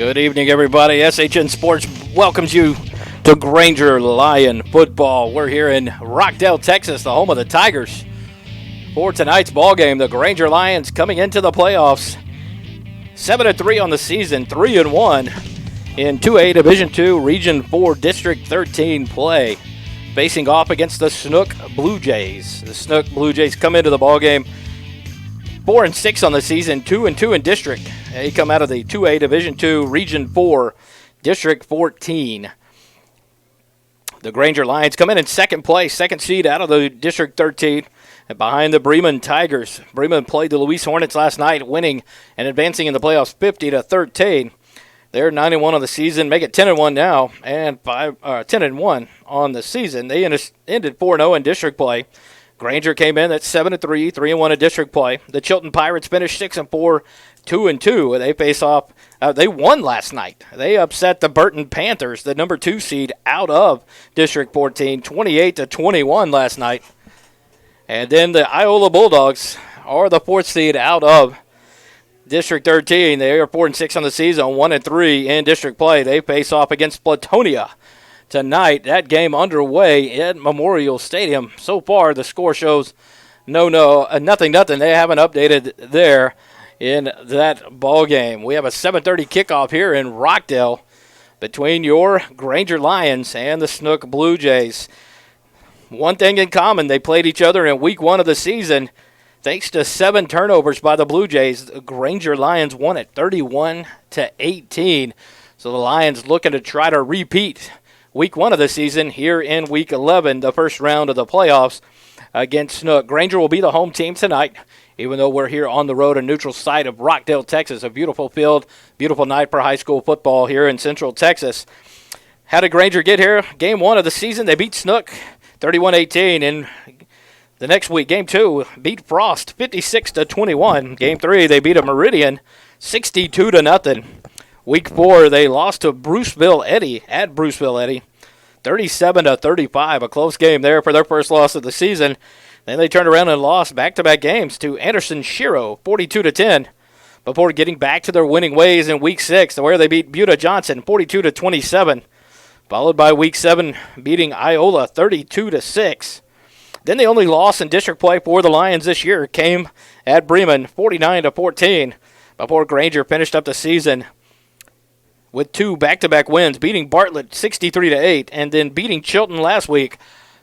Good evening, everybody. SHN Sports welcomes you to Granger Lion Football. We're here in Rockdale, Texas, the home of the Tigers. For tonight's ball game, the Granger Lions coming into the playoffs 7-3 on the season, 3-1 in 2A Division II Region 4 District 13 play, facing off against the Snook Blue Jays. The Snook Blue Jays come into the ball game 4-6 on the season, 2-2 in district. They come out of the 2A Division II Region 4 District 14. The Granger Lions come in second place, second seed out of the District 13, and behind the Bremen Tigers. Bremen played the Louise Hornets last night, winning and advancing in the playoffs 50-13. They're 9-1 on the season, make it 10-1 now, and 10-1 on the season. They ended 4-0 in district play. Granger came in at 7-3, 3-1 in district play. The Chilton Pirates finished 6-4, 2-2. They face off. They won last night. They upset the Burton Panthers, the number 2 seed, out of District 14, 28-21 last night. And then the Iola Bulldogs are the 4th seed out of District 13. They are 4-6 on the season, 1-3 in district play. They face off against Platonia tonight. That game underway at Memorial Stadium. So far, the score shows nothing. They haven't updated there in that ball game. We have a 7:30 kickoff here in Rockdale between your Granger Lions and the Snook Blue Jays. One thing in common, they played each other in week 1 of the season. Thanks to 7 turnovers by the Blue Jays, the Granger Lions won it 31-18. So the Lions looking to try to repeat week 1 of the season here in week 11, the first round of the playoffs against Snook. Granger will be the home team tonight, even though we're here on the road, a neutral site of Rockdale, Texas. A beautiful field, beautiful night for high school football here in Central Texas. How did Granger get here? Game 1 of the season, they beat Snook 31-18. In the next week, game 2, beat Frost 56-21. Game 3, they beat a Meridian 62-0. Week 4, they lost to Bruceville Eddy at Bruceville Eddy, 37-35. A close game there for their first loss of the season. Then they turned around and lost back-to-back games to Anderson Shiro, 42-10, before getting back to their winning ways in Week 6, where they beat Buda Johnson, 42-27, followed by Week 7 beating Iola, 32-6. Then the only loss in district play for the Lions this year came at Bremen, 49-14, before Granger finished up the season with 2 back-to-back wins, beating Bartlett 63-8, and then beating Chilton last week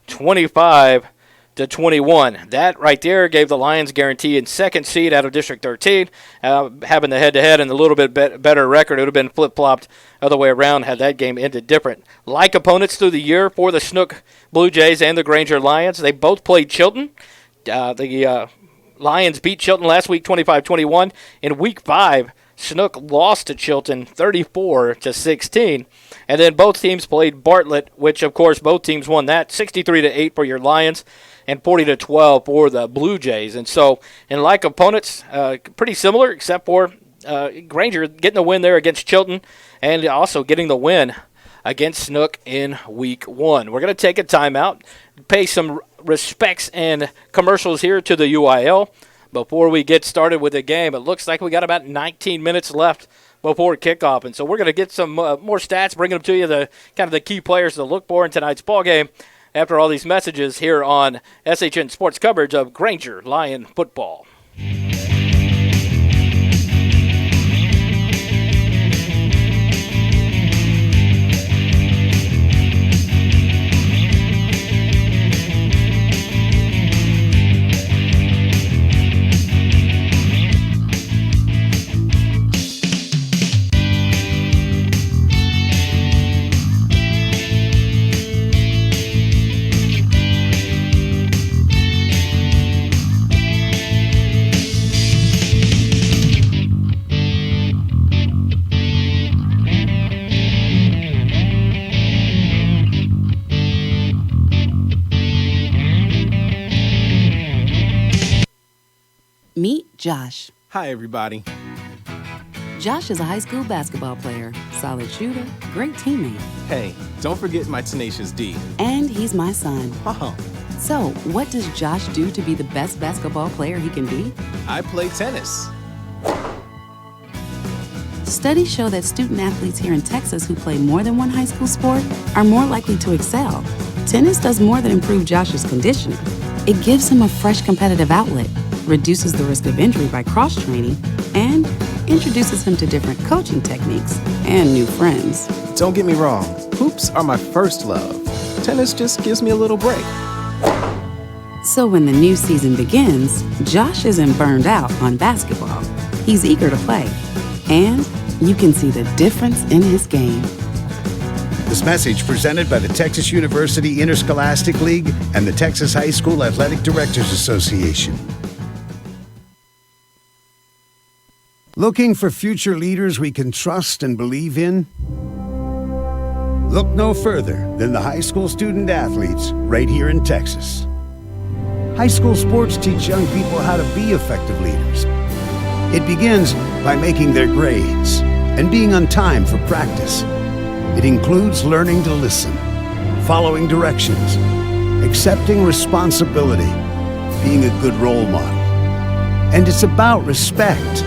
25-21. That right there gave the Lions guarantee in second seed out of District 13. Having the head-to-head and a little bit better record, it would have been flip-flopped other way around had that game ended different. Like opponents through the year for the Snook Blue Jays and the Granger Lions, they both played Chilton. The Lions beat Chilton last week 25-21. In Week 5, Snook lost to Chilton 34-16. And then both teams played Bartlett, which, of course, both teams won that, 63-8 for your Lions and 40-12 for the Blue Jays. And so, in like opponents, pretty similar, except for Granger getting the win there against Chilton and also getting the win against Snook in Week 1. We're going to take a timeout, pay some respects and commercials here to the UIL before we get started with the game. It looks like we got about 19 minutes left before kickoff, and so we're going to get some more stats, bringing them to you, the kind of the key players to look for in tonight's ball game after all these messages here on SHN Sports coverage of Granger Lion football. Meet Josh. Hi, everybody. Josh is a high school basketball player, solid shooter, great teammate. Hey, don't forget my tenacious D. And he's my son. Oh. So, what does Josh do to be the best basketball player he can be? I play tennis. Studies show that student athletes here in Texas who play more than one high school sport are more likely to excel. Tennis does more than improve Josh's conditioning. It gives him a fresh competitive outlet, reduces the risk of injury by cross-training, and introduces him to different coaching techniques and new friends. Don't get me wrong, hoops are my first love. Tennis just gives me a little break. So when the new season begins, Josh isn't burned out on basketball. He's eager to play, and you can see the difference in his game. This message presented by the Texas University Interscholastic League and the Texas High School Athletic Directors Association. Looking for future leaders we can trust and believe in? Look no further than the high school student athletes right here in Texas. High school sports teach young people how to be effective leaders. It begins by making their grades and being on time for practice. It includes learning to listen, following directions, accepting responsibility, being a good role model. And it's about respect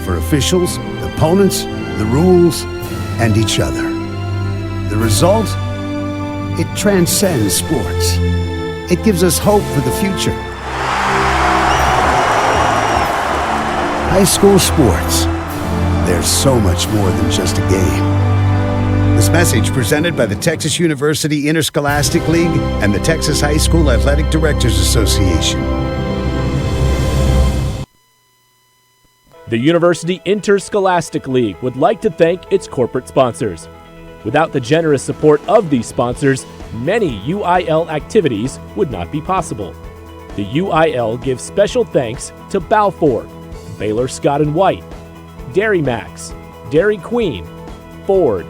for officials, opponents, the rules, and each other. The result? It transcends sports. It gives us hope for the future. High school sports. There's so much more than just a game. This message presented by the Texas University Interscholastic League and the Texas High School Athletic Directors Association. The University Interscholastic League would like to thank its corporate sponsors. Without the generous support of these sponsors, many UIL activities would not be possible. The UIL gives special thanks to Balfour, Baylor Scott & White, Dairy Max, Dairy Queen, Ford,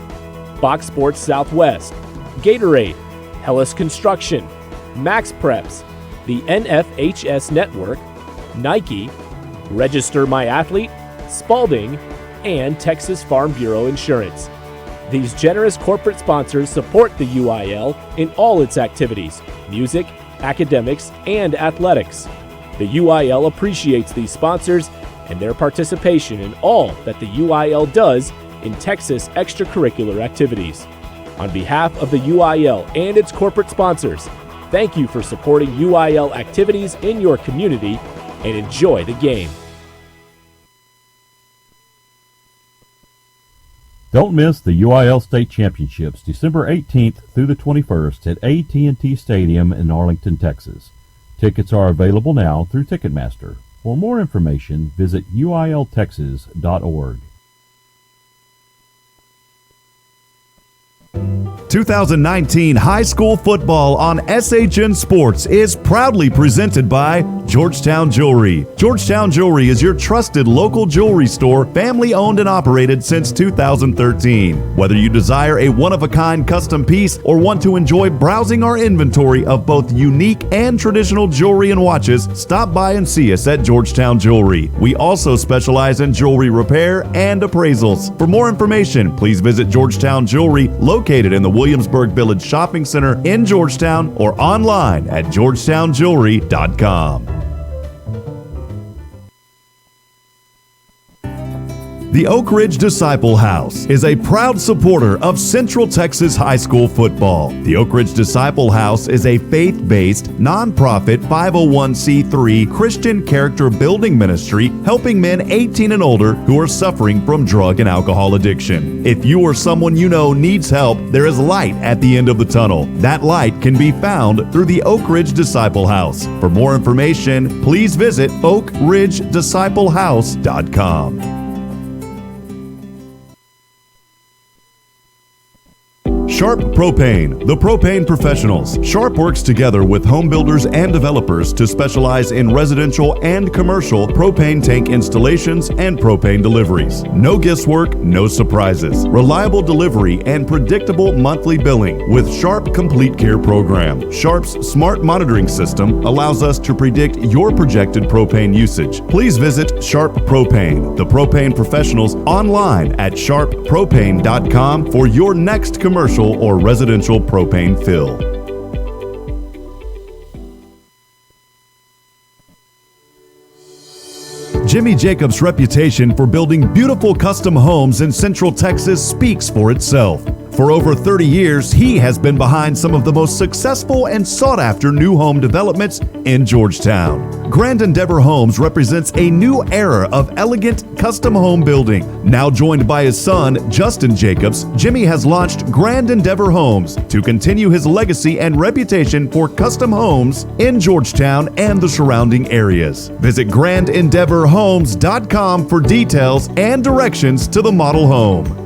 Fox Sports Southwest, Gatorade, Hellas Construction, Max Preps, the NFHS Network, Nike, Register My Athlete, Spalding, and Texas Farm Bureau Insurance. These generous corporate sponsors support the UIL in all its activities, music, academics, and athletics. The UIL appreciates these sponsors and their participation in all that the UIL does in Texas extracurricular activities. On behalf of the UIL and its corporate sponsors, thank you for supporting UIL activities in your community and enjoy the game. Don't miss the UIL State Championships December 18th through the 21st at AT&T Stadium in Arlington, Texas. Tickets are available now through Ticketmaster. For more information, visit uiltexas.org. 2019 high school football on SHN Sports is proudly presented by Georgetown Jewelry. Georgetown Jewelry is your trusted local jewelry store, family owned and operated since 2013. Whether you desire a one-of-a-kind custom piece or want to enjoy browsing our inventory of both unique and traditional jewelry and watches, stop by and see us at Georgetown Jewelry. We also specialize in jewelry repair and appraisals. For more information, please visit Georgetown Jewelry, located in the Williamsburg Village Shopping Center in Georgetown, or online at georgetownjewelry.com. The Oak Ridge Disciple House is a proud supporter of Central Texas high school football. The Oak Ridge Disciple House is a faith-based, nonprofit 501c3 Christian character building ministry helping men 18 and older who are suffering from drug and alcohol addiction. If you or someone you know needs help, there is light at the end of the tunnel. That light can be found through the Oak Ridge Disciple House. For more information, please visit oakridgedisciplehouse.com. Sharp Propane, the propane professionals. Sharp works together with home builders and developers to specialize in residential and commercial propane tank installations and propane deliveries. No guesswork, no surprises. Reliable delivery and predictable monthly billing with Sharp Complete Care program. Sharp's smart monitoring system allows us to predict your projected propane usage. Please visit Sharp Propane, the propane professionals, online at sharppropane.com for your next commercial or residential propane fill. Jimmy Jacobs' reputation for building beautiful custom homes in Central Texas speaks for itself. For over 30 years, he has been behind some of the most successful and sought-after new home developments in Georgetown. Grand Endeavor Homes represents a new era of elegant custom home building. Now joined by his son, Justin Jacobs, Jimmy has launched Grand Endeavor Homes to continue his legacy and reputation for custom homes in Georgetown and the surrounding areas. Visit GrandEndeavorHomes.com for details and directions to the model home.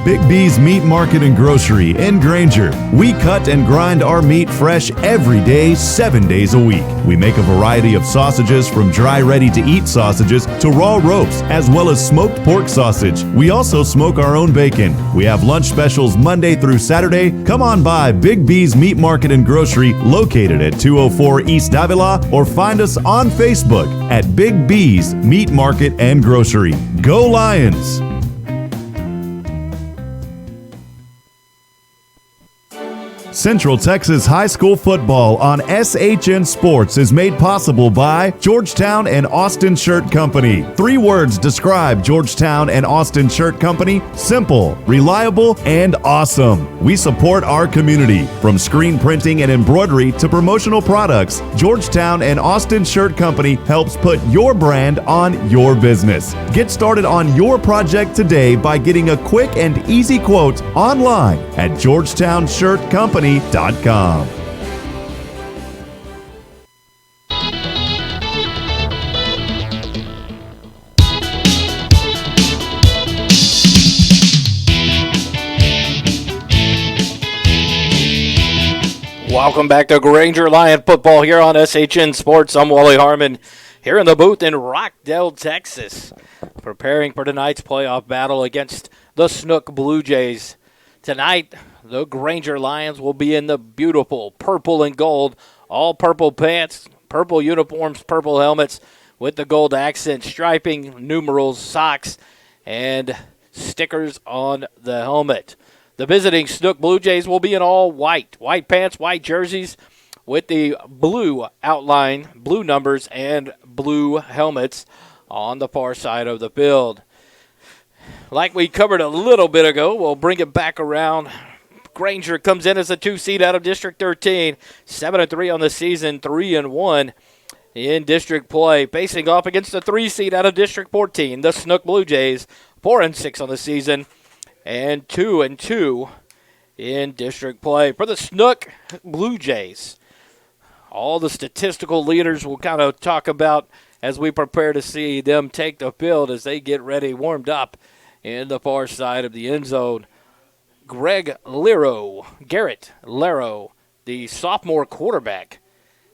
Big B's Meat Market and Grocery in Granger. We cut and grind our meat fresh every day, 7 days a week. We make a variety of sausages from dry ready-to-eat sausages to raw ropes, as well as smoked pork sausage. We also smoke our own bacon. We have lunch specials Monday through Saturday. Come on by Big B's Meat Market and Grocery, located at 204 East Davila, or find us on Facebook at Big B's Meat Market and Grocery. Go Lions! Central Texas High School football on SHN Sports is made possible by Georgetown and Austin Shirt Company. 3 words describe Georgetown and Austin Shirt Company: simple, reliable, and awesome. We support our community. From screen printing and embroidery to promotional products, Georgetown and Austin Shirt Company helps put your brand on your business. Get started on your project today by getting a quick and easy quote online at GeorgetownShirtCompany.com. Welcome back to Granger Lion football here on SHN Sports. I'm Wally Harmon here in the booth in Rockdale, Texas, preparing for tonight's playoff battle against the Snook Blue Jays. Tonight, the Granger Lions will be in the beautiful purple and gold, all purple pants, purple uniforms, purple helmets with the gold accent striping, numerals, socks, and stickers on the helmet. The visiting Snook Blue Jays will be in all white pants, white jerseys with the blue outline, blue numbers, and blue helmets on the far side of the field. Like we covered a little bit ago, we'll bring it back around. Granger comes in as a 2 seed out of District 13, 7-3 on the season, 3-1 in district play. Facing off against the 3 seed out of District 14, the Snook Blue Jays, 4-6 on the season, and 2-2 in district play. For the Snook Blue Jays, all the statistical leaders we'll kind of talk about as we prepare to see them take the field as they get ready, warmed up in the far side of the end zone. Garrett Lero, the sophomore quarterback.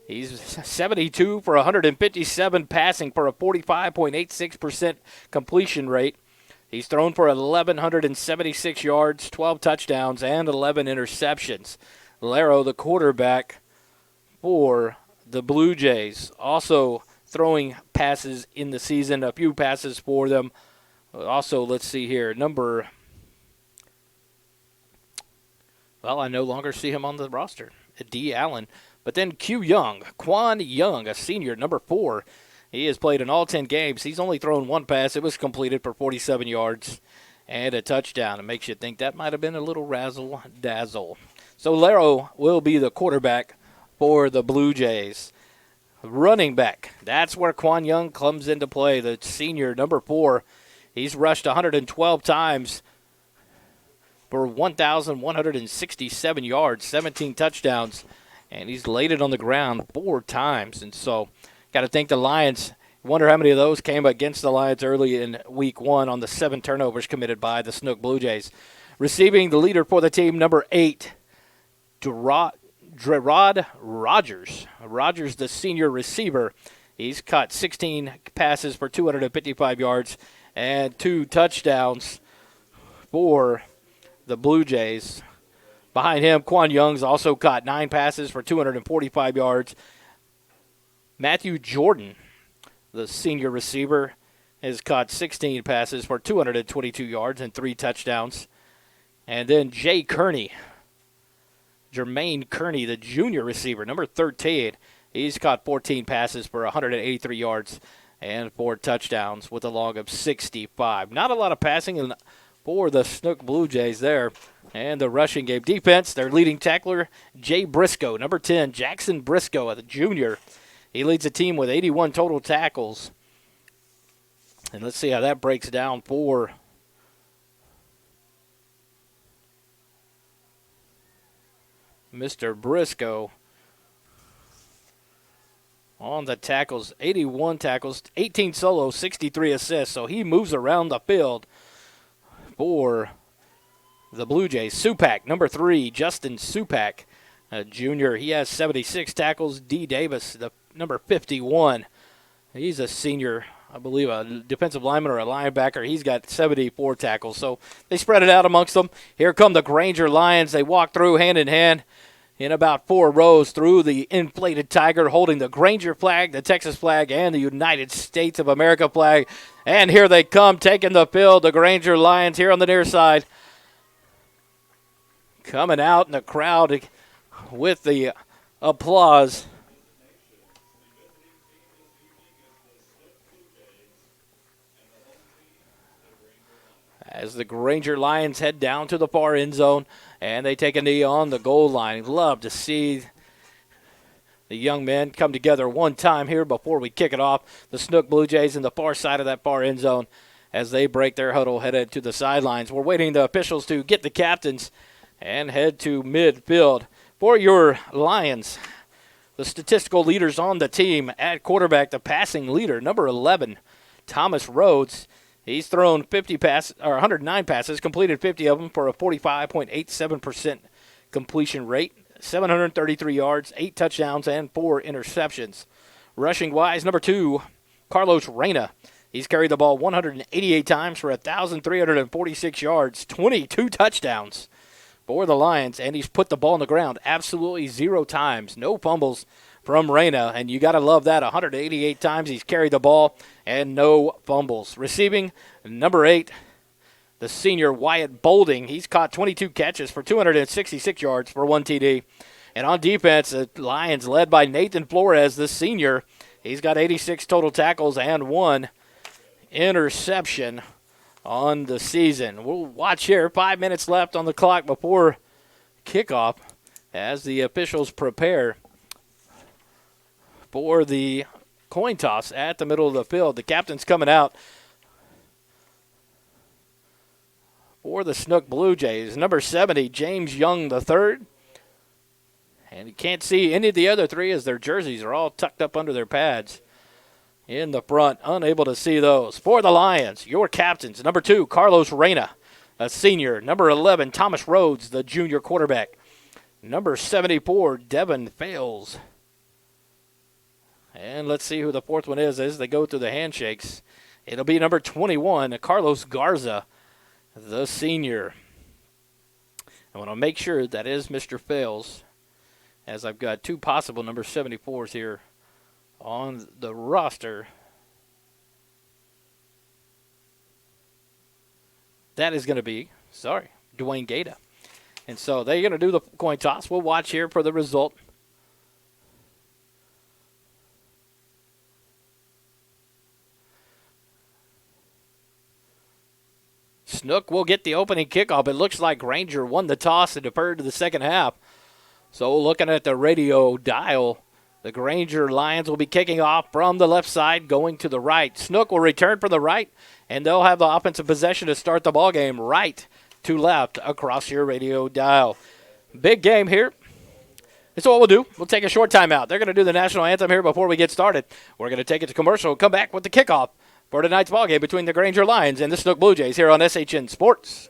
He's 72 for 157 passing for a 45.86% completion rate. He's thrown for 1,176 yards, 12 touchdowns, and 11 interceptions. Lero, the quarterback for the Blue Jays, also throwing passes in the season, a few passes for them. Also, let's see here, I no longer see him on the roster, D. Allen. But then Quan Young, a senior, number 4. He has played in all 10 games. He's only thrown 1 pass. It was completed for 47 yards and a touchdown. It makes you think that might have been a little razzle-dazzle. So Lero will be the quarterback for the Blue Jays. Running back, that's where Quan Young comes into play, the senior, number 4. He's rushed 112 times for 1,167 yards, 17 touchdowns, and he's laid it on the ground 4 times. And so got to think the Lions, wonder how many of those came against the Lions early in week 1 on the 7 turnovers committed by the Snook Blue Jays. Receiving the leader for the team, number 8, Gerard Rogers. Rogers, the senior receiver. He's caught 16 passes for 255 yards and 2 touchdowns for the Blue Jays. Behind him, Quan Young's also caught 9 passes for 245 yards. Matthew Jordan, the senior receiver, has caught 16 passes for 222 yards and 3 touchdowns. And then Jermaine Kearney, the junior receiver, number 13, He's caught 14 passes for 183 yards and 4 touchdowns with a log of 65. Not a lot of passing for the Snook Blue Jays there. And the rushing game defense, their leading tackler, Jay Briscoe. Number 10, Jackson Briscoe, the junior. He leads the team with 81 total tackles. And let's see how that breaks down for Mr. Briscoe. On the tackles, 81 tackles, 18 solos, 63 assists. So he moves around the field for the Blue Jays. Supak, number 3, Justin Supak, a junior. He has 76 tackles. D. Davis, the number 51. He's a senior, I believe, a defensive lineman or a linebacker. He's got 74 tackles. So they spread it out amongst them. Here come the Granger Lions. They walk through hand in hand in about 4 rows through the inflated tiger, holding the Granger flag, the Texas flag, and the United States of America flag. And here they come, taking the field, the Granger Lions here on the near side. Coming out in the crowd with the applause. As the Granger Lions head down to the far end zone, and they take a knee on the goal line. Love to see the young men come together one time here before we kick it off. The Snook Blue Jays in the far side of that far end zone as they break their huddle headed to the sidelines. We're waiting the officials to get the captains and head to midfield. For your Lions, the statistical leaders on the team at quarterback, the passing leader, number 11, Thomas Rhodes. He's thrown 109 passes, completed 50 of them for a 45.87% completion rate, 733 yards, 8 touchdowns, and 4 interceptions. Rushing-wise, number 2, Carlos Reyna. He's carried the ball 188 times for 1,346 yards, 22 touchdowns for the Lions, and he's put the ball on the ground absolutely 0 times. No fumbles from Reyna, and you got to love that. 188 times he's carried the ball and no fumbles. Receiving, number 8, the senior Wyatt Bolding. He's caught 22 catches for 266 yards for 1 TD. And on defense, the Lions led by Nathan Flores, the senior. He's got 86 total tackles and 1 interception on the season. We'll watch here. 5 minutes left on the clock before kickoff as the officials prepare for the coin toss at the middle of the field. The captain's coming out for the Snook Blue Jays. Number 70, James Young III. And you can't see any of the other 3 as their jerseys are all tucked up under their pads in the front. Unable to see those. For the Lions, your captains, number 2, Carlos Reyna, a senior. Number 11, Thomas Rhodes, the junior quarterback. Number 74, Devin Fales. And let's see who the 4th one is as they go through the handshakes. It'll be number 21, Carlos Garza, the senior. I want to make sure that is Mr. Fales, as I've got 2 possible number 74s here on the roster. That is going to be, Dwayne Gata. And so they're going to do the coin toss. We'll watch here for the result. Snook will get the opening kickoff. It looks like Granger won the toss and deferred to the second half. So looking at the radio dial, the Granger Lions will be kicking off from the left side, going to the right. Snook will return from the right, and they'll have the offensive possession to start the ball game right to left across your radio dial. Big game here. That's what we'll do. We'll take a short timeout. They're going to do the national anthem here before we get started. We're going to take it to commercial and come back with the kickoff for tonight's ballgame between the Granger Lions and the Snook Blue Jays here on SHN Sports.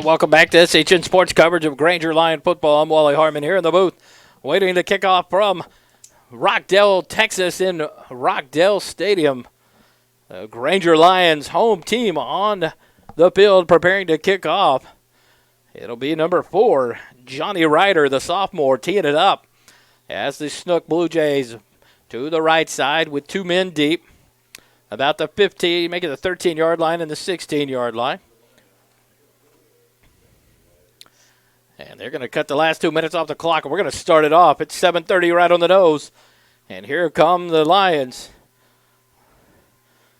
And welcome back to SHN Sports coverage of Granger Lion football. I'm Wally Harmon here in the booth, waiting to kick off from Rockdale, Texas, in Rockdale Stadium. The Granger Lions home team on the field preparing to kick off. It'll be number 4, Johnny Ryder, the sophomore, teeing it up as the Snook Blue Jays to the right side with 2 men deep. About the 15, making the 13-yard line and the 16-yard line. And they're going to cut the last 2 minutes off the clock, and we're going to start it off. It's 7:30 right on the nose. And here come the Lions.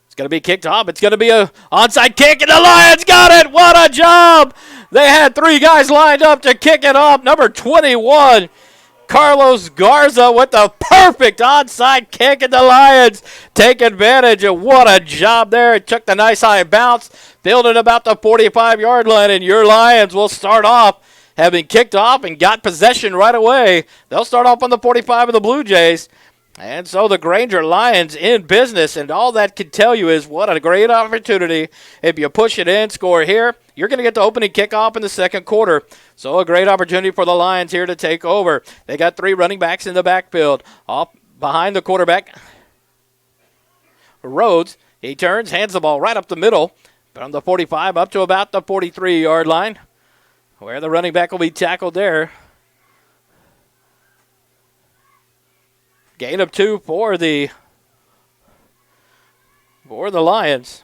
It's going to be kicked off. It's going to be an onside kick, and the Lions got it. What a job. They had 3 guys lined up to kick it off. Number 21, Carlos Garza with the perfect onside kick, and the Lions take advantage. And what a job there. It took the nice high bounce, filled it about the 45-yard line, and your Lions will start off having kicked off and got possession right away. They'll start off on the 45 of the Blue Jays. And so the Granger Lions in business, and all that can tell you is what a great opportunity. If you push it in, score here, you're going to get the opening kickoff in the second quarter. So a great opportunity for the Lions here to take over. They got 3 running backs in the backfield. Off behind the quarterback, Rhodes. He turns, hands the ball right up the middle from the 45 up to about the 43-yard line, where the running back will be tackled there. Gain of 2 for the Lions.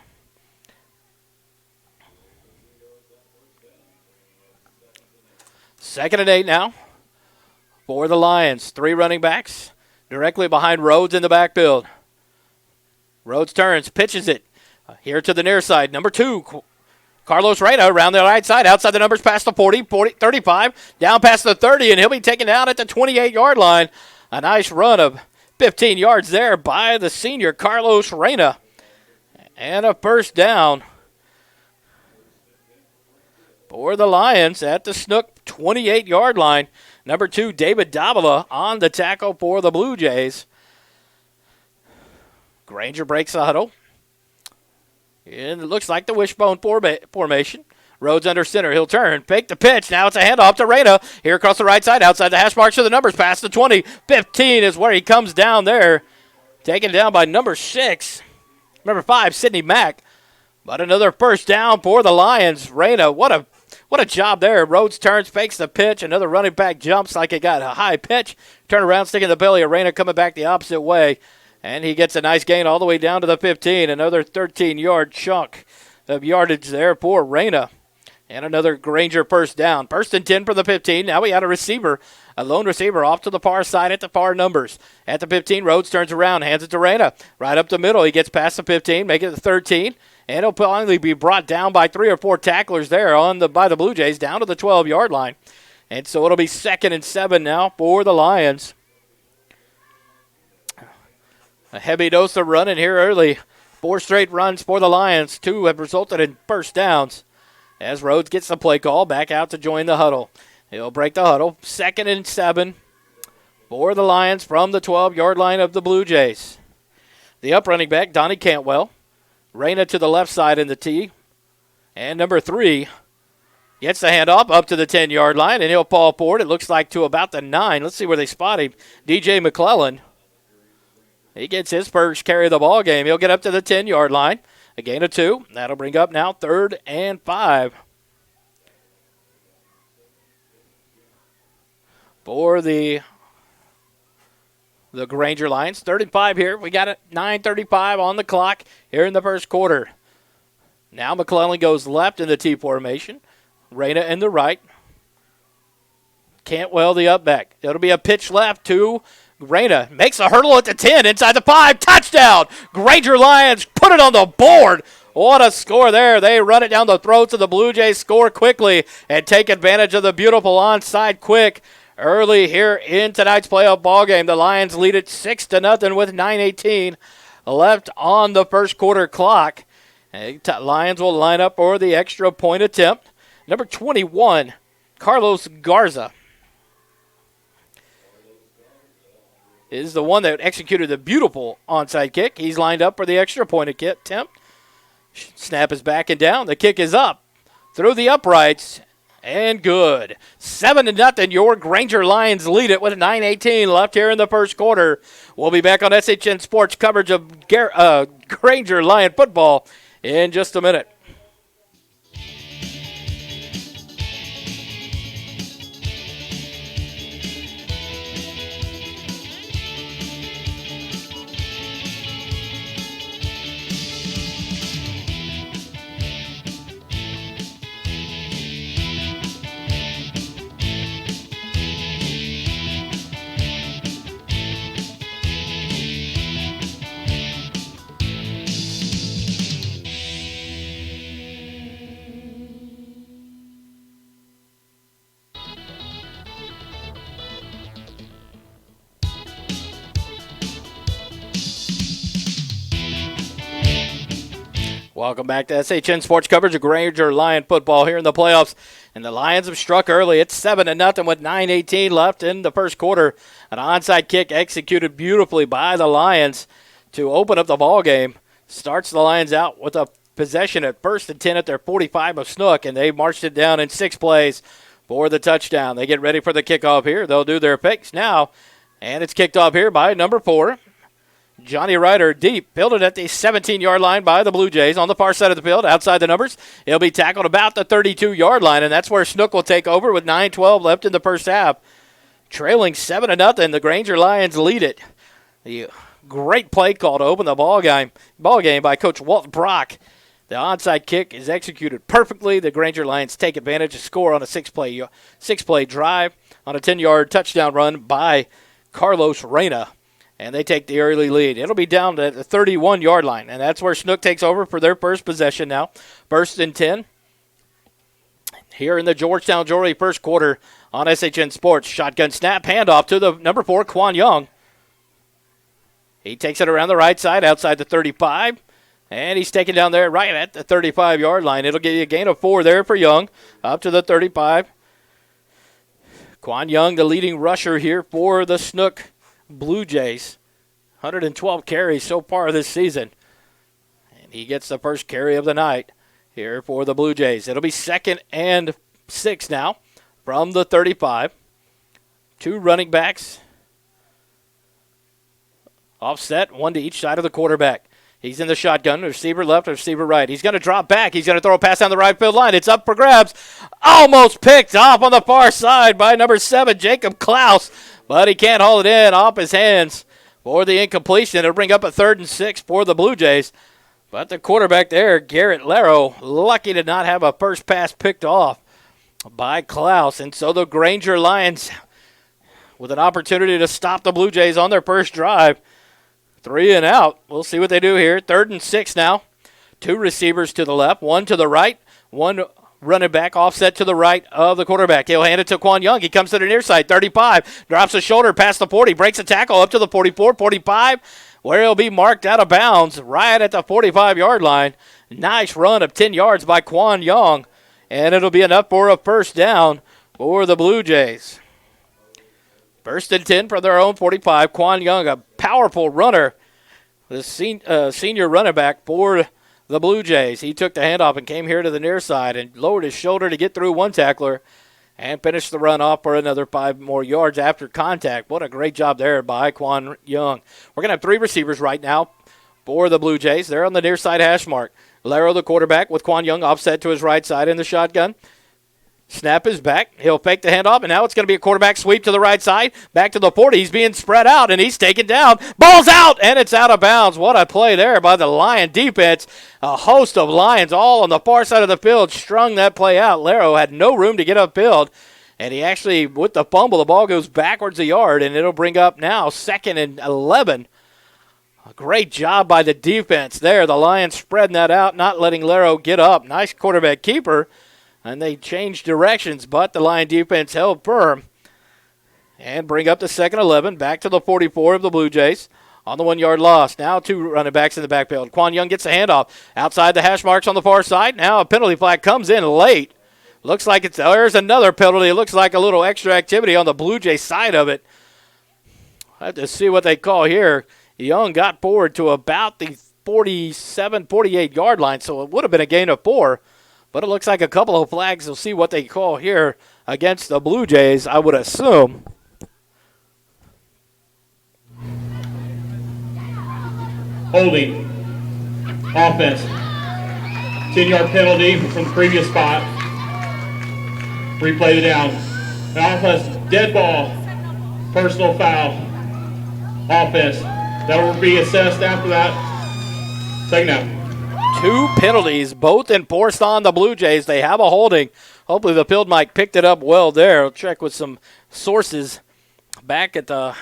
Second and 8 now for the Lions. 3 running backs directly behind Rhodes in the backfield. Rhodes turns, pitches it here to the near side. Number 2, Carlos Reyna around the right side, outside the numbers past the 40, 35, down past the 30, and he'll be taken down at the 28-yard line. A nice run of 15 yards there by the senior Carlos Reyna. And a first down for the Lions at the Snook 28-yard line. Number 2, David Davila on the tackle for the Blue Jays. Granger breaks the huddle. And it looks like the wishbone formation. Rhodes under center. He'll turn. Fake the pitch. Now it's a handoff to Reyna. Here across the right side. Outside the hash marks of the numbers. Past the 20. 15 is where he comes down there. Taken down by number 6. Number 5, Sidney Mack. But another first down for the Lions. Reyna, what a job there. Rhodes turns, fakes the pitch. Another running back jumps like it got a high pitch. Turn around, sticking the belly of Reyna coming back the opposite way. And he gets a nice gain all the way down to the 15. Another 13-yard chunk of yardage there for Reyna. And another Granger first down. First and 10 for the 15. Now we got a receiver, a lone receiver off to the far side at the far numbers. At the 15, Rhodes turns around, hands it to Reyna. Right up the middle. He gets past the 15, make it the 13. And he'll finally be brought down by 3 or 4 tacklers there by the Blue Jays down to the 12-yard line. And so it'll be 2nd and 7 now for the Lions. A heavy dose of running here early. 4 straight runs for the Lions. 2 have resulted in first downs. As Rhodes gets the play call, back out to join the huddle. He'll break the huddle. 2nd and 7 for the Lions from the 12-yard line of the Blue Jays. The up running back, Donnie Cantwell. Reyna to the left side in the tee. And number 3 gets the handoff up to the 10-yard line, and he'll fall forward. It looks like to about the 9. Let's see where they spot him. DJ McClellan. He gets his first carry of the ball game. He'll get up to the 10-yard line. A gain of 2. That'll bring up now 3rd and 5. For the Granger Lions. 3rd and 5 here. We got it 9:35 on the clock here in the first quarter. Now McClellan goes left in the T formation. Reyna in the right. Cantwell the up back. It'll be a pitch left to Reyna. Makes a hurdle at the 10, inside the 5. Touchdown! Granger Lions put it on the board. What a score there. They run it down the throats of the Blue Jays, score quickly, and take advantage of the beautiful onside quick early here in tonight's playoff ballgame. The Lions lead it 6-0 with 9:18 left on the first quarter clock. Lions will line up for the extra point attempt. Number 21, Carlos Garza, is the one that executed the beautiful onside kick. He's lined up for the extra point attempt. Snap is back and down. The kick is up. through the uprights. And good. 7-0, your Granger Lions lead it with 9:18 left here in the first quarter. We'll be back on SHN Sports coverage of Granger Lion football in just a minute. Welcome back to SHN Sports coverage of Granger Lion football here in the playoffs. And the Lions have struck early. It's 7-0 with 9:18 left in the first quarter. An onside kick executed beautifully by the Lions to open up the ball game. Starts the Lions out with a possession at 1st and 10 at their 45 of Snook, and they marched it down in 6 plays for the touchdown. They get ready for the kickoff here. They'll do their picks now, and it's kicked off here by number 4. Johnny Ryder deep, fielded at the 17-yard line by the Blue Jays on the far side of the field, outside the numbers. He'll be tackled about the 32-yard line, and that's where Snook will take over with 9:12 left in the first half. Trailing 7-0, the Granger Lions lead it. The great play call to open the ball game by Coach Walt Brock. The onside kick is executed perfectly. The Granger Lions take advantage to score on a six-play drive on a 10-yard touchdown run by Carlos Reyna. And they take the early lead. It'll be down to the 31-yard line, and that's where Snook takes over for their first possession now. 1st and 10. Here in the Georgetown Jewelry first quarter on SHN Sports. Shotgun snap, handoff to the number 4, Quan Young. He takes it around the right side, outside the 35, and he's taken down there right at the 35-yard line. It'll give you a gain of 4 there for Young, up to the 35. Quan Young, the leading rusher here for the Snook Blue Jays. 112 carries so far this season. And he gets the first carry of the night here for the Blue Jays. It'll be 2nd and 6 now from the 35. 2 running backs. Offset, 1 to each side of the quarterback. He's in the shotgun, receiver left, receiver right. He's going to drop back. He's going to throw a pass down the right field line. It's up for grabs. Almost picked off on the far side by number 7, Jacob Klaus. But he can't haul it in off his hands for the incompletion. It'll bring up a 3rd and 6 for the Blue Jays. But the quarterback there, Garrett Laro, lucky to not have a first pass picked off by Klaus. And so the Granger Lions, with an opportunity to stop the Blue Jays on their first drive, 3 and out. We'll see what they do here. 3rd and 6 now. 2 receivers to the left, 1 to the right, 1 running back offset to the right of the quarterback. He'll hand it to Quan Young. He comes to the near side, 35, drops a shoulder past the 40, breaks a tackle up to the 44, 45, where he'll be marked out of bounds right at the 45-yard line. Nice run of 10 yards by Quan Young, and it'll be enough for a first down for the Blue Jays. 1st and 10 for their own 45. Quan Young, a powerful runner, the senior running back for the Blue Jays. He took the handoff and came here to the near side and lowered his shoulder to get through one tackler and finished the run off for another 5 more yards after contact. What a great job there by Quan Young. We're going to have 3 receivers right now for the Blue Jays. They're on the near side hash mark. Laro, the quarterback, with Quan Young offset to his right side in the shotgun. Snap is back. He'll fake the handoff, and now it's going to be a quarterback sweep to the right side. Back to the 40. He's being spread out, and he's taken down. Ball's out, and it's out of bounds. What a play there by the Lion defense. A host of Lions all on the far side of the field strung that play out. Laro had no room to get upfield, and he actually, with the fumble, the ball goes backwards a yard, and it'll bring up now 2nd and 11. A great job by the defense there. The Lions spreading that out, not letting Laro get up. Nice quarterback keeper. And they changed directions, but the Lion defense held firm. And bring up the 2nd 11, back to the 44 of the Blue Jays on the 1-yard loss. Now 2 running backs in the backfield. Quan Young gets the handoff outside the hash marks on the far side. Now a penalty flag comes in late. Looks like there's another penalty. It looks like a little extra activity on the Blue Jay side of it. I have to see what they call here. Young got forward to about the 47, 48-yard line, so it would have been a gain of 4. But it looks like a couple of flags. We'll see what they call here against the Blue Jays, I would assume. Holding. Offense. 10-yard penalty from the previous spot. Replay the down. An offense, dead ball. Personal foul. Offense. That will be assessed after that. Second down. 2 penalties, both enforced on the Blue Jays. They have a holding. Hopefully the field mic picked it up well there. I'll check with some sources back at the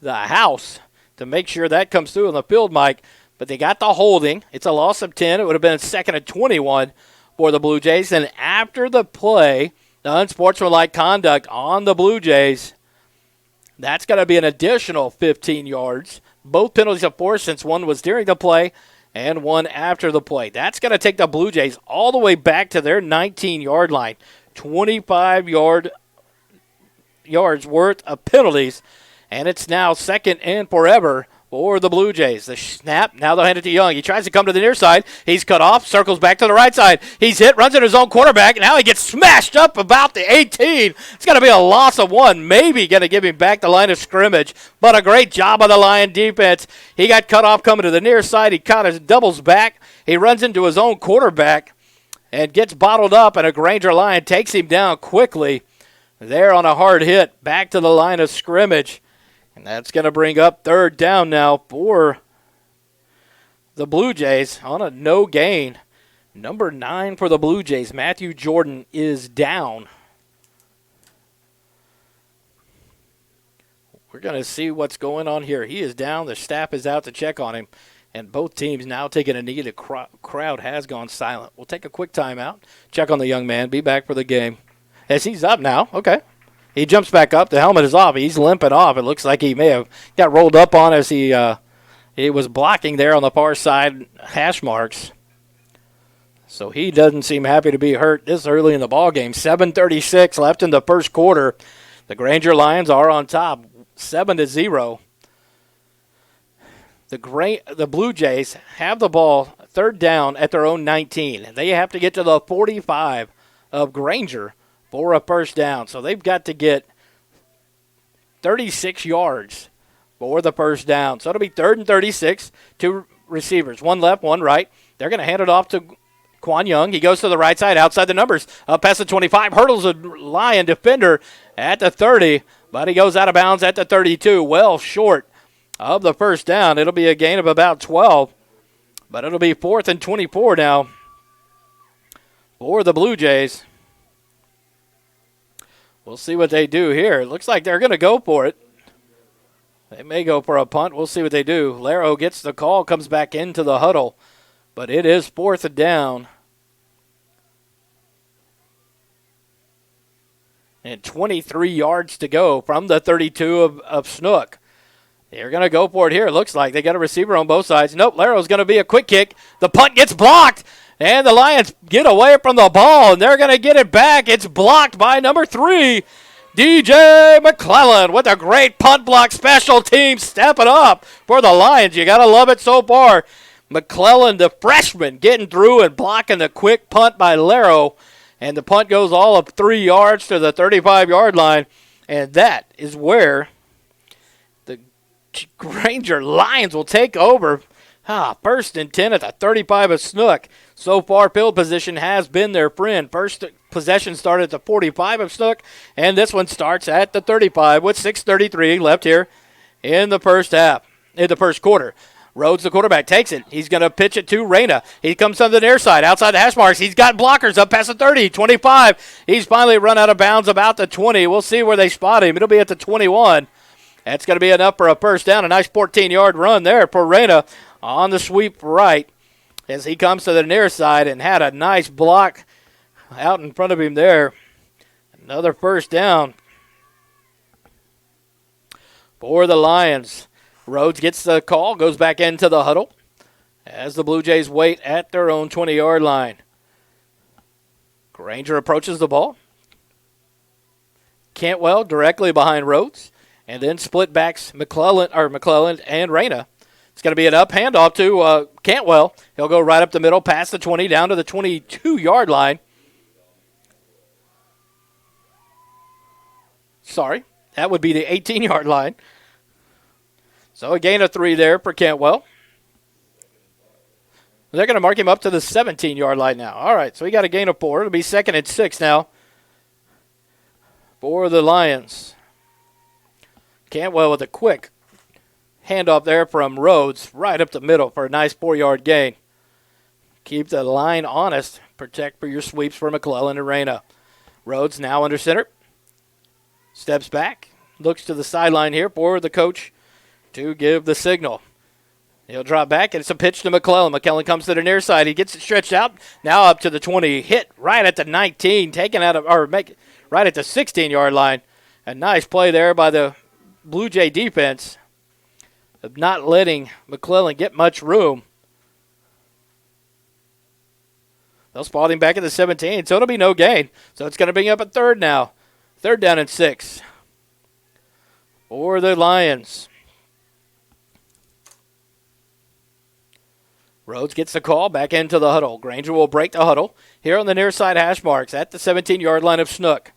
house to make sure that comes through on the field mic. But they got the holding. It's a loss of 10. It would have been 2nd and 21 for the Blue Jays. And after the play, the unsportsmanlike conduct on the Blue Jays, that's going to be an additional 15 yards. Both penalties of force, since one was during the play and one after the play. That's going to take the Blue Jays all the way back to their 19-yard line. 25 yards worth of penalties, and it's now 2nd and forever for the Blue Jays. The snap, now they'll hand it to Young. He tries to come to the near side. He's cut off, circles back to the right side. He's hit, runs into his own quarterback, and now he gets smashed up about the 18. It's going to be a loss of 1, maybe going to give him back the line of scrimmage, but a great job of the Lion defense. He got cut off coming to the near side. He kind of doubles back. He runs into his own quarterback and gets bottled up, and a Granger Lion takes him down quickly there on a hard hit back to the line of scrimmage. And that's going to bring up 3rd down now for the Blue Jays on a no gain. Number 9 for the Blue Jays, Matthew Jordan, is down. We're going to see what's going on here. He is down. The staff is out to check on him. And both teams now taking a knee. The crowd has gone silent. We'll take a quick timeout, check on the young man, be back for the game. As he's up now, okay. He jumps back up. The helmet is off. He's limping off. It looks like he may have got rolled up on as he was blocking there on the far side hash marks. So he doesn't seem happy to be hurt this early in the ball game. 7:36 left in the first quarter. The Granger Lions are on top, 7-0. The Blue Jays have the ball 3rd down at their own 19. They have to get to the 45 of Granger for a first down. So they've got to get 36 yards for the first down. So it'll be 3rd and 36, 2 receivers, 1 left, 1 right. They're going to hand it off to Quan Young. He goes to the right side, outside the numbers, up past the 25, hurdles a Lion defender at the 30, but he goes out of bounds at the 32, well short of the first down. It'll be a gain of about 12, but it'll be 4th and 24 now for the Blue Jays. We'll see what they do here. It looks like they're going to go for it. They may go for a punt. We'll see what they do. Laro gets the call, comes back into the huddle, but it is 4th down. And 23 yards to go from the 32 of Snook. They're going to go for it here. It looks like they got a receiver on both sides. Nope, Laro's going to be a quick kick. The punt gets blocked, and the Lions get away from the ball, and they're going to get it back. It's blocked by number 3, DJ McClellan, with a great punt block. Special team stepping up for the Lions. You got to love it so far. McClellan, the freshman, getting through and blocking the quick punt by Laro. And the punt goes all of 3 yards to the 35-yard line. And that is where the Granger Lions will take over. 1st and 10 at the 35 of Snook. So far, field position has been their friend. First possession started at the 45 of Snook, and this one starts at the 35 with 6:33 left here in the first quarter. Rhodes, the quarterback, takes it. He's going to pitch it to Reyna. He comes on the near side, outside the hash marks. He's got blockers up past the 30, 25. He's finally run out of bounds about the 20. We'll see where they spot him. It'll be at the 21. That's going to be enough for a first down. A nice 14-yard run there for Reyna on the sweep right as he comes to the near side and had a nice block out in front of him there. Another first down for the Lions. Rhodes gets the call, goes back into the huddle as the Blue Jays wait at their own 20-yard line. Granger approaches the ball. Cantwell directly behind Rhodes, and then split backs McClellan and Reyna. It's going to be an up handoff to Cantwell. He'll go right up the middle, past the 20, down to the 22-yard line. Sorry, that would be the 18-yard line. So a gain of 3 there for Cantwell. They're going to mark him up to the 17-yard line now. All right, so he got a gain of 4. It'll be 2nd and 6 now for the Lions. Cantwell with a quick handoff there from Rhodes right up the middle for a nice 4-yard gain. Keep the line honest. Protect for your sweeps for McClellan and Reyna. Rhodes now under center. Steps back. Looks to the sideline here for the coach to give the signal. He'll drop back, and it's a pitch to McClellan. McClellan comes to the near side. He gets it stretched out. Now up to the 20. Hit right at the 19. Taken out of, or make right at the 16-yard line. A nice play there by the Blue Jay defense of not letting McClellan get much room. They'll spot him back at the 17, so it'll be no gain. So it's going to bring up a 3rd now. 3rd down and 6 for the Lions. Rhodes gets the call back into the huddle. Granger will break the huddle here on the near side hash marks at the 17-yard line of Snook.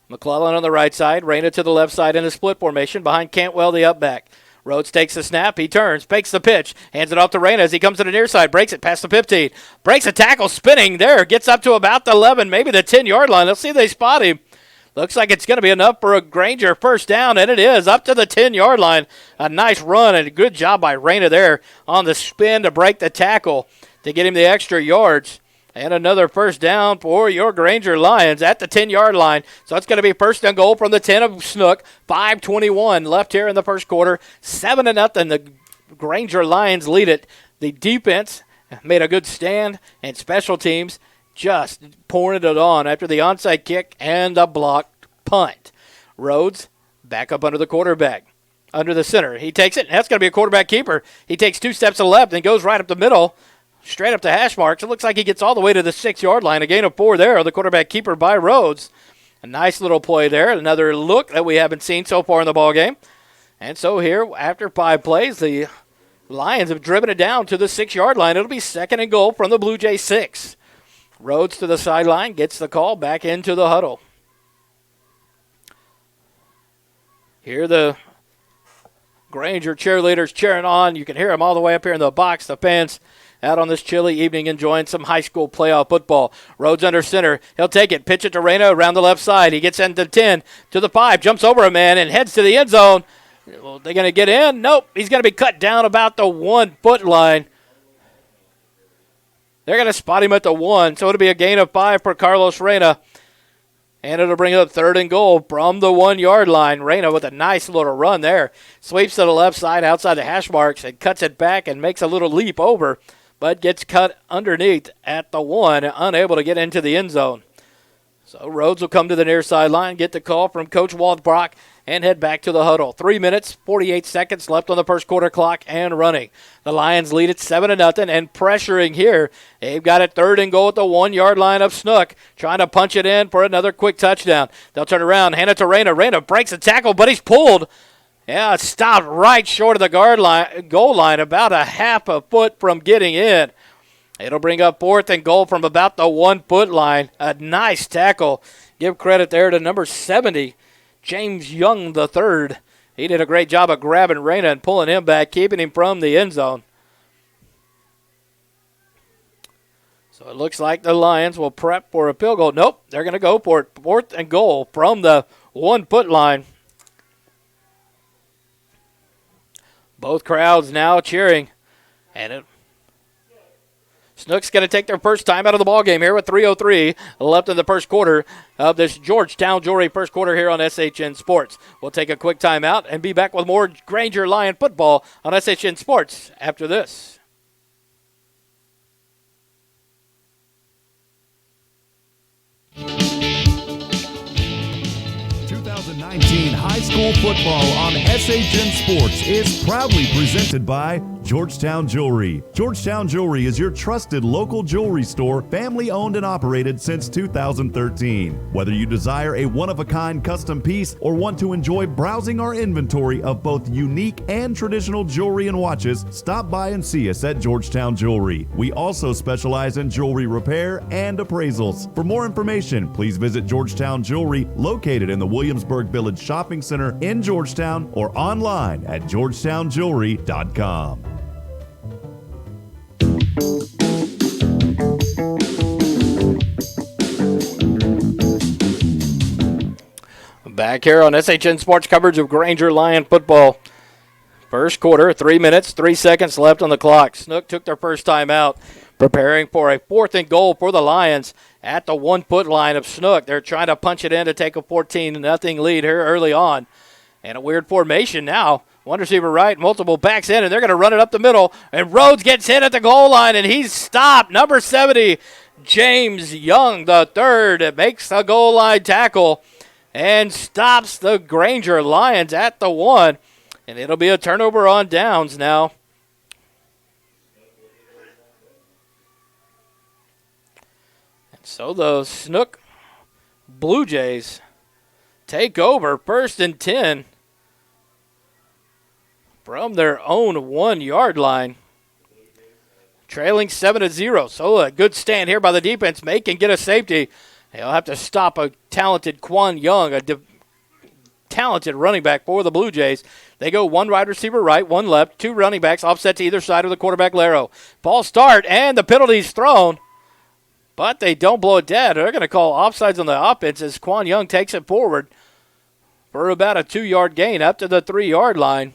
McClellan on the right side, Reyna to the left side in a split formation behind Cantwell, the up back. Rhodes takes the snap, he turns, fakes the pitch, hands it off to Reyna as he comes to the near side, breaks it past the 15, breaks a tackle, spinning there, gets up to about the 11, maybe the 10-yard line. Let's see if they spot him. Looks like it's going to be enough for a Granger first down, and it is up to the 10-yard line. A nice run and a good job by Reyna there on the spin to break the tackle to get him the extra yards. And another first down for your Granger Lions at the 10-yard line. So it's going to be first and goal from the 10 of Snook. 5:21 left here in the first quarter. 7-0. The Granger Lions lead it. The defense made a good stand, and special teams just pouring it on after the onside kick and the blocked punt. Rhodes back up under the quarterback, under the center. He takes it, and that's going to be a quarterback keeper. He takes 2 steps to the left and goes right up the middle, straight up the hash marks. It looks like he gets all the way to the 6-yard line. A gain of 4 there, the quarterback keeper by Rhodes. A nice little play there. Another look that we haven't seen so far in the ballgame. And so here, after 5 plays, the Lions have driven it down to the 6-yard line. It'll be 2nd and goal from the Blue Jay 6. Rhodes to the sideline, gets the call back into the huddle. Here the Granger cheerleaders cheering on. You can hear them all the way up here in the box. The fans out on this chilly evening enjoying some high school playoff football. Rhodes under center. He'll take it. Pitch it to Reyna around the left side. He gets into 10, to the 5, jumps over a man and heads to the end zone. Well, they going to get in? Nope. He's going to be cut down about the 1-foot line. They're going to spot him at the 1, so it'll be a gain of 5 for Carlos Reyna. And it'll bring up 3rd and goal from the 1-yard line. Reyna with a nice little run there. Sweeps to the left side outside the hash marks and cuts it back and makes a little leap over, but gets cut underneath at the 1, unable to get into the end zone. So Rhodes will come to the near sideline, get the call from Coach Waldbrock, and head back to the huddle. 3 minutes, 48 seconds left on the first quarter clock and running. The Lions lead it 7-0 and pressuring here. They've got it 3rd and goal at the 1-yard line of Snook, trying to punch it in for another quick touchdown. They'll turn around, hand it to Reyna. Reyna breaks a tackle, but he's pulled. Yeah, it's stopped right short of the goal line, about a half a foot from getting in. It'll bring up 4th and goal from about the 1-foot line. A nice tackle. Give credit there to number 70, James Young III. He did a great job of grabbing Reyna and pulling him back, keeping him from the end zone. So it looks like the Lions will prep for a field goal. Nope, they're going to go for it. 4th and goal from the 1-foot line. Both crowds now cheering. And Snook's going to take their first time out of the ballgame here with 3:03 left in the first quarter of this Georgetown Jewelry first quarter here on SHN Sports. We'll take a quick timeout and be back with more Granger Lion football on SHN Sports after this. High school football on SHN Sports is proudly presented by Georgetown Jewelry. Georgetown Jewelry is your trusted local jewelry store, family owned and operated since 2013. Whether you desire a one-of-a-kind custom piece or want to enjoy browsing our inventory of both unique and traditional jewelry and watches, stop by and see us at Georgetown Jewelry. We also specialize in jewelry repair and appraisals. For more information, please visit Georgetown Jewelry, located in the Williamsburg Village Shopping Center in Georgetown, or online at georgetownjewelry.com. Back here on SHN Sports coverage of Granger Lion football. First quarter, 3 minutes, 3 seconds left on the clock. Snook took their first time out, preparing for a 4th and goal for the Lions at the 1-foot line of Snook. They're trying to punch it in to take a 14-0 lead here early on. And a weird formation now. One receiver right, multiple backs in, and they're going to run it up the middle. And Rhodes gets hit at the goal line, and he's stopped. Number 70, James Young, the third, makes a goal line tackle and stops the Granger Lions at the 1. And it'll be a turnover on downs now. And so the Snook Blue Jays take over 1st and 10 from their own 1-yard line. Trailing 7-0. So a good stand here by the defense. May can get a safety. He'll have to stop a talented Quan Young, talented running back for the Blue Jays. They go 1 wide receiver right, 1 left, 2 running backs offset to either side of the quarterback, Laro. Ball start, and the penalty's thrown. But they don't blow it dead. They're going to call offsides on the offense as Quan Young takes it forward for about a 2-yard gain up to the 3-yard line.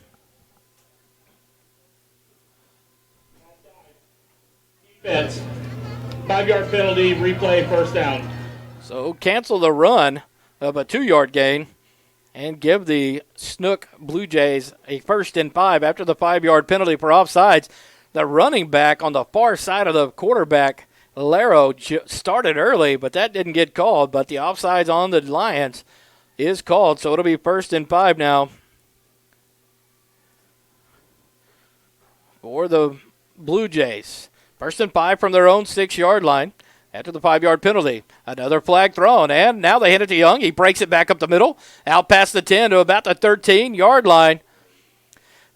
Defense, 5-yard penalty, replay, first down. So cancel the run of a 2-yard gain and give the Snook Blue Jays a 1st and 5 after the 5-yard penalty for offsides. The running back on the far side of the quarterback, Laro, started early, but that didn't get called. But the offsides on the Lions is called, so it'll be 1st and 5 now for the Blue Jays. 1st and 5 from their own 6-yard line after the 5-yard penalty. Another flag thrown, and now they hit it to Young. He breaks it back up the middle, out past the 10 to about the 13-yard line.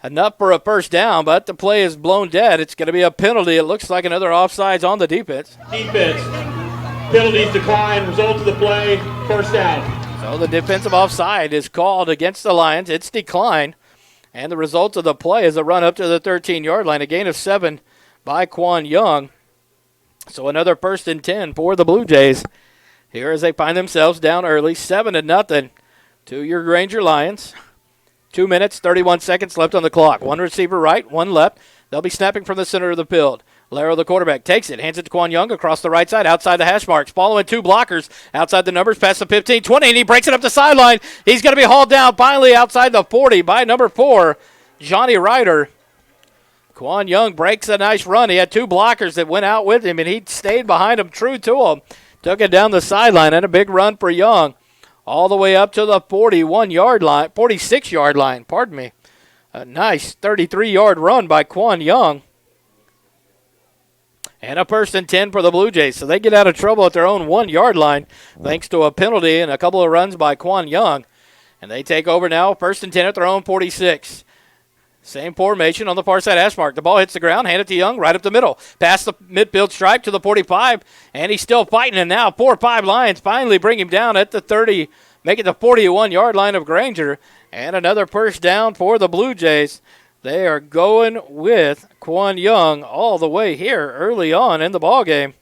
Enough for a first down, but the play is blown dead. It's going to be a penalty. It looks like another offsides on the defense. Defense. Penalties decline. Result of the play, first down. So the defensive offside is called against the Lions. It's declined. And the result of the play is a run up to the 13-yard line, a gain of 7 by Quan Young. So another 1st and 10 for the Blue Jays here as they find themselves down early, 7-0 to your Granger Lions. 2 minutes, 31 seconds left on the clock. 1 receiver right, 1 left. They'll be snapping from the center of the field. Laro, the quarterback, takes it, hands it to Quan Young across the right side, outside the hash marks. Following 2 blockers, outside the numbers, past the 15, 20, and he breaks it up the sideline. He's going to be hauled down finally outside the 40 by number 4, Johnny Ryder. Quan Young breaks a nice run. He had 2 blockers that went out with him, and he stayed behind him, true to him. Took it down the sideline, and a big run for Young all the way up to the 46-yard line, pardon me. A nice 33-yard run by Quan Young. And a 1st and 10 for the Blue Jays. So they get out of trouble at their own 1-yard line thanks to a penalty and a couple of runs by Quan Young. And they take over now, 1st and 10 at their own 46. Same formation on the far side hash mark. The ball hits the ground, hand it to Young, right up the middle. Past the midfield stripe to the 45, and he's still fighting. And now 4 or 5 Lions finally bring him down at the 30, making the 41-yard line of Granger. And another first down for the Blue Jays. They are going with Quan Young all the way here early on in the ballgame.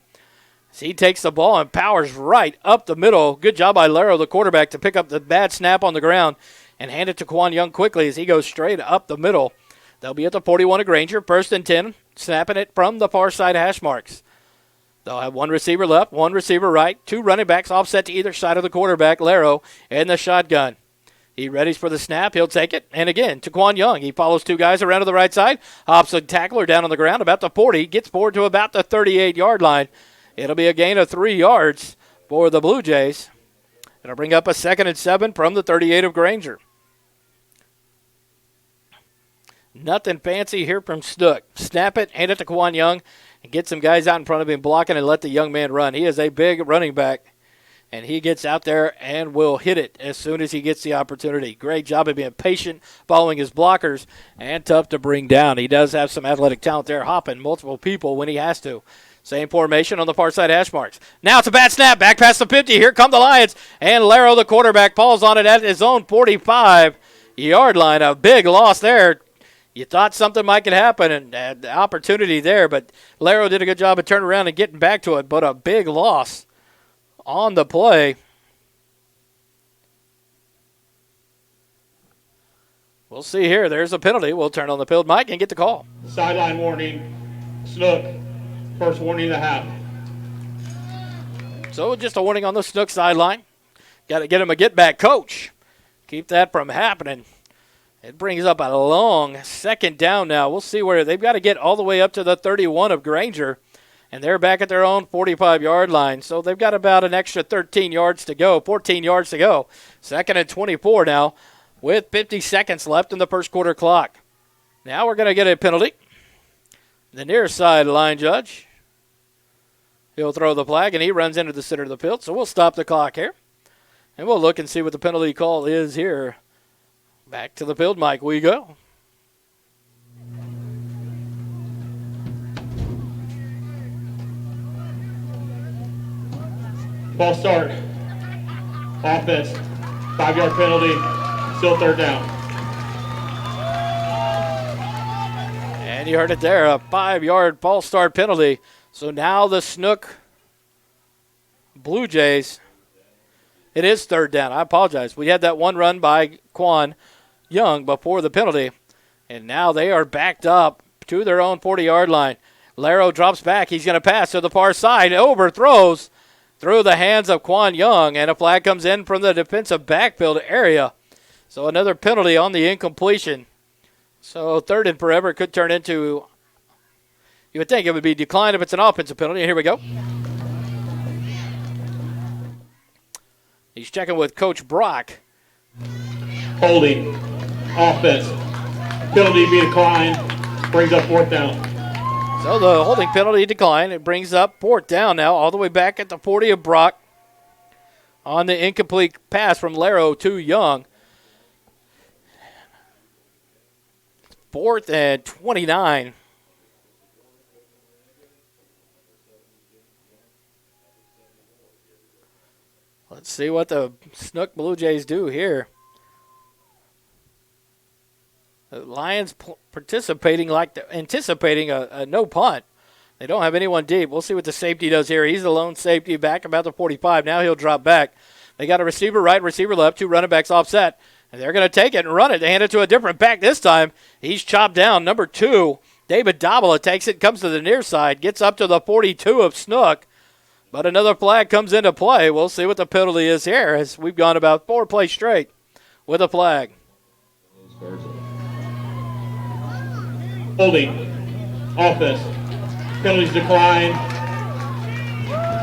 So he takes the ball and powers right up the middle. Good job by Laro, the quarterback, to pick up the bad snap on the ground and hand it to Quan Young quickly as he goes straight up the middle. They'll be at the 41 of Granger, 1st and 10, snapping it from the far side hash marks. They'll have 1 receiver left, 1 receiver right, 2 running backs offset to either side of the quarterback, Laro, in the shotgun. He readies for the snap. He'll take it. And again, to Quan Young. He follows 2 guys around to the right side. Hops a tackler down on the ground about the 40. Gets forward to about the 38-yard line. It'll be a gain of 3 yards for the Blue Jays. It'll bring up a 2nd and 7 from the 38 of Granger. Nothing fancy here from Snook. Snap it, hand it to Quan Young, and get some guys out in front of him blocking and let the young man run. He is a big running back, and he gets out there and will hit it as soon as he gets the opportunity. Great job of being patient, following his blockers, and tough to bring down. He does have some athletic talent there, hopping multiple people when he has to. Same formation on the far side hash marks. Now it's a bad snap, back past the 50. Here come the Lions, and Laro, the quarterback, falls on it at his own 45-yard line. A big loss there. You thought something might could happen and had the opportunity there, but Laro did a good job of turning around and getting back to it, but a big loss on the play. We'll see here. There's a penalty. We'll turn on the field mic and get the call. Sideline warning, Snook. First warning of the half. So just a warning on the Snook sideline. Got to get him a get-back coach. Keep that from happening. It brings up a long second down now. We'll see where they've got to get all the way up to the 31 of Granger, and they're back at their own 45-yard line. So they've got about an extra 13 yards to go, 14 yards to go. Second and 24 now with 50 seconds left in the first quarter clock. Now we're going to get a penalty. The near side line judge, he'll throw the flag, and he runs into the center of the field. So we'll stop the clock here, and we'll look and see what the penalty call is here. Back to the field mic we go. Ball start. Offense. 5-yard penalty. Still third down. And you heard it there, a 5-yard false start penalty. So now the Snook Blue Jays, it is third down. I apologize. We had that one run by Quan Young before the penalty, and now they are backed up to their own 40-yard line. Laro drops back. He's going to pass to the far side. Overthrows through the hands of Quan Young, and a flag comes in from the defensive backfield area. So another penalty on the incompletion. So third and forever could turn into, you would think it would be declined if it's an offensive penalty. And here we go. He's checking with Coach Brock. Holding. Offense. Penalty be declined. Brings up fourth down. So the holding penalty declined. It brings up fourth down now, all the way back at the 40 of Brock on the incomplete pass from Laro to Young. 4th and 29. Let's see what the Snook Blue Jays do here. The Lions anticipating a no punt. They don't have anyone deep. We'll see what the safety does here. He's the lone safety back about the 45. Now he'll drop back. They got a receiver right, receiver left, 2 running backs offset. And they're going to take it and run it. They hand it to a different back this time. He's chopped down. Number 2, David Davila takes it, comes to the near side, gets up to the 42 of Snook. But another flag comes into play. We'll see what the penalty is here as we've gone about 4 plays straight with a flag. Holding. Offense. Penalties decline.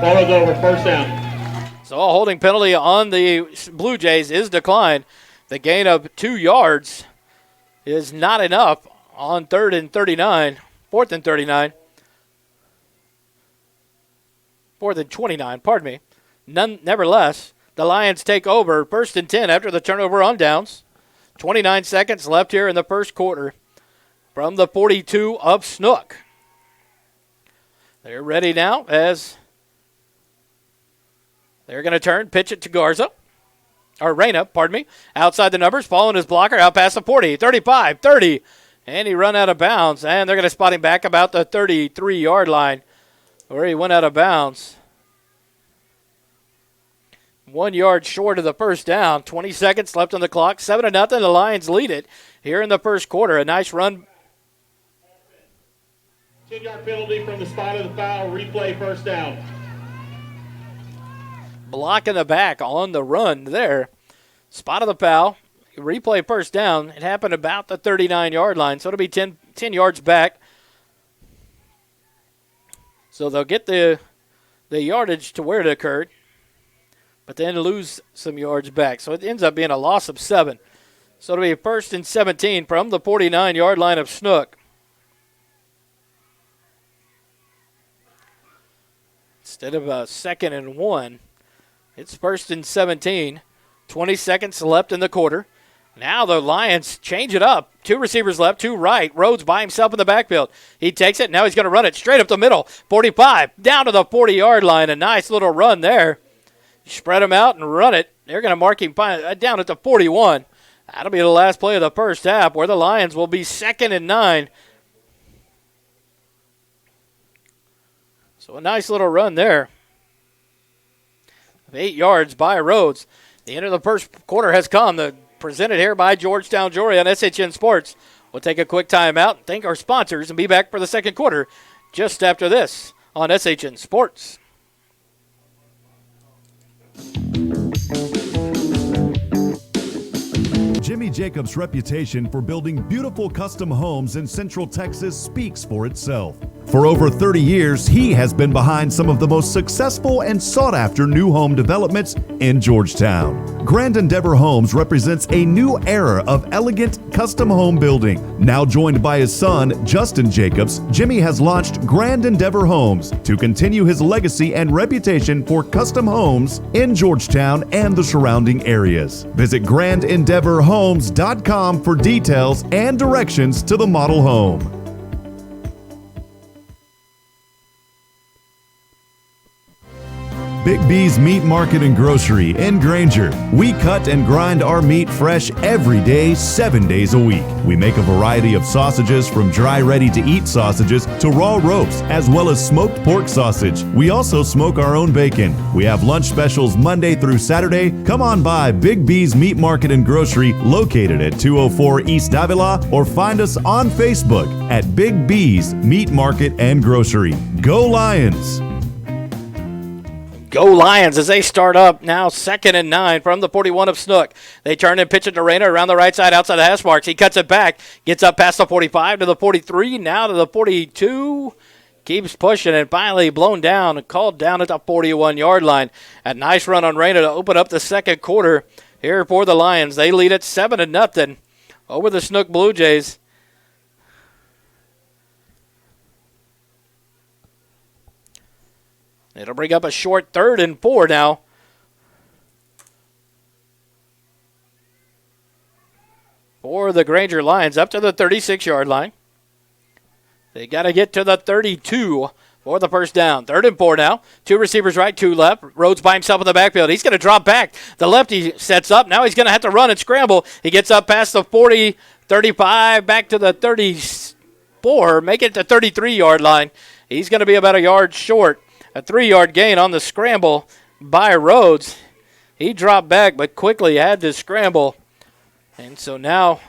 Ball is over. First down. So a holding penalty on the Blue Jays is declined. The gain of 2 yards is not enough on 4th and 39. 4th and 29, pardon me. Nevertheless, the Lions take over 1st and 10 after the turnover on downs. 29 seconds left here in the first quarter from the 42 of Snook. They're ready now as they're going to turn, pitch it to Reyna, pardon me. Outside the numbers, following his blocker, out past the 40, 35, 30. And he run out of bounds. And they're going to spot him back about the 33-yard line where he went out of bounds. 1 yard short of the first down. 20 seconds left on the clock. 7-0. The Lions lead it here in the first quarter. A nice run. 10-yard penalty from the spot of the foul. Replay first down. Block in the back on the run there. Spot of the foul. Replay first down. It happened about the 39-yard line, so it'll be 10 yards back. So they'll get the yardage to where it occurred, but then lose some yards back. So it ends up being a loss of 7. So it'll be first and 17 from the 49-yard line of Snook. Instead of a 2nd and 1, it's first and 17. 20 seconds left in the quarter. Now the Lions change it up. 2 receivers left, 2 right. Rhodes by himself in the backfield. He takes it. Now he's going to run it straight up the middle. 45, down to the 40-yard line. A nice little run there. Spread him out and run it. They're going to mark him down at the 41. That'll be the last play of the first half, where the Lions will be 2nd and 9. So a nice little run there. 8 yards by Rhodes. The end of the first quarter has come. Presented here by Georgetown Jewelry on SHN Sports. We'll take a quick timeout, thank our sponsors, and be back for the second quarter just after this on SHN Sports. Jimmy Jacobs' reputation for building beautiful custom homes in Central Texas speaks for itself. For over 30 years, he has been behind some of the most successful and sought-after new home developments in Georgetown. Grand Endeavor Homes represents a new era of elegant custom home building. Now joined by his son, Justin Jacobs, Jimmy has launched Grand Endeavor Homes to continue his legacy and reputation for custom homes in Georgetown and the surrounding areas. Visit GrandEndeavorHomes.com for details and directions to the model home. Big B's Meat Market and Grocery in Granger. We cut and grind our meat fresh every day, 7 days a week. We make a variety of sausages, from dry ready-to-eat sausages to raw ropes, as well as smoked pork sausage. We also smoke our own bacon. We have lunch specials Monday through Saturday. Come on by Big B's Meat Market and Grocery, located at 204 East Davila, or find us on Facebook at Big B's Meat Market and Grocery. Go Lions! Go Lions as they start up now 2nd and 9 from the 41 of Snook. They turn and pitch it to Rayner around the right side outside the hash marks. He cuts it back, gets up past the 45 to the 43, now to the 42. Keeps pushing and finally blown down and called down at the 41-yard line. A nice run on Rayner to open up the second quarter here for the Lions. They lead it 7-0 over the Snook Blue Jays. It'll bring up a short 3rd and 4 now. For the Granger Lions, up to the 36-yard line. They got to get to the 32 for the first down. 3rd and 4 now. 2 receivers right, 2 left. Rhodes by himself in the backfield. He's going to drop back. The lefty sets up. Now he's going to have to run and scramble. He gets up past the 40, 35, back to the 34, make it to the 33-yard line. He's going to be about a yard short. A 3-yard gain on the scramble by Rhodes. He dropped back, but quickly had to scramble. And so now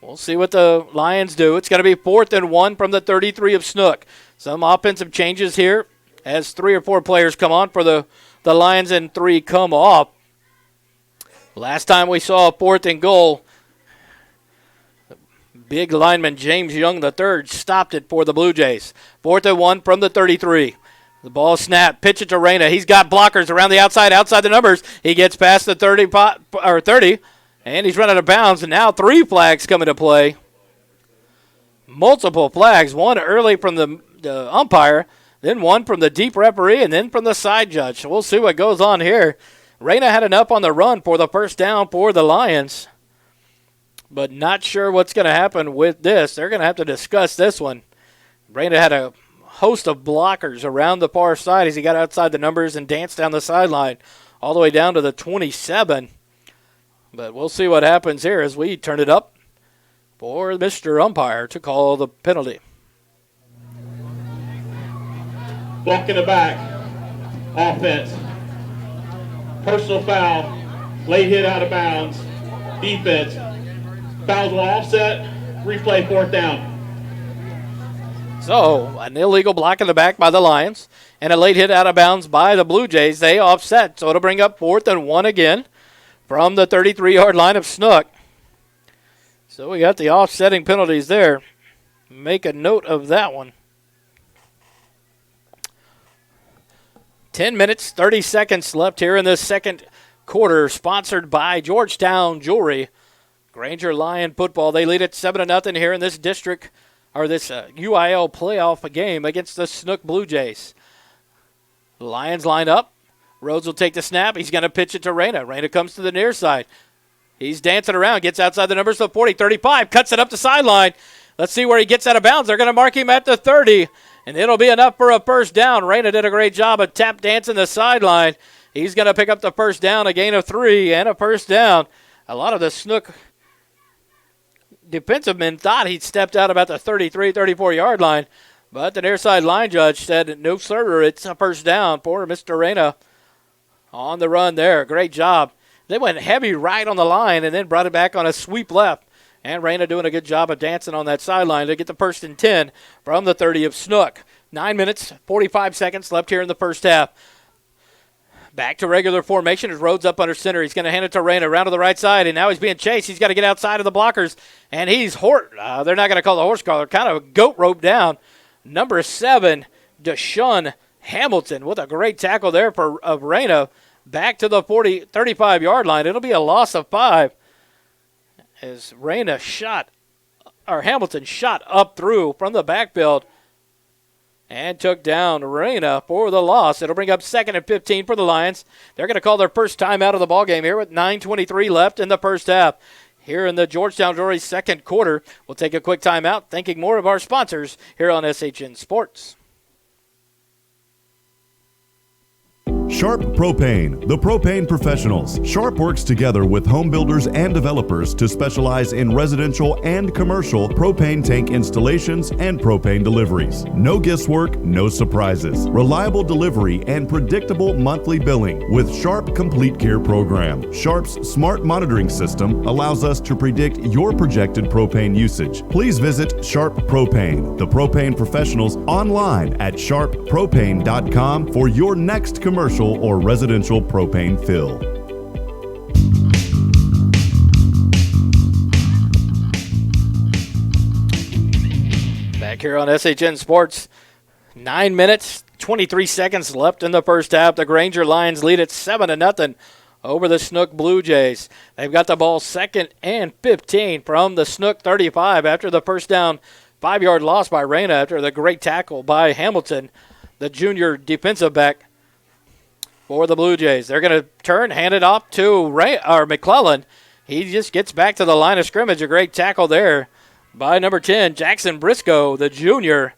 we'll see what the Lions do. It's going to be 4th and 1 from the 33 of Snook. Some offensive changes here as 3 or 4 players come on for the Lions and 3 come off. Last time we saw a 4th and goal, big lineman James Young III stopped it for the Blue Jays. 4th and 1 from the 33. The ball snapped, pitch it to Reyna. He's got blockers around the outside the numbers. He gets past the 30, and he's run out of bounds. And now 3 flags come into play. Multiple flags, one early from the umpire, then one from the deep referee, and then from the side judge. So we'll see what goes on here. Reyna had enough on the run for the first down for the Lions, but not sure what's going to happen with this. They're going to have to discuss this one. Reyna had a host of blockers around the far side as he got outside the numbers and danced down the sideline all the way down to the 27. But we'll see what happens here as we turn it up for Mr. Umpire to call the penalty. Block in the back. Offense. Personal foul. Late hit out of bounds. Defense. Fouls will offset. Replay 4th down. So, an illegal block in the back by the Lions and a late hit out of bounds by the Blue Jays. They offset, so it'll bring up 4th and 1 again from the 33-yard line of Snook. So we got the offsetting penalties there. Make a note of that one. 10 minutes, 30 seconds left here in this second quarter, sponsored by Georgetown Jewelry. Granger Lion football. They lead it 7-0 here in this district, or this UIL playoff game against the Snook Blue Jays. The Lions line up. Rhodes will take the snap. He's going to pitch it to Reyna. Reyna comes to the near side. He's dancing around, gets outside the numbers of 40, 35, cuts it up the sideline. Let's see where he gets out of bounds. They're going to mark him at the 30, and it'll be enough for a first down. Reyna did a great job of tap dancing the sideline. He's going to pick up the first down, a gain of 3, and a first down. A lot of the Snook defensive men thought he'd stepped out about the 33, 34-yard line, but the near side line judge said, no, sir, it's a first down for Mr. Reyna on the run there. Great job. They went heavy right on the line and then brought it back on a sweep left. And Reyna doing a good job of dancing on that sideline to get the first and 10 from the 30 of Snook. 9 minutes, 45 seconds left here in the first half. Back to regular formation as Rhodes up under center. He's going to hand it to Reyna around to the right side, and now he's being chased. He's got to get outside of the blockers, and he's they're not going to call the horse collar, kind of goat rope down. Number 7, Deshaun Hamilton with a great tackle there of Reyna. Back to the 35-yard line. It'll be a loss of 5 as Hamilton shot up through from the backfield and took down Reyna for the loss. It'll bring up 2nd and 15 for the Lions. They're going to call their first time out of the ballgame here with 9:23 left in the first half. Here in the Georgetown Jewelry second quarter, we'll take a quick timeout, thanking more of our sponsors here on SHN Sports. Sharp Propane, the propane professionals. Sharp works together with home builders and developers to specialize in residential and commercial propane tank installations and propane deliveries. No guesswork, no surprises. Reliable delivery and predictable monthly billing with Sharp Complete Care program. Sharp's smart monitoring system allows us to predict your projected propane usage. Please visit Sharp Propane, the propane professionals, online at sharppropane.com for your next commercial or residential propane fill. Back here on SHN Sports, 9 minutes, 23 seconds left in the first half. The Granger Lions lead at 7-0 over the Snook Blue Jays. They've got the ball 2nd and 15 from the Snook 35 after the first down 5-yard loss by Reyna after the great tackle by Hamilton, the junior defensive back for the Blue Jays. They're going to turn, hand it off to McClellan. He just gets back to the line of scrimmage. A great tackle there by number 10, Jackson Briscoe, the junior.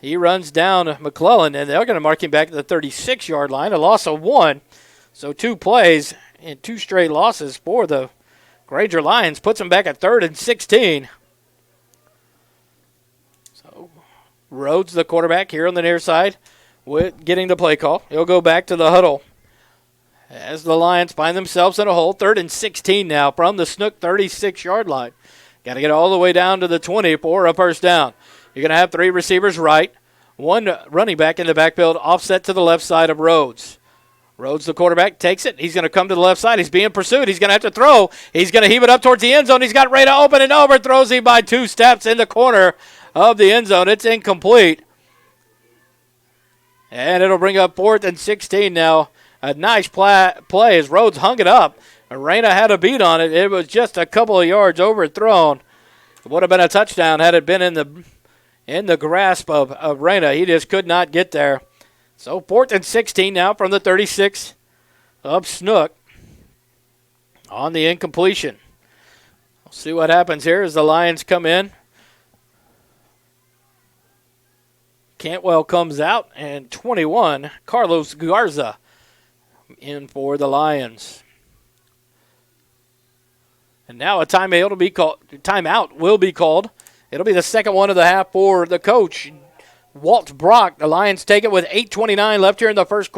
He runs down McClellan, and they're going to mark him back to the 36-yard line, a loss of 1. So 2 plays and 2 straight losses for the Granger Lions puts them back at 3rd and 16. So Rhodes, the quarterback, here on the near side, with getting the play call. He'll go back to the huddle as the Lions find themselves in a hole. 3rd and 16 now from the Snook 36-yard line. Got to get all the way down to the 20 for a first down. You're going to have 3 receivers right, 1 running back in the backfield, offset to the left side of Rhodes. Rhodes, the quarterback, takes it. He's going to come to the left side. He's being pursued. He's going to have to throw. He's going to heave it up towards the end zone. He's got Reyna open and overthrows him by 2 steps in the corner of the end zone. It's incomplete. And it'll bring up 4th and 16 now. A nice play as Rhodes hung it up. Reyna had a beat on it. It was just a couple of yards overthrown. It would have been a touchdown had it been in the grasp of Reyna. He just could not get there. So 4th and 16 now from the 36 of Snook on the incompletion. We'll see what happens here as the Lions come in. Cantwell comes out, and 21, Carlos Garza, in for the Lions. And now a timeout will be called. It'll be the second one of the half for the coach, Walt Brock. The Lions take it with 8:29 left here in the first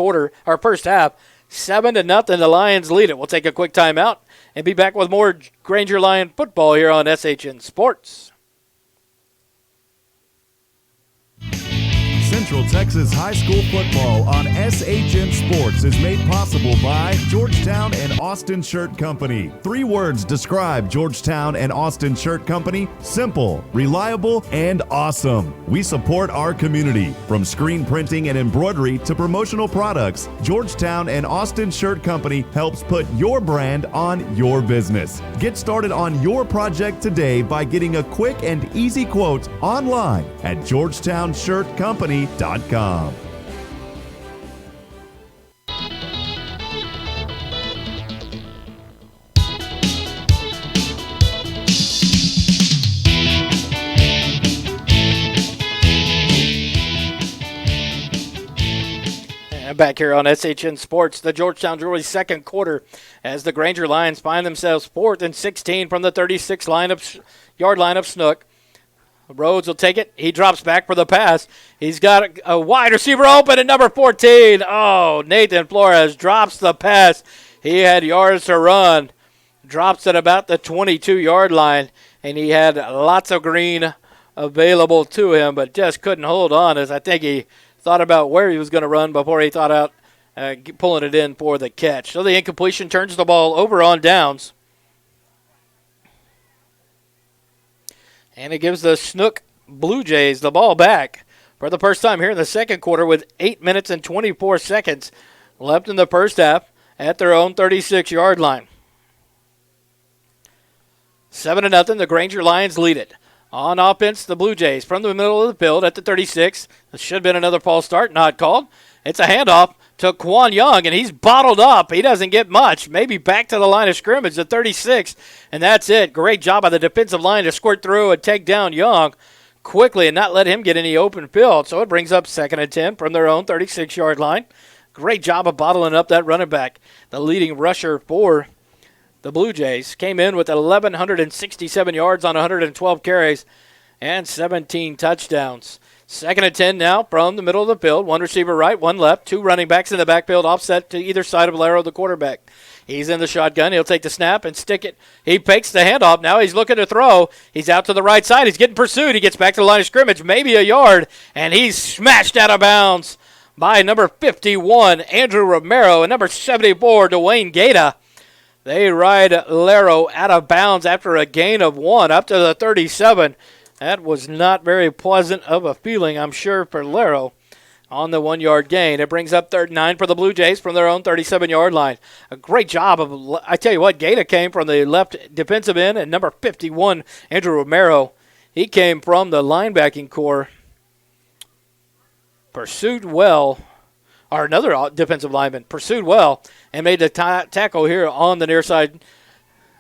half. 7-0, the Lions lead it. We'll take a quick timeout and be back with more Granger Lion football here on SHN Sports. Central Texas high school football on SHN Sports is made possible by Georgetown and Austin Shirt Company. 3 words describe Georgetown and Austin Shirt Company: simple, reliable, and awesome. We support our community. From screen printing and embroidery to promotional products, Georgetown and Austin Shirt Company helps put your brand on your business. Get started on your project today by getting a quick and easy quote online at georgetownshirtcompany.com. Back here on SHN Sports, the Georgetown Jewelry second quarter, as the Granger Lions find themselves 4th and 16 from the 36-yard line of Snook. Rhodes will take it. He drops back for the pass. He's got a wide receiver open at number 14. Oh, Nathan Flores drops the pass. He had yards to run. Drops at about the 22-yard line, and he had lots of green available to him, but just couldn't hold on, as I think he thought about where he was going to run before he thought out pulling it in for the catch. So the incompletion turns the ball over on downs. And it gives the Snook Blue Jays the ball back for the first time here in the second quarter with 8 minutes and 24 seconds left in the first half at their own 36-yard line. 7-0, the Granger Lions lead it. On offense, the Blue Jays from the middle of the field at the 36. This should have been another false start, not called. It's a handoff to Quan Young, and he's bottled up. He doesn't get much. Maybe back to the line of scrimmage, the 36, and that's it. Great job by the defensive line to squirt through and take down Young quickly and not let him get any open field. So it brings up 2nd and 10 from their own 36-yard line. Great job of bottling up that running back. The leading rusher for the Blue Jays came in with 1,167 yards on 112 carries and 17 touchdowns. 2nd and 10 now from the middle of the field. 1 receiver right, 1 left. 2 running backs in the backfield offset to either side of Laro, the quarterback. He's in the shotgun. He'll take the snap and stick it. He fakes the handoff. Now he's looking to throw. He's out to the right side. He's getting pursued. He gets back to the line of scrimmage, maybe a yard, and he's smashed out of bounds by number 51, Andrew Romero, and number 74, Dwayne Gaeta. They ride Laro out of bounds after a gain of 1 up to the 37. That was not very pleasant of a feeling, I'm sure, for Laro on the 1-yard gain. It brings up 3rd and 9 for the Blue Jays from their own 37-yard line. A great job of, I tell you what, Gaeta came from the left defensive end, and number 51, Andrew Romero, he came from the linebacking core. Pursued well. Or another defensive lineman pursued well and made the tackle here on the near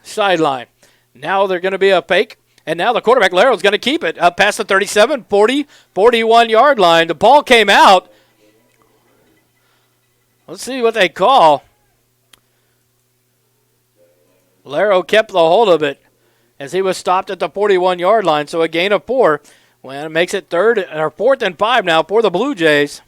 sideline. Now they're going to be a fake, and now the quarterback, Laro, is going to keep it up past the 37, 40, 41-yard line. The ball came out. Let's see what they call. Laro kept the hold of it as he was stopped at the 41-yard line, so a gain of 4. Well, it makes it 4th and 5 now for the Blue Jays.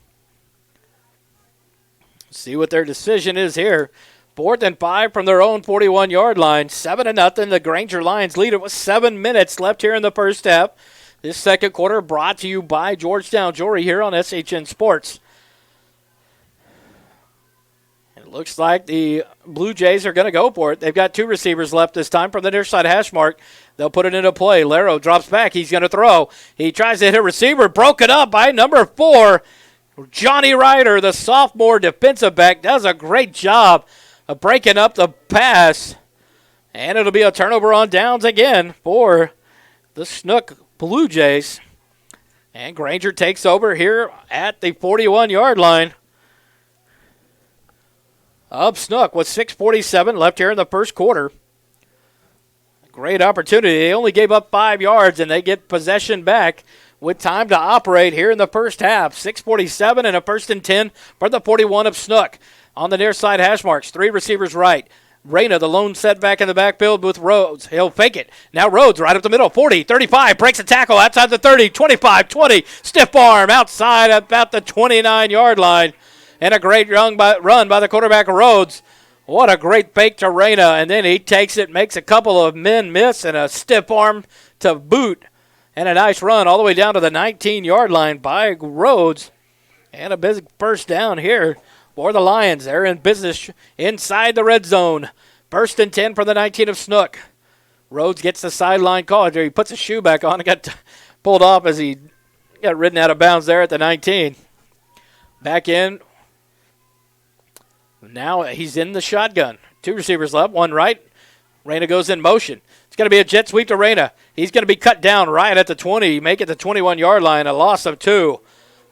See what their decision is here. 4th and 5 from their own 41-yard line. 7-0. The Granger Lions lead it with 7 minutes left here in the first half. This second quarter brought to you by Georgetown Jewelry here on SHN Sports. It looks like the Blue Jays are going to go for it. They've got 2 receivers left this time from the near side hash mark. They'll put it into play. Laro drops back. He's going to throw. He tries to hit a receiver. Broken up by number 4. Johnny Ryder, the sophomore defensive back, does a great job of breaking up the pass. And it'll be a turnover on downs again for the Snook Blue Jays. And Granger takes over here at the 41-yard line of Snook with 6:47 left here in the first quarter. Great opportunity. They only gave up 5 yards, and they get possession back with time to operate here in the first half. 6:47 and a 1st and 10 for the 41 of Snook. On the near side hash marks, 3 receivers right. Reyna, the lone setback in the backfield with Rhodes. He'll fake it. Now Rhodes right up the middle, 40, 35, breaks a tackle outside the 30, 25, 20, stiff arm outside about the 29-yard line. And a great run by the quarterback, Rhodes. What a great fake to Reyna, and then he takes it, makes a couple of men miss, and a stiff arm to boot. And a nice run all the way down to the 19-yard line by Rhodes. And a big first down here for the Lions. They're in business inside the red zone. First and 10 for the 19 of Snook. Rhodes gets the sideline call. He puts his shoe back on and got pulled off as he got ridden out of bounds there at the 19. Back in. Now he's in the shotgun. 2 receivers left, 1 right. Reyna goes in motion. It's going to be a jet sweep to Reyna. He's going to be cut down right at the 20. Make it the 21-yard line, a loss of 2.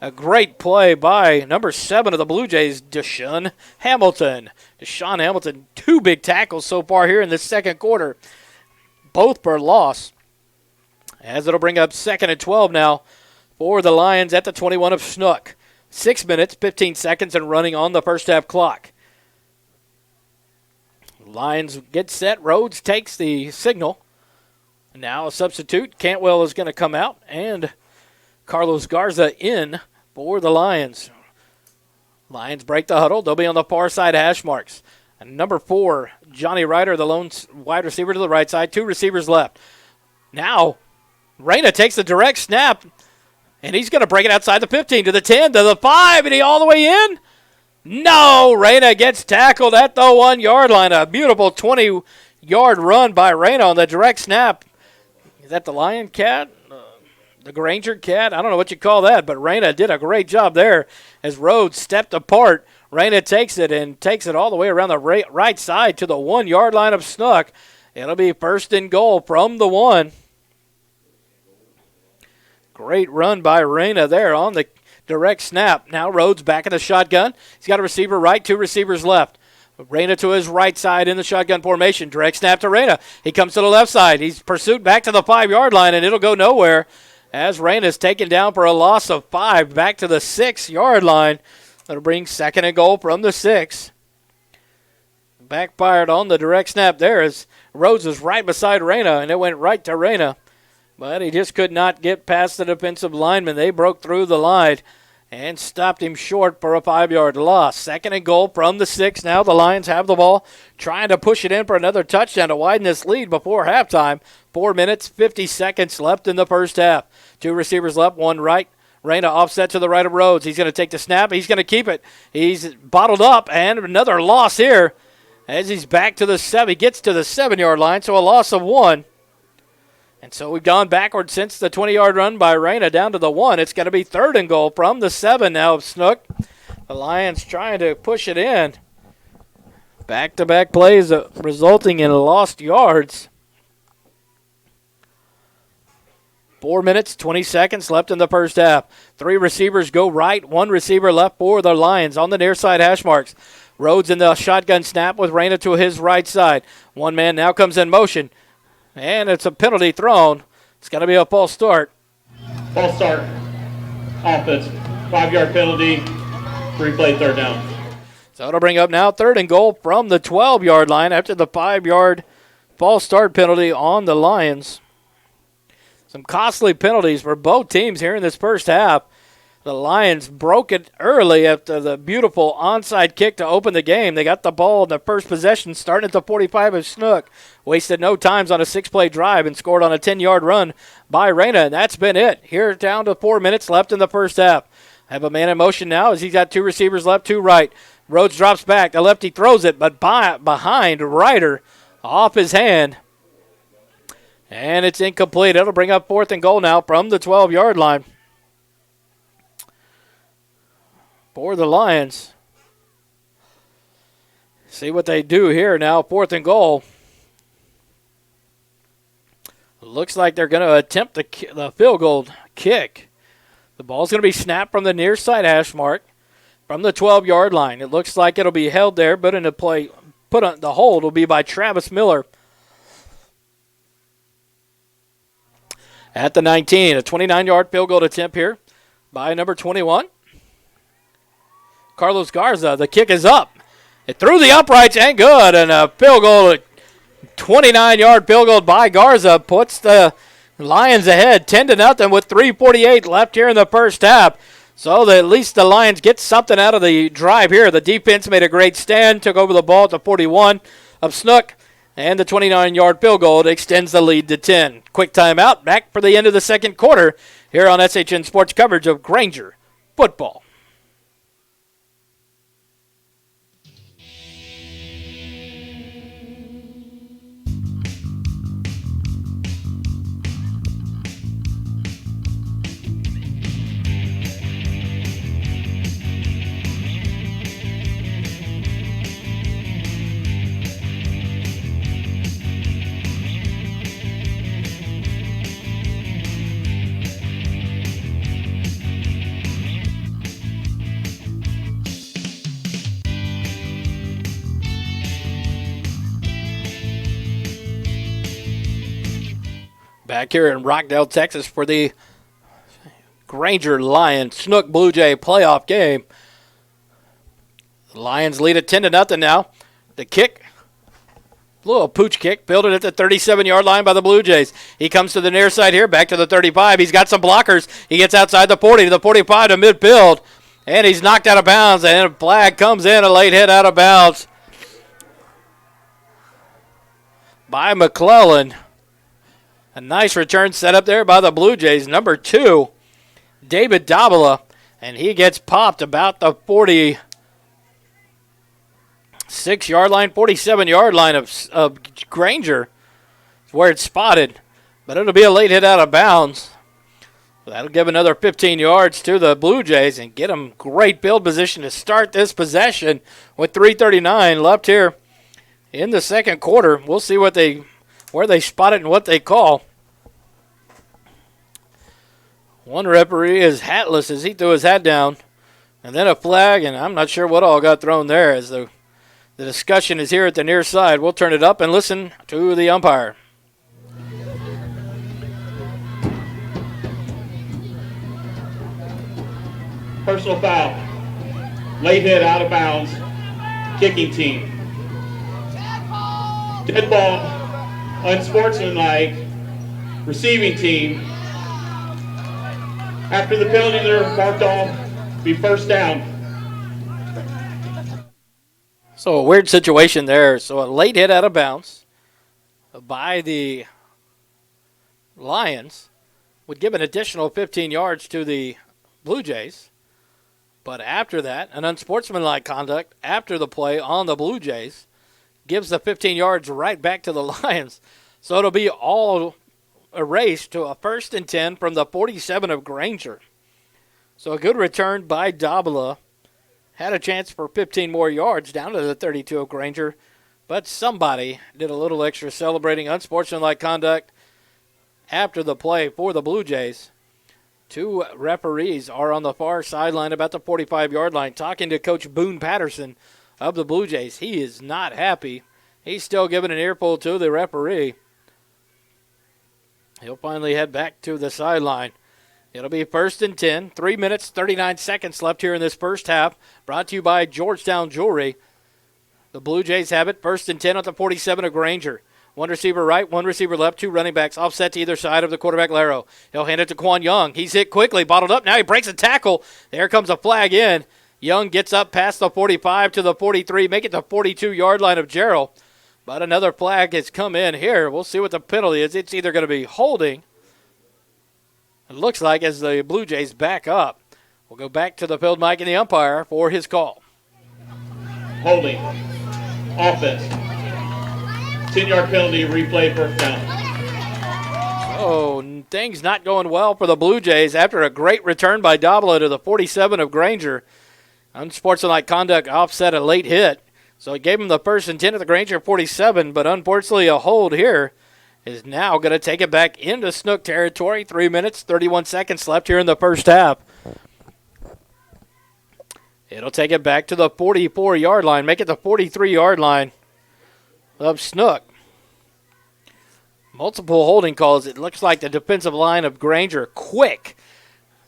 A great play by number 7 of the Blue Jays, Deshaun Hamilton. 2 big tackles so far here in the second quarter, both for loss. As it'll bring up 2nd and 12 now for the Lions at the 21 of Snook. 6 minutes, 15 seconds, and running on the first half clock. Lions get set. Rhodes takes the signal. Now a substitute. Cantwell is going to come out, and Carlos Garza in for the Lions. Lions break the huddle. They'll be on the far side hash marks. And number 4, Johnny Ryder, the lone wide receiver to the right side. 2 receivers left. Now, Reyna takes the direct snap, and he's going to break it outside the 15 to the 10 to the 5, and he all the way in? No, Reyna gets tackled at the 1-yard line. A beautiful 20-yard run by Reyna on the direct snap. Is that the Lion Cat? The Granger Cat? I don't know what you call that, but Reyna did a great job there as Rhodes stepped apart. Reyna takes it all the way around the right side to the 1-yard line of Snook. It'll be first and goal from the 1. Great run by Reyna there on the direct snap. Now Rhodes back in the shotgun. He's got a receiver right, 2 receivers left. Reyna to his right side in the shotgun formation. Direct snap to Reyna. He comes to the left side. He's pursued back to the 5-yard line, and it'll go nowhere as Reyna is taken down for a loss of 5 back to the 6-yard line. That'll bring 2nd and goal from the 6. Backfired on the direct snap there as Rhodes was right beside Reyna, and it went right to Reyna. But he just could not get past the defensive lineman. They broke through the line and stopped him short for a 5-yard loss. 2nd and goal from the 6. Now the Lions have the ball, trying to push it in for another touchdown to widen this lead before halftime. 4 minutes, 50 seconds left in the first half. 2 receivers left, 1 right. Reyna offset to the right of Rhodes. He's going to take the snap. He's going to keep it. He's bottled up, and another loss here as he's back to the 7. He gets to the 7-yard line, so a loss of 1. And so we've gone backward since the 20-yard run by Reyna down to the 1. It's going to be 3rd and goal from the 7 now of Snook. The Lions trying to push it in. Back-to-back plays resulting in lost yards. 4 minutes, 20 seconds left in the first half. 3 receivers go right, 1 receiver left for the Lions on the near side hash marks. Rhodes in the shotgun snap with Reyna to his right side. 1 man now comes in motion. And it's a penalty thrown. It's going to be a false start. False start. Offense. 5-yard penalty. Replay 3rd down. So it'll bring up now 3rd and goal from the 12-yard line after the 5-yard false start penalty on the Lions. Some costly penalties for both teams here in this first half. The Lions broke it early after the beautiful onside kick to open the game. They got the ball in the first possession starting at the 45 of Snook. Wasted no times on a 6-play drive and scored on a 10-yard run by Reyna, and that's been it. Here down to 4 minutes left in the first half. Have a man in motion now as he's got 2 receivers left, 2 right. Rhodes drops back. The lefty throws it, but behind Ryder off his hand. And it's incomplete. It'll bring up 4th and goal now from the 12-yard line for the Lions. See what they do here now. 4th and goal. Looks like they're going to attempt the field goal kick. The ball's going to be snapped from the near side hash mark from the 12-yard line. It looks like it'll be held there, but in the play, put on the hold will be by Travis Miller. At the 19, a 29-yard field goal attempt here by number 21. Carlos Garza, the kick is up. It threw the uprights and good, and a field goal, 29-yard field goal by Garza puts the Lions ahead 10-0 with 3:48 left here in the first half. So at least the Lions get something out of the drive here. The defense made a great stand, took over the ball at the 41 of Snook, and the 29-yard field goal extends the lead to 10. Quick timeout, back for the end of the second quarter here on SHN Sports coverage of Granger football. Back here in Rockdale, Texas for the Granger Lions Snook Blue Jay playoff game. The Lions lead it 10-0 now. The kick, a little pooch kick, fielded at the 37-yard line by the Blue Jays. He comes to the near side here, back to the 35. He's got some blockers. He gets outside the 40 to the 45 to midfield, and he's knocked out of bounds, and a flag comes in, a late hit out of bounds by McClellan. A nice return set up there by the Blue Jays. Number 2, David Davila, and he gets popped about the 46-yard line, 47-yard line of Granger. It's where it's spotted, but it'll be a late hit out of bounds. That'll give another 15 yards to the Blue Jays and get them great field position to start this possession with 3:39 left here in the second quarter. We'll see where they spot it and what they call. One referee is hatless as he threw his hat down, and then a flag, and I'm not sure what all got thrown there as the discussion is here at the near side. We'll turn it up and listen to the umpire. Personal foul. Late hit out of bounds. Kicking team. Dead ball. Unsportsmanlike. Receiving team. After the penalty, they're marked off. Be first down. So a weird situation there. So a late hit out of bounds by the Lions would give an additional 15 yards to the Blue Jays. But after that, an unsportsmanlike conduct after the play on the Blue Jays gives the 15 yards right back to the Lions. So it'll be all erased to a 1st and 10 from the 47 of Granger. So a good return by Davila. Had a chance for 15 more yards down to the 32 of Granger, but somebody did a little extra celebrating unsportsmanlike conduct after the play for the Blue Jays. 2 referees are on the far sideline about the 45-yard line talking to Coach Boone Patterson of the Blue Jays. He is not happy. He's still giving an earful to the referee. He'll finally head back to the sideline. It'll be 1st and 10. 3 minutes, 39 seconds left here in this first half. Brought to you by Georgetown Jewelry. The Blue Jays have it. 1st and 10 at the 47 of Granger. One receiver right, one receiver left, 2 running backs offset to either side of the quarterback, Laro. He'll hand it to Quan Young. He's hit quickly, bottled up. Now he breaks a tackle. There comes a flag in. Young gets up past the 45 to the 43, make it the 42-yard line of Gerald. But another flag has come in here. We'll see what the penalty is. It's either going to be holding. It looks like as the Blue Jays back up. We'll go back to the field mic and the umpire for his call. Holding. Offense. 10-yard penalty, replay, first down. So things not going well for the Blue Jays after a great return by Davila to the 47 of Granger. Unsportsmanlike conduct offset a late hit. So it gave him the 1st and 10 at the Granger 47, but unfortunately a hold here is now going to take it back into Snook territory. 3 minutes, 31 seconds left here in the first half. It'll take it back to the 44-yard line, make it the 43-yard line of Snook. Multiple holding calls. It looks like the defensive line of Granger, quick.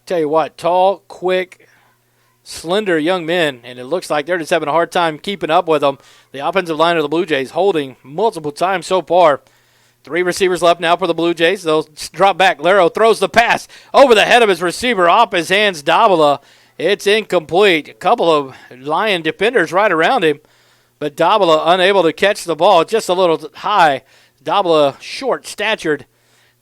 Tell you what, tall, quick, slender young men, and it looks like they're just having a hard time keeping up with them. The offensive line of the Blue Jays holding multiple times so far. 3 receivers left now for the Blue Jays. They'll drop back. Laro throws the pass over the head of his receiver, off his hands, Davila. It's incomplete. A couple of Lion defenders right around him, but Davila unable to catch the ball, just a little high. Davila short-statured.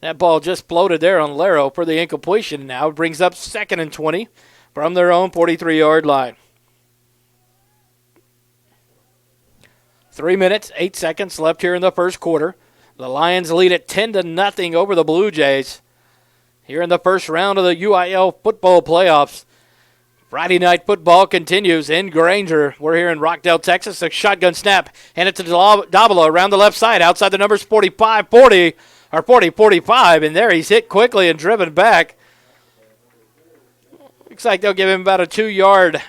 That ball just floated there on Laro for the incompletion. Now it brings up 2nd and 20 from their own 43-yard line. 3 minutes, 8 seconds left here in the first quarter. The Lions lead it 10-0 over the Blue Jays here in the first round of the UIL football playoffs. Friday night football continues in Granger. We're here in Rockdale, Texas. A shotgun snap. Hand it to Davila around the left side. Outside the numbers 45-40, or 40-45. And there he's hit quickly and driven back. Looks like they'll give him about a 2-yard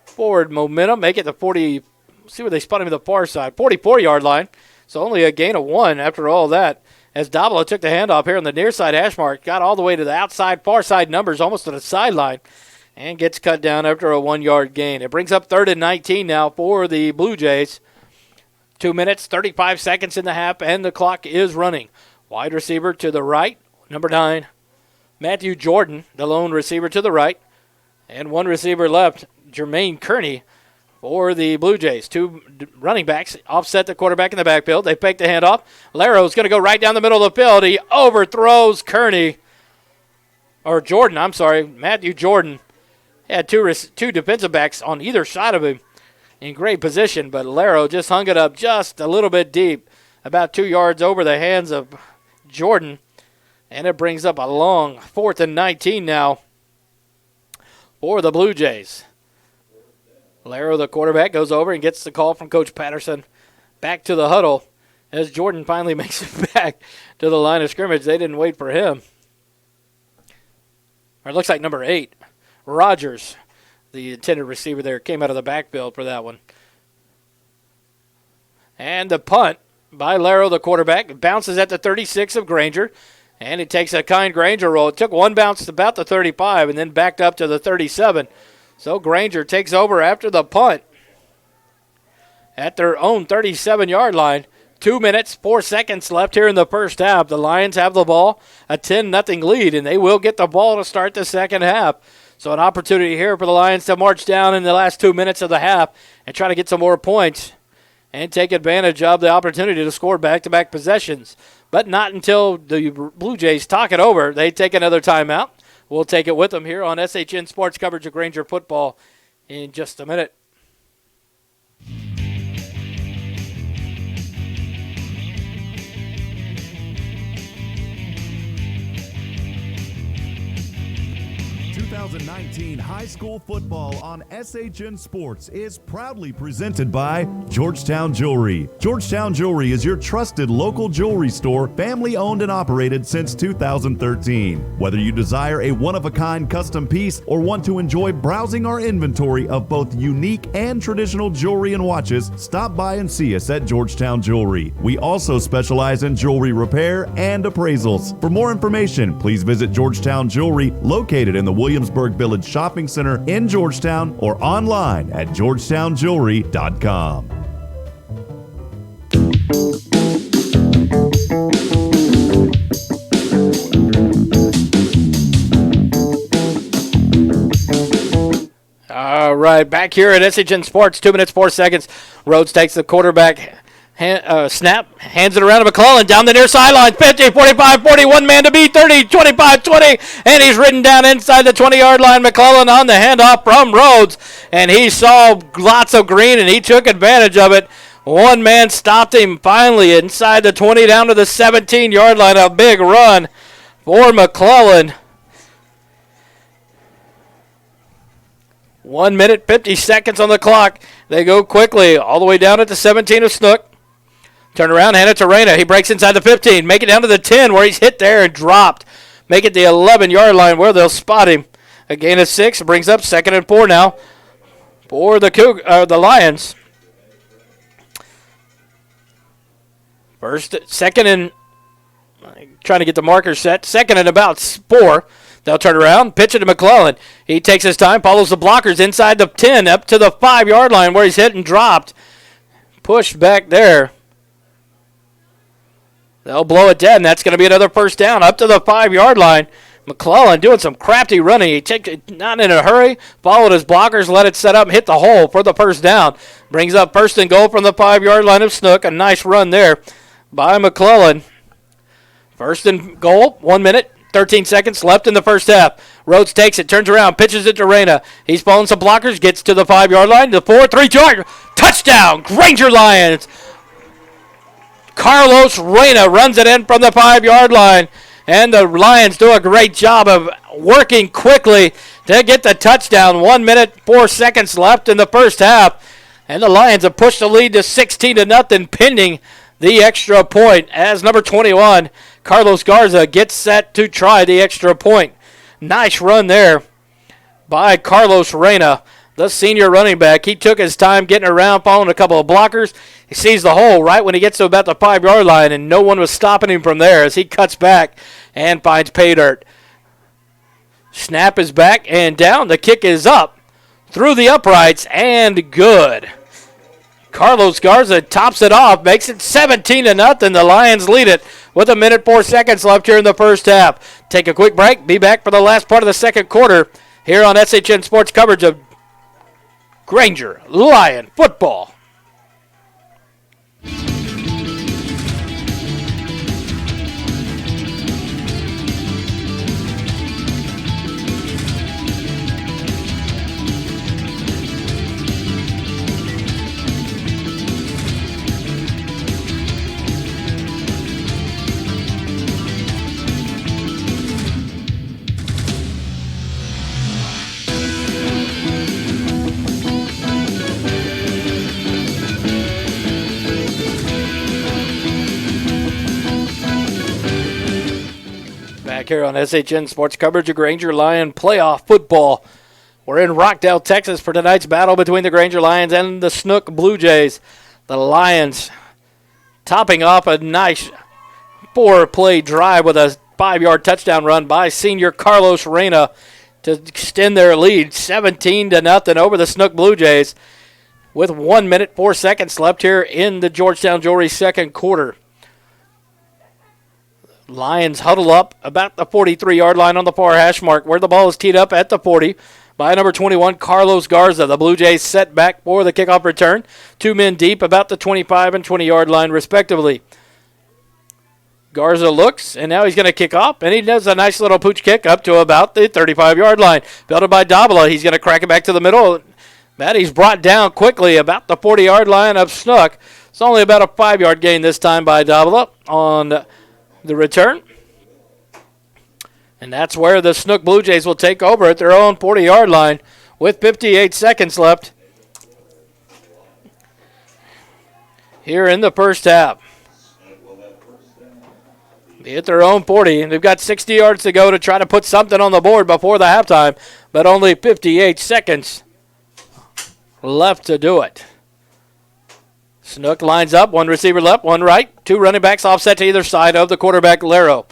forward momentum. Make it the 40. See where they spot him to the far side. 44-yard line. So only a gain of 1 after all that. as Davila took the handoff here on the near side hash mark, got all the way to the outside, far side numbers, almost to the sideline, and gets cut down after a 1-yard gain. It brings up 3rd and 19 now for the Blue Jays. 2 minutes, 35 seconds in the half, and the clock is running. Wide receiver to the right, number 9, Matthew Jordan, the lone receiver to the right, and one receiver left, Jermaine Kearney, for the Blue Jays. 2 running backs offset the quarterback in the backfield. They fake the handoff. Laro's going to go right down the middle of the field. He overthrows Matthew Jordan. He had two defensive backs on either side of him in great position, but Laro just hung it up just a little bit deep, about 2 yards over the hands of Jordan, and it brings up a long 4th and 19 now for the Blue Jays. Laro, the quarterback, goes over and gets the call from Coach Patterson back to the huddle as Jordan finally makes it back to the line of scrimmage. They didn't wait for him. Or it looks like number 8, Rogers, the intended receiver there, came out of the backfield for that one. And the punt by Laro, the quarterback, bounces at the 36 of Granger, and it takes a kind Granger roll. It took one bounce to about the 35 and then backed up to the 37. So Granger takes over after the punt at their own 37-yard line. 2 minutes, 4 seconds left here in the first half. The Lions have the ball, a 10-0 lead, and they will get the ball to start the second half. So an opportunity here for the Lions to march down in the last 2 minutes of the half and try to get some more points and take advantage of the opportunity to score back-to-back possessions. But not until the Blue Jays talk it over. They take another timeout. We'll take it with them here on SHN Sports coverage of Granger football in just a minute. 2019 high school football on SHN Sports is proudly presented by Georgetown Jewelry. Georgetown Jewelry is your trusted local jewelry store, family owned and operated since 2013. Whether you desire a one-of-a-kind custom piece or want to enjoy browsing our inventory of both unique and traditional jewelry and watches, stop by and see us at Georgetown Jewelry. We also specialize in jewelry repair and appraisals. For more information, please visit Georgetown Jewelry, located in the Williamsburg Village Shopping Center in Georgetown, or online at georgetownjewelry.com. All right, back here at SHN Sports, 2 minutes, 4 seconds. Rhodes takes the quarterback snap, hands it around to McClellan down the near sideline, 50, 45, 41, man to beat, 30, 25, 20, and he's ridden down inside the 20-yard line. McClellan on the handoff from Rhodes, and he saw lots of green, and he took advantage of it. One man stopped him finally inside the 20 down to the 17-yard line. A big run for McClellan. 1 minute, 50 seconds on the clock. They go quickly all the way down at the 17 of Snook. Turn around, hand it to Reyna. He breaks inside the 15. Make it down to the 10 where he's hit there and dropped. Make it the 11-yard line where they'll spot him. A gain of 6 brings up 2nd and 4 now for the Lions. Second and trying to get the marker set. 2nd and about 4. They'll turn around, pitch it to McClellan. He takes his time, follows the blockers inside the 10 up to the 5-yard line where he's hit and dropped. Pushed back there. They'll blow it dead, and that's going to be another first down up to the 5-yard line. McClellan doing some crafty running. He takes it not in a hurry, followed his blockers, let it set up, and hit the hole for the first down. Brings up 1st and goal from the 5-yard line of Snook. A nice run there by McClellan. 1st and goal, 1 minute, 13 seconds left in the first half. Rhodes takes it, turns around, pitches it to Reyna. He's following some blockers, gets to the 5-yard line, the 4, 3-yard, touchdown, Granger Lions. Carlos Reyna runs it in from the 5-yard line, and the Lions do a great job of working quickly to get the touchdown. 1 minute, 4 seconds left in the first half, and the Lions have pushed the lead to 16-0, pending the extra point as number 21, Carlos Garza, gets set to try the extra point. Nice run there by Carlos Reyna. the senior running back. He took his time getting around, following a couple of blockers. He sees the hole right when he gets to about the 5-yard line, and no one was stopping him from there as he cuts back and finds pay dirt. Snap is back and down. The kick is up through the uprights and good. Carlos Garza tops it off, makes it 17-0. The Lions lead it with 1:04 left here in the first half. Take a quick break. Be back for the last part of the second quarter here on SHN Sports coverage of Granger Lion football. Here on SHN Sports coverage of Granger Lion playoff football. We're in Rockdale, Texas for tonight's battle between the Granger Lions and the Snook Blue Jays. The Lions topping off a nice 4-play drive with a 5-yard touchdown run by senior Carlos Reyna to extend their lead 17-0 over the Snook Blue Jays with 1:04 left here in the Georgetown Jewelry second quarter. Lions huddle up about the 43-yard line on the far hash mark where the ball is teed up at the 40 by number 21, Carlos Garza. The Blue Jays set back for the kickoff return. 2 men deep about the 25 and 20-yard line respectively. Garza looks, and now he's going to kick off, and he does a nice little pooch kick up to about the 35-yard line. Fielded by Davila. He's going to crack it back to the middle. He's brought down quickly about the 40-yard line of Snook. It's only about a 5-yard gain this time by Davila on the return. And that's where the Snook Blue Jays will take over at their own 40-yard line with 58 seconds left here in the first half. They hit their own 40, and they've got 60 yards to go to try to put something on the board before the halftime, but only 58 seconds left to do it. Snook lines up, 1 receiver left, 1 right, 2 running backs offset to either side of the quarterback, Laro.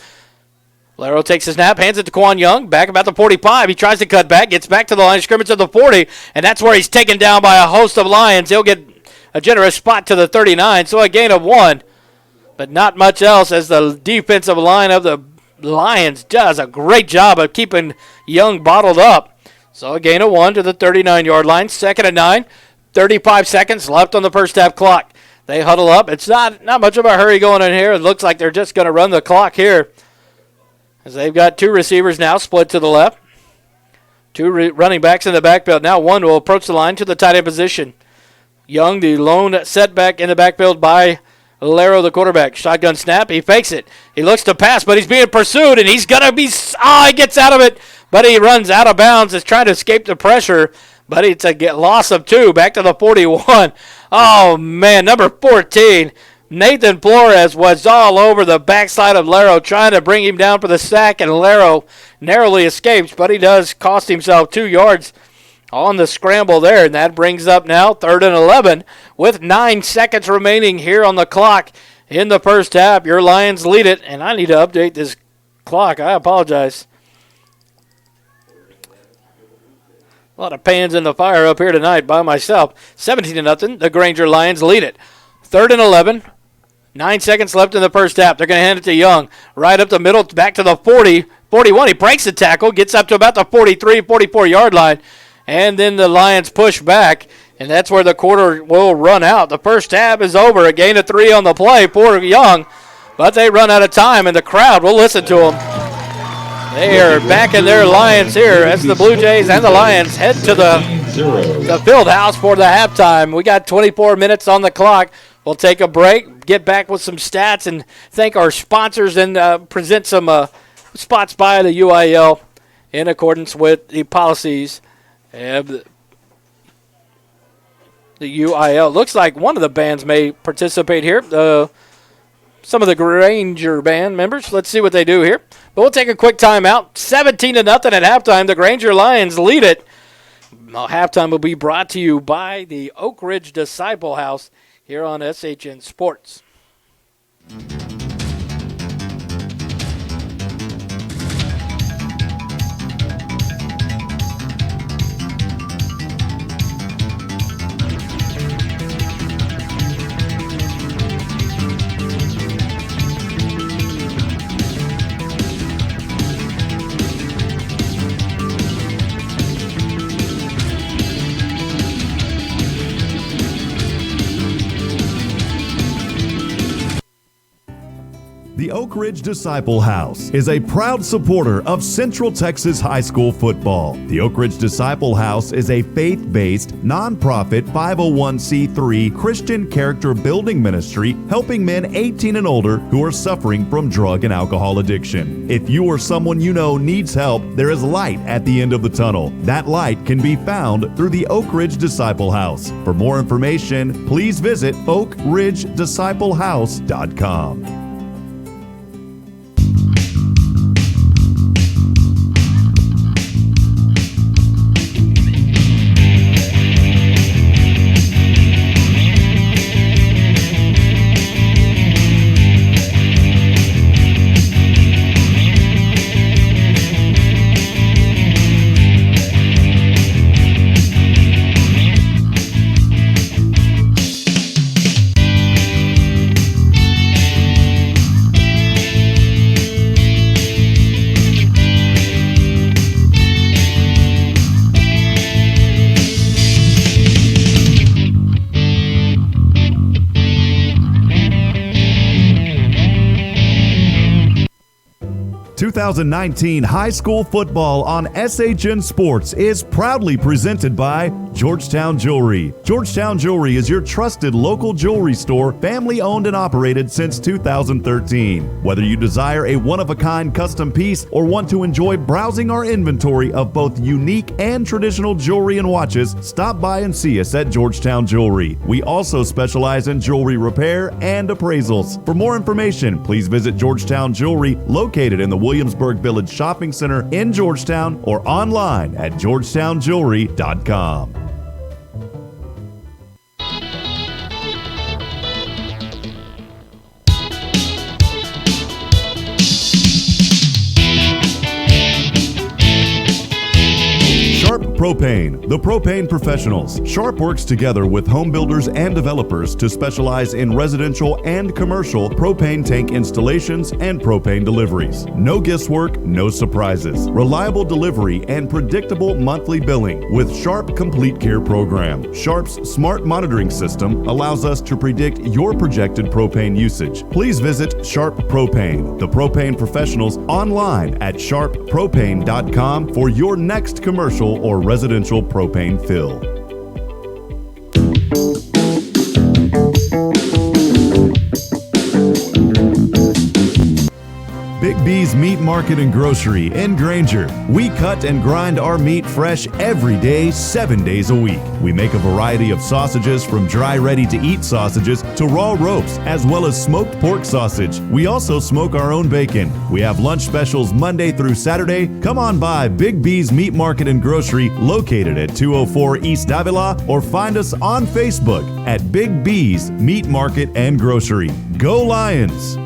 Laro takes his snap, hands it to Quan Young, back about the 45. He tries to cut back, gets back to the line of scrimmage of the 40, and that's where he's taken down by a host of Lions. He'll get a generous spot to the 39, so a gain of 1, but not much else as the defensive line of the Lions does a great job of keeping Young bottled up. So a gain of 1 to the 39-yard line, 2nd and 9. 35 seconds left on the first half clock. They huddle up. It's not much of a hurry going in here. It looks like they're just going to run the clock here as they've got 2 receivers now split to the left. 2 running backs in the backfield. Now 1 will approach the line to the tight end position. Young, the lone setback in the backfield by Laro, the quarterback. Shotgun snap. He fakes it. He looks to pass, but he's being pursued, and he's going to be he gets out of it, but he runs out of bounds. Is trying to escape the pressure. But it's a loss of 2, back to the 41. Oh, man, number 14, Nathan Flores was all over the backside of Laro, trying to bring him down for the sack, and Laro narrowly escapes, but he does cost himself 2 yards on the scramble there, and that brings up now 3rd and 11 with 9 seconds remaining here on the clock in the first half. Your Lions lead it, and I need to update this clock. I apologize. A lot of pans in the fire up here tonight by myself. 17-0. The Granger Lions lead it. 3rd and 11. 9 seconds left in the first half. They're going to hand it to Young. Right up the middle, back to the 40. 41. He breaks the tackle, gets up to about the 43, 44-yard line. And then the Lions push back, and that's where the quarter will run out. The first half is over. A gain of 3 on the play for Young. But they run out of time, and the crowd will listen to them. They are backing their Lions here as the Blue Jays and the Lions head to the field house for the halftime. We got 24 minutes on the clock. We'll take a break, get back with some stats, and thank our sponsors and present some spots by the UIL in accordance with the policies of the UIL. Looks like one of the bands may participate here. Some of the Granger band members. Let's see what they do here. But we'll take a quick timeout. 17-0 at halftime. The Granger Lions lead it. Halftime will be brought to you by the Oak Ridge Disciple House here on SHN Sports. The Oak Ridge Disciple House is a proud supporter of Central Texas high school football. The Oak Ridge Disciple House is a faith-based, nonprofit 501c3 Christian character building ministry helping men 18 and older who are suffering from drug and alcohol addiction. If you or someone you know needs help, there is light at the end of the tunnel. That light can be found through the Oak Ridge Disciple House. For more information, please visit oakridgedisciplehouse.com. The 2019 high school football on SHN Sports is proudly presented by Georgetown Jewelry. Georgetown Jewelry is your trusted local jewelry store, family owned and operated since 2013. Whether you desire a one-of-a-kind custom piece or want to enjoy browsing our inventory of both unique and traditional jewelry and watches, stop by and see us at Georgetown Jewelry. We also specialize in jewelry repair and appraisals. For more information, please visit Georgetown Jewelry, located in the Williamsburg Village Shopping Center in Georgetown, or online at georgetownjewelry.com. Propane, the propane professionals. Sharp works together with home builders and developers to specialize in residential and commercial propane tank installations and propane deliveries. No guesswork, no surprises. Reliable delivery and predictable monthly billing with Sharp Complete Care program. Sharp's smart monitoring system allows us to predict your projected propane usage. Please visit Sharp Propane, the propane professionals, online at sharppropane.com for your next commercial or residential propane fill. Big B's Meat Market and Grocery in Granger. We cut and grind our meat fresh every day, 7 days a week. We make a variety of sausages, from dry ready-to-eat sausages to raw ropes, as well as smoked pork sausage. We also smoke our own bacon. We have lunch specials Monday through Saturday. Come on by Big B's Meat Market and Grocery, located at 204 East Davila, or find us on Facebook at Big B's Meat Market and Grocery. Go Lions!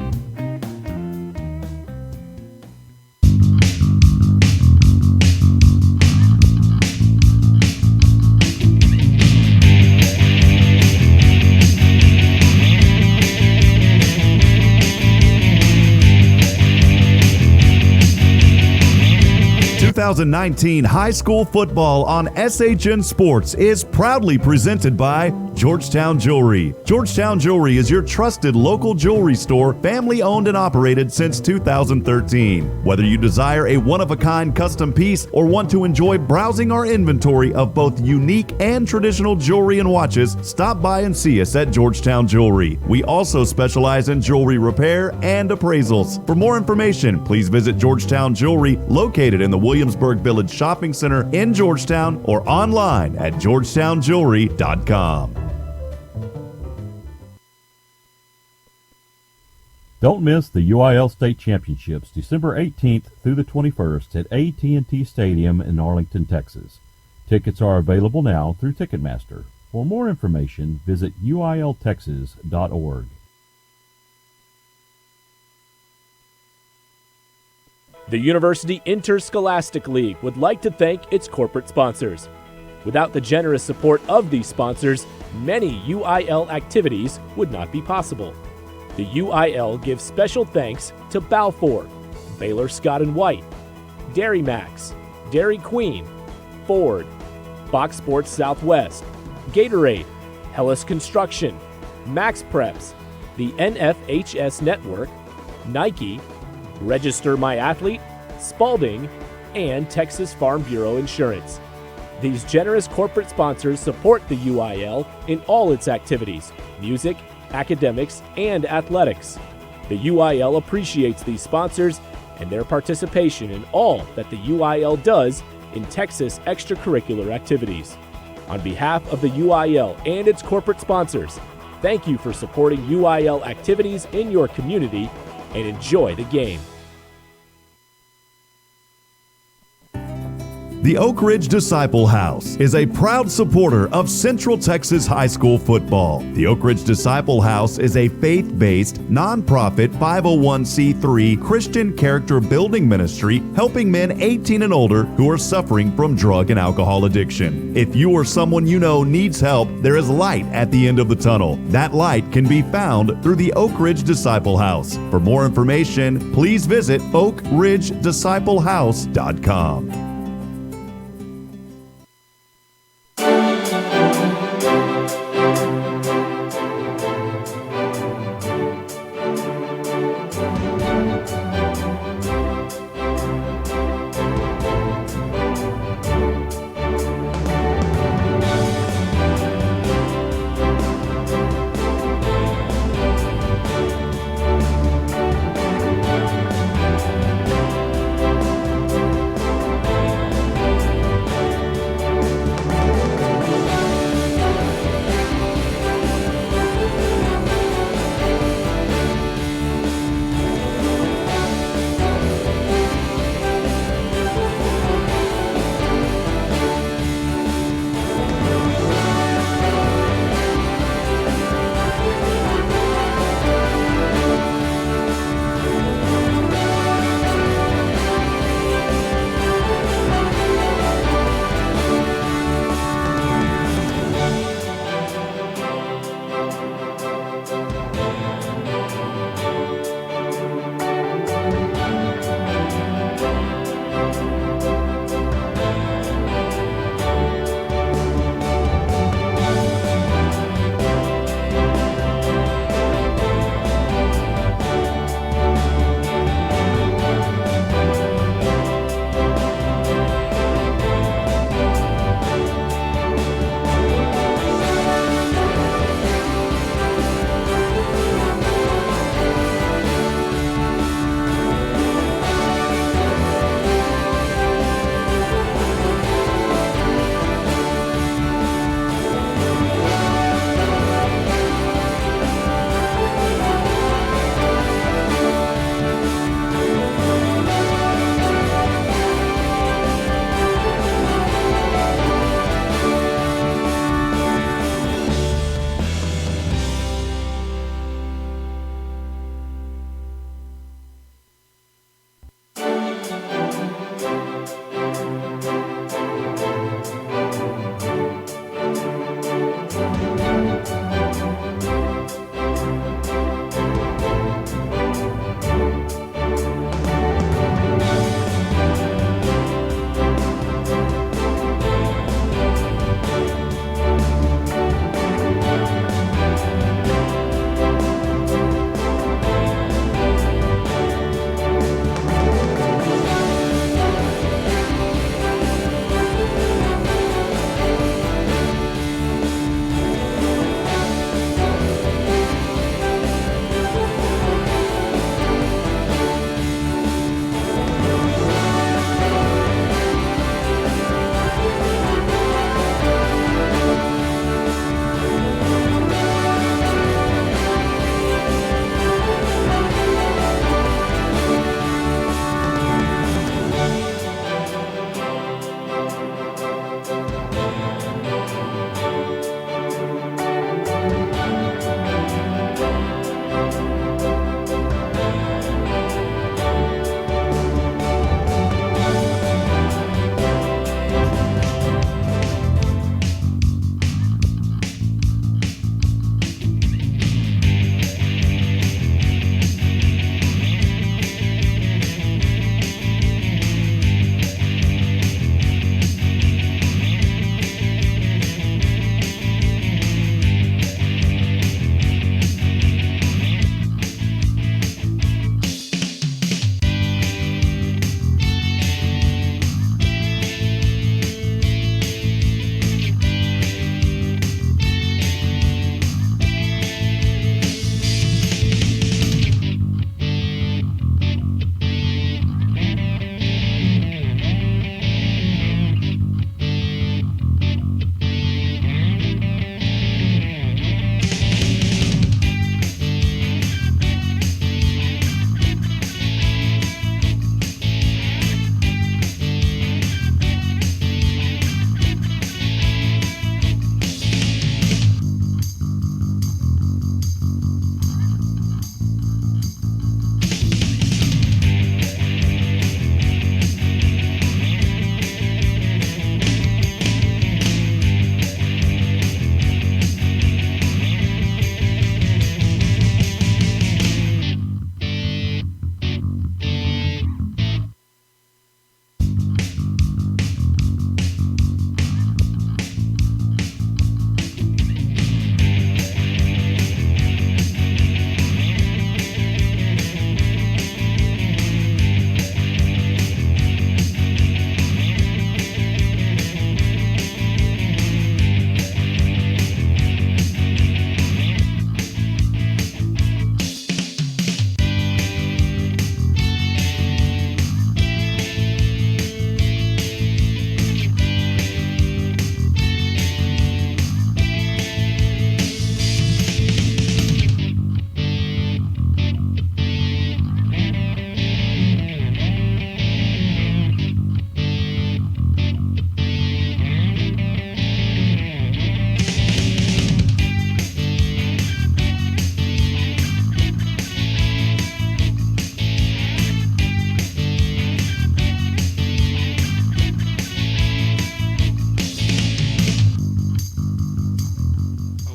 2019 high school football on SHN Sports is proudly presented by Georgetown Jewelry. Georgetown Jewelry is your trusted local jewelry store, family owned and operated since 2013. Whether you desire a one-of-a-kind custom piece or want to enjoy browsing our inventory of both unique and traditional jewelry and watches, stop by and see us at Georgetown Jewelry. We also specialize in jewelry repair and appraisals. For more information, please visit Georgetown Jewelry, located in the Williamsburg Village Shopping Center in Georgetown, or online at georgetownjewelry.com. Don't miss the UIL State Championships December 18th through the 21st at AT&T Stadium in Arlington, Texas. Tickets are available now through Ticketmaster. For more information, visit uiltexas.org. The University Interscholastic League would like to thank its corporate sponsors. Without the generous support of these sponsors, many UIL activities would not be possible. The UIL gives special thanks to Balfour, Baylor Scott & White, Dairy Max, Dairy Queen, Ford, Fox Sports Southwest, Gatorade, Hellas Construction, Max Preps, the NFHS Network, Nike, Register My Athlete, Spalding, and Texas Farm Bureau Insurance. These generous corporate sponsors support the UIL in all its activities, music, academics, and athletics. The UIL appreciates these sponsors and their participation in all that the UIL does in Texas extracurricular activities. On behalf of the UIL and its corporate sponsors, thank you for supporting UIL activities in your community and enjoy the game. The Oak Ridge Disciple House is a proud supporter of Central Texas high school football. The Oak Ridge Disciple House is a faith-based, nonprofit 501c3 Christian character building ministry helping men 18 and older who are suffering from drug and alcohol addiction. If you or someone you know needs help, there is light at the end of the tunnel. That light can be found through the Oak Ridge Disciple House. For more information, please visit oakridgedisciplehouse.com.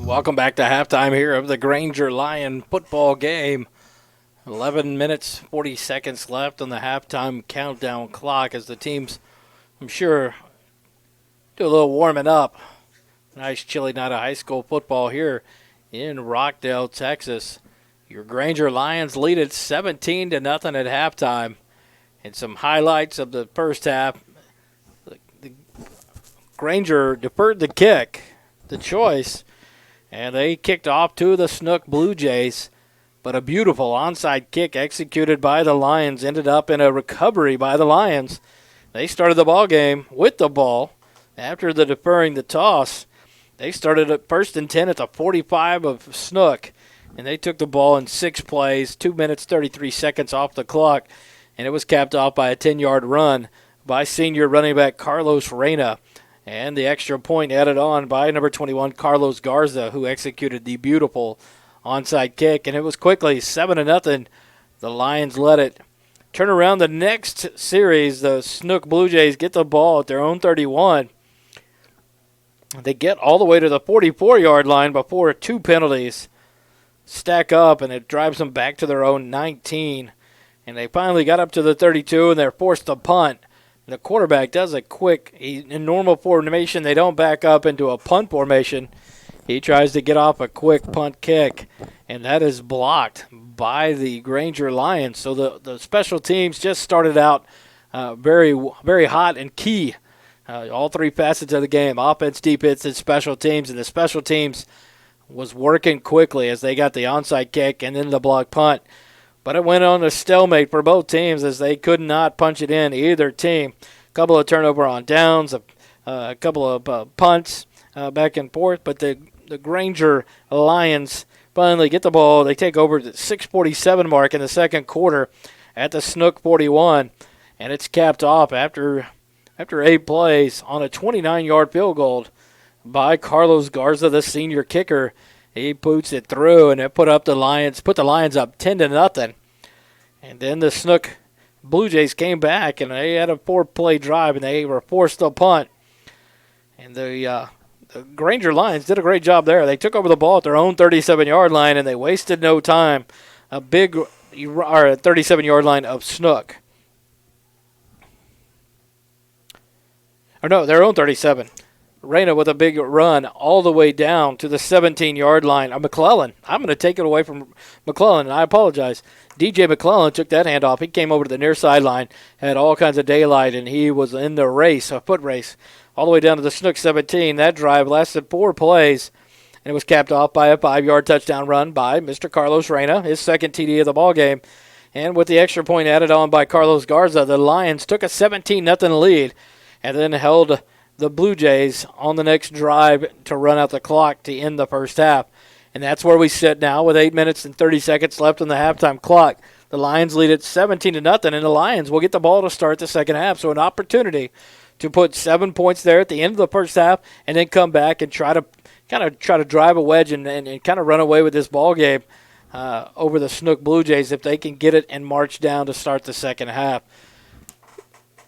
Welcome back to halftime here of the Granger Lion football game. 11 minutes, 40 seconds left on the halftime countdown clock as the teams, I'm sure, do a little warming up. Nice chilly night of high school football here in Rockdale, Texas. Your Granger Lions lead it 17-0 at halftime. And some highlights of the first half. The Granger deferred the kick, the choice, and they kicked off to the Snook Blue Jays. But a beautiful onside kick executed by the Lions ended up in a recovery by the Lions. They started the ball game with the ball. After the deferring the toss, they started at 1st and 10 at the 45 of Snook. And they took the ball in 6 plays, 2 minutes, 33 seconds off the clock. And it was capped off by a 10-yard run by senior running back Carlos Reyna. And the extra point added on by number 21, Carlos Garza, who executed the beautiful onside kick. And it was quickly 7-0. The Lions let it turn around the next series. The Snook Blue Jays get the ball at their own 31. They get all the way to the 44-yard line before 2 penalties stack up, and it drives them back to their own 19. And they finally got up to the 32, and they're forced to punt. And the quarterback does a quick, in normal formation, they don't back up into a punt formation. He tries to get off a quick punt kick, and that is blocked by the Granger Lions. So the special teams just started out very, very hot and key. All 3 facets of the game, offense, defense, and special teams. And the special teams was working quickly as they got the onside kick and then the block punt. But it went on a stalemate for both teams as they could not punch it in, either team. A couple of turnover on downs, a couple of punts back and forth. But the Granger Lions finally get the ball. They take over the 6:47 mark in the second quarter at the Snook 41. And it's capped off after 8 plays on a 29-yard field goal by Carlos Garza, the senior kicker. He boots it through, and it put the Lions up 10-0. And then the Snook Blue Jays came back, and they had a 4-play drive, and they were forced to punt. And the Granger Lions did a great job there. They took over the ball at their own 37-yard line, and they wasted no time. A big 37-yard line of Snook. Or no, their own 37. Reyna with a big run all the way down to the 17-yard line of McClellan. I'm going to take it away from McClellan, and I apologize. DJ McClellan took that handoff. He came over to the near sideline, had all kinds of daylight, and he was in the race, a foot race, all the way down to the Snook 17. That drive lasted 4 plays, and it was capped off by a 5-yard touchdown run by Mr. Carlos Reyna, his second TD of the ball game. And with the extra point added on by Carlos Garza, the Lions took a 17-0 lead and then held the Blue Jays on the next drive to run out the clock to end the first half. And that's where we sit now with 8 minutes and 30 seconds left on the halftime clock. The Lions lead it 17-0, and the Lions will get the ball to start the second half. So an opportunity to put 7 points there at the end of the first half and then come back and try to drive a wedge and kind of run away with this ball game over the Snook Blue Jays if they can get it and march down to start the second half.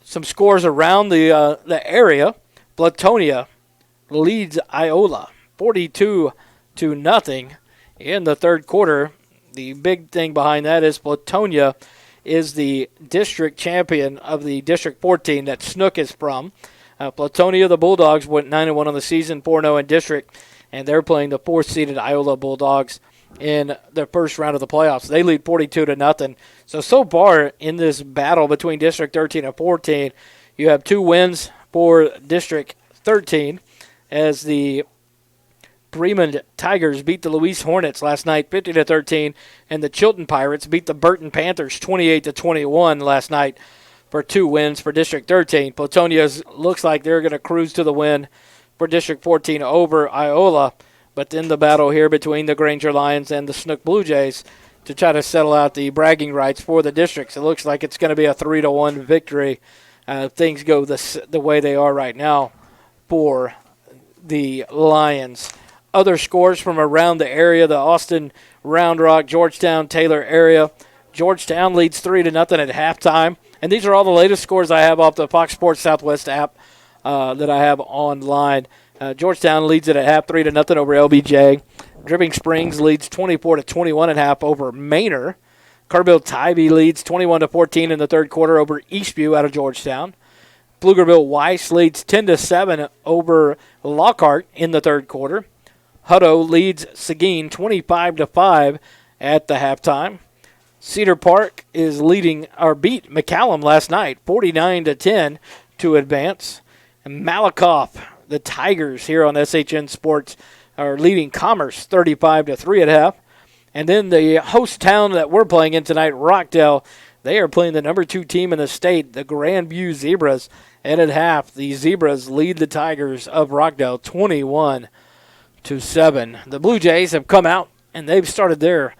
Some scores around the area. Platonia leads Iola 42-0 in the third quarter. The big thing behind that is Platonia is the district champion of the District 14 that Snook is from. Platonia, the Bulldogs, went 9-1 on the season, 4-0 in district, and they're playing the 4th-seeded Iola Bulldogs in their first round of the playoffs. They lead 42-0. So far in this battle between District 13 and 14, you have 2 wins for District 13 as the Bremen Tigers beat the Louise Hornets last night 50-13, and the Chilton Pirates beat the Burton Panthers 28-21 last night for 2 wins for District 13. Platonia looks like they're going to cruise to the win for District 14 over Iola, but then the battle here between the Granger Lions and the Snook Blue Jays to try to settle out the bragging rights for the districts. It looks like it's going to be a 3-1 victory. Things go the way they are right now for the Lions. Other scores from around the area, the Austin, Round Rock, Georgetown, Taylor area. Georgetown leads 3-0 at halftime. And these are all the latest scores I have off the Fox Sports Southwest app that I have online. Georgetown leads it at half 3-0 over LBJ. Dripping Springs leads 24-21 at half over Manor. Carterville-Tybee leads 21-14 in the third quarter over Eastview out of Georgetown. Pflugerville-Weiss leads 10-7 over Lockhart in the third quarter. Hutto leads Seguin 25-5 at the halftime. Cedar Park is beat McCallum last night 49-10 to advance. And Malakoff, the Tigers here on SHN Sports, are leading Commerce 35-3 at half. And then the host town that we're playing in tonight, Rockdale, they are playing the number 2 team in the state, the Grandview Zebras. And at half, the Zebras lead the Tigers of Rockdale 21-7. The Blue Jays have come out, and they've started their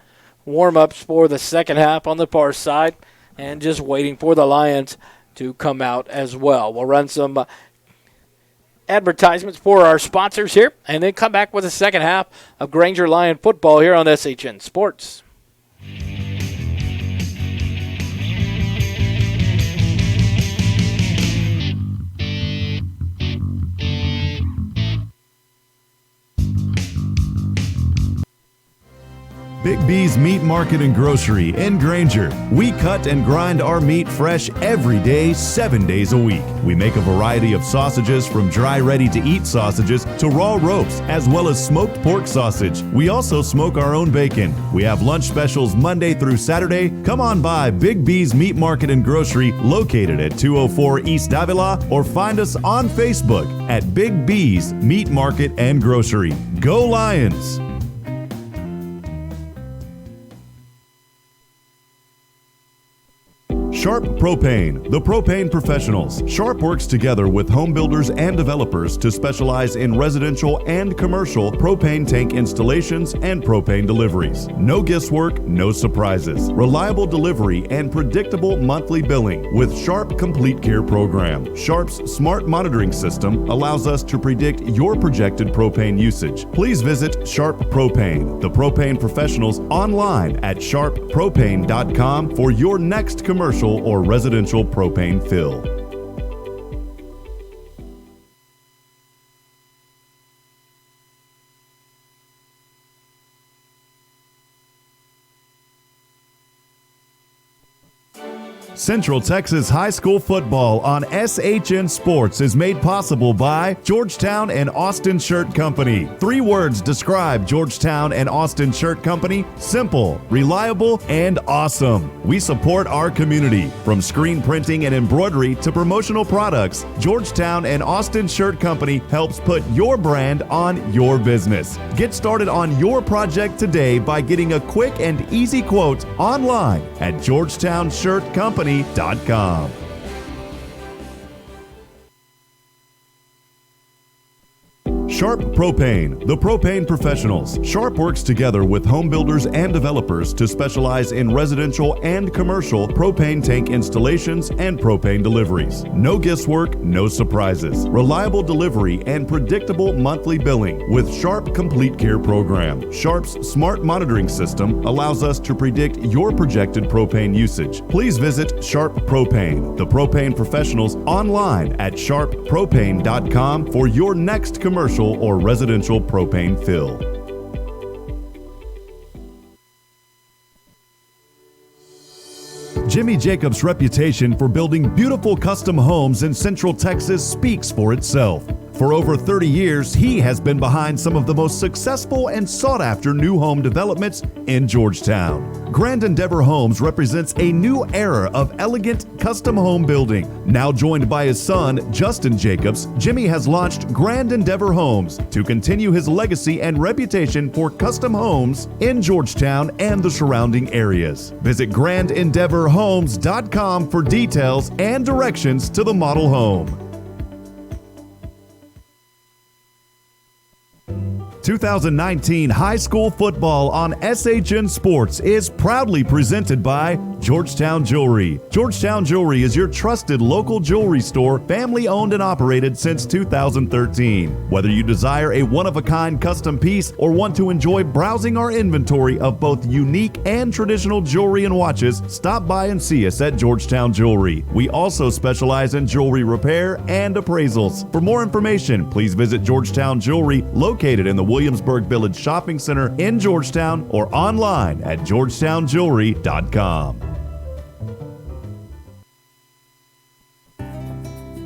warm-ups for the second half on the far side, and just waiting for the Lions to come out as well. We'll run some advertisements for our sponsors here, and then come back with the second half of Granger Lion football here on SHN Sports. Big B's Meat Market and Grocery in Granger. We cut and grind our meat fresh every day, 7 days a week. We make a variety of sausages from dry ready-to-eat sausages to raw ropes, as well as smoked pork sausage. We also smoke our own bacon. We have lunch specials Monday through Saturday. Come on by Big B's Meat Market and Grocery, located at 204 East Davila, or find us on Facebook at Big B's Meat Market and Grocery. Go Lions! Sharp Propane, the propane professionals. Sharp works together with home builders and developers to specialize in residential and commercial propane tank installations and propane deliveries. No guesswork, no surprises. Reliable delivery and predictable monthly billing with Sharp Complete Care program. Sharp's smart monitoring system allows us to predict your projected propane usage. Please visit Sharp Propane, the propane professionals, online at sharppropane.com for your next commercial or residential propane fill. Central Texas High School football on SHN Sports is made possible by Georgetown and Austin Shirt Company. 3 words describe Georgetown and Austin Shirt Company: simple, reliable, and awesome. We support our community. From screen printing and embroidery to promotional products, Georgetown and Austin Shirt Company helps put your brand on your business. Get started on your project today by getting a quick and easy quote online at georgetownshirtcompany.com. Sharp Propane, the propane professionals. Sharp works together with home builders and developers to specialize in residential and commercial propane tank installations and propane deliveries. No guesswork, no surprises. Reliable delivery and predictable monthly billing with Sharp Complete Care program. Sharp's smart monitoring system allows us to predict your projected propane usage. Please visit Sharp Propane, the propane professionals, online at sharppropane.com for your next commercial or residential propane fill. Jimmy Jacobs' reputation for building beautiful custom homes in Central Texas speaks for itself. For over 30 years, he has been behind some of the most successful and sought-after new home developments in Georgetown. Grand Endeavor Homes represents a new era of elegant custom home building. Now joined by his son, Justin Jacobs, Jimmy has launched Grand Endeavor Homes to continue his legacy and reputation for custom homes in Georgetown and the surrounding areas. Visit GrandEndeavorHomes.com for details and directions to the model home. 2019 high school football on SHN Sports is proudly presented by Georgetown Jewelry. Georgetown Jewelry is your trusted local jewelry store, family owned and operated since 2013. Whether you desire a one-of-a-kind custom piece or want to enjoy browsing our inventory of both unique and traditional jewelry and watches, stop by and see us at Georgetown Jewelry. We also specialize in jewelry repair and appraisals. For more information, please visit Georgetown Jewelry, located in the Williamsburg Village Shopping Center in Georgetown, or online at georgetownjewelry.com.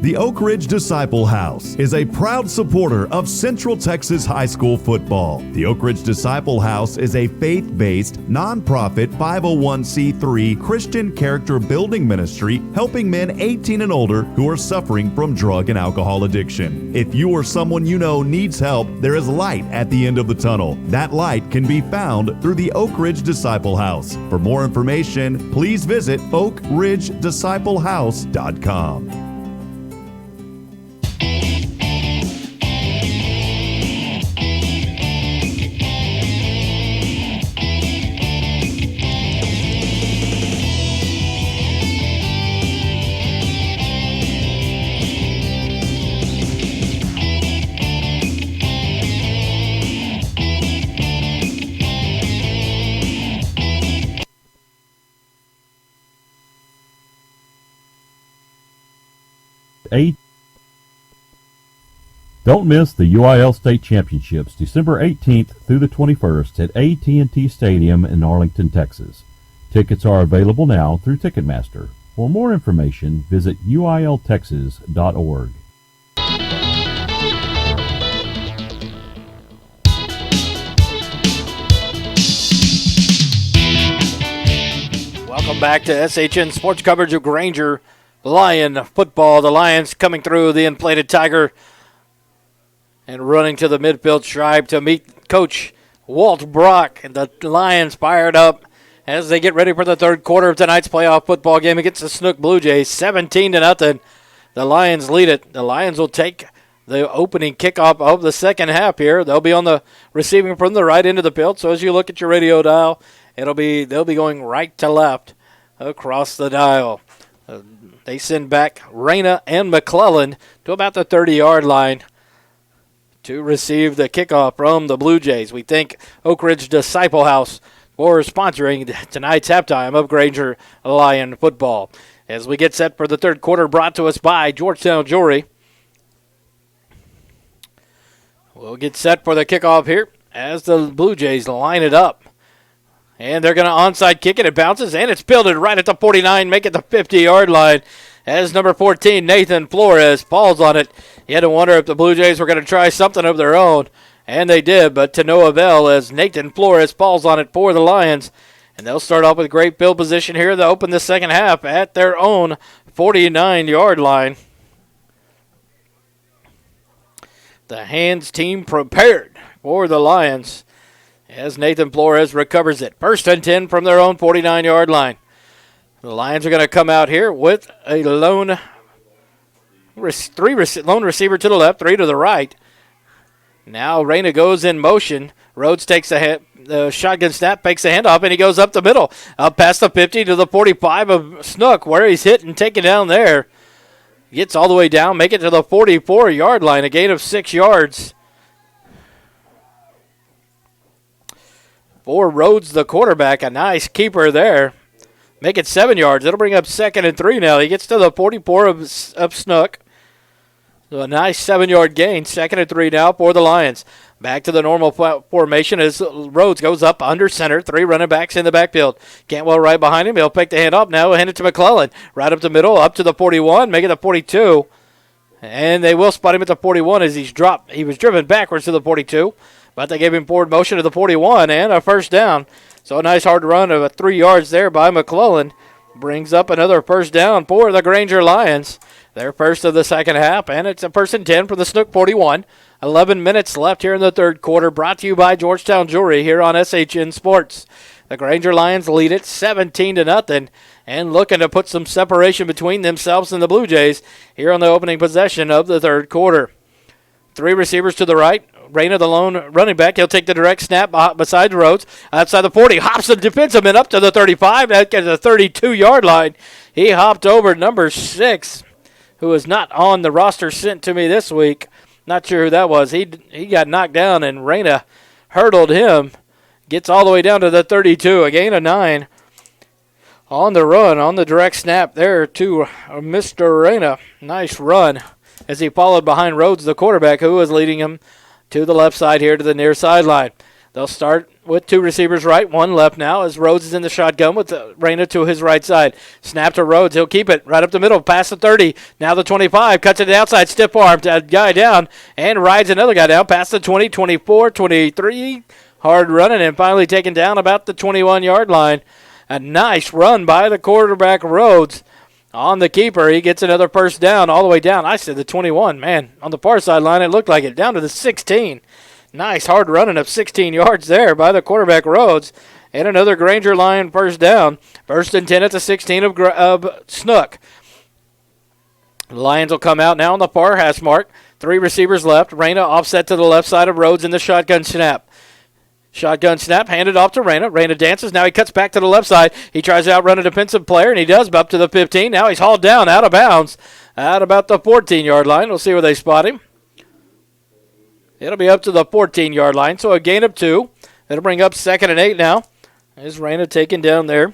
The Oak Ridge Disciple House is a proud supporter of Central Texas high school football. The Oak Ridge Disciple House is a faith-based, nonprofit 501c3 Christian character building ministry helping men 18 and older who are suffering from drug and alcohol addiction. If you or someone you know needs help, there is light at the end of the tunnel. That light can be found through the Oak Ridge Disciple House. For more information, please visit oakridgedisciplehouse.com. Don't miss the UIL State Championships December 18th through the 21st at AT&T Stadium in Arlington, Texas. Tickets are available now through Ticketmaster. For more information, visit uiltexas.org. Welcome back to SHN Sports coverage of Granger Lion football. The Lions coming through the inflated Tiger and running to the midfield stripe to meet Coach Walt Brock. And the Lions fired up as they get ready for the third quarter of tonight's playoff football game against the Snook Blue Jays. 17-0. The Lions lead it. The Lions will take the opening kickoff of the second half here. They'll be on the receiving from the right end of the field. So as you look at your radio dial, they'll be going right to left across the dial. They send back Reyna and McClellan to about the 30-yard line to receive the kickoff from the Blue Jays. We thank Oak Ridge Disciple House for sponsoring tonight's halftime of Granger Lion football. As we get set for the third quarter, brought to us by Georgetown Jewelry. We'll get set for the kickoff here as the Blue Jays line it up. And they're going to onside kick it. It bounces, and it's fielded right at the 49, make it the 50-yard line. As number 14, Nathan Flores, falls on it. You had to wonder if the Blue Jays were going to try something of their own, and they did, but to no avail as Nathan Flores falls on it for the Lions. And they'll start off with great field position here. They'll open the second half at their own 49-yard line. The hands team prepared for the Lions as Nathan Flores recovers it. 1st and 10 from their own 49-yard line. The Lions are going to come out here with a lone receiver to the left, 3 to the right. Now Reyna goes in motion. Rhodes takes the shotgun snap, fakes the handoff, and he goes up the middle. Up past the 50 to the 45 of Snook, where he's hit and taken down there. Gets all the way down, make it to the 44-yard line, a gain of 6 yards. For Rhodes, the quarterback, a nice keeper there. Make it 7 yards. It'll bring up 2nd and 3 now. He gets to the 44 of Snook. So a nice 7-yard gain. 2nd and 3 now for the Lions. Back to the normal formation as Rhodes goes up under center. 3 running backs in the backfield. Cantwell right behind him. He'll pick the hand up now. He'll hand it to McClellan. Right up the middle, up to the 41, make it the 42. And they will spot him at the 41 as he's dropped. He was driven backwards to the 42. But they gave him forward motion to the 41 and a first down. So a nice hard run of 3 yards there by McClellan. Brings up another first down for the Granger Lions. Their first of the second half, and it's a 1st and 10 from the Snook 41. 11 minutes left here in the third quarter. Brought to you by Georgetown Jewelry here on SHN Sports. The Granger Lions lead it 17-0 and looking to put some separation between themselves and the Blue Jays here on the opening possession of the third quarter. 3 receivers to the right, Reyna, the lone running back. He'll take the direct snap beside Rhodes. Outside the 40. Hops the defensive man up to the 35. That gets the 32-yard line. He hopped over number 6, who is not on the roster sent to me this week. Not sure who that was. He got knocked down, and Reyna hurdled him. Gets all the way down to the 32. A gain of 9. On the run, on the direct snap there to Mr. Reyna. Nice run as he followed behind Rhodes, the quarterback, who was leading him to the left side here to the near sideline. They'll start with 2 receivers right, 1 left now as Rhodes is in the shotgun with Reyna to his right side. Snap to Rhodes. He'll keep it right up the middle, past the 30. Now the 25. Cuts it outside, stiff arm. Guy down and rides another guy down past the 20, 24, 23. Hard running and finally taken down about the 21-yard line. A nice run by the quarterback, Rhodes, on the keeper. He gets another first down all the way down. I said the 21. Man, on the far sideline, it looked like it. Down to the 16. Nice hard running of 16 yards there by the quarterback, Rhodes. And another Granger Lion first down. First and 10 at the 16 of Snook. The Lions will come out now on the far hash mark. 3 receivers left. Reyna offset to the left side of Rhodes in the shotgun snap. Shotgun snap, handed off to Reyna. Reyna dances. Now he cuts back to the left side. He tries to outrun a defensive player, and he does, up to the 15. Now he's hauled down, out of bounds, at about the 14-yard line. We'll see where they spot him. It'll be up to the 14-yard line, so a gain of 2. That'll bring up 2nd and 8 now. There's Reyna taken down there.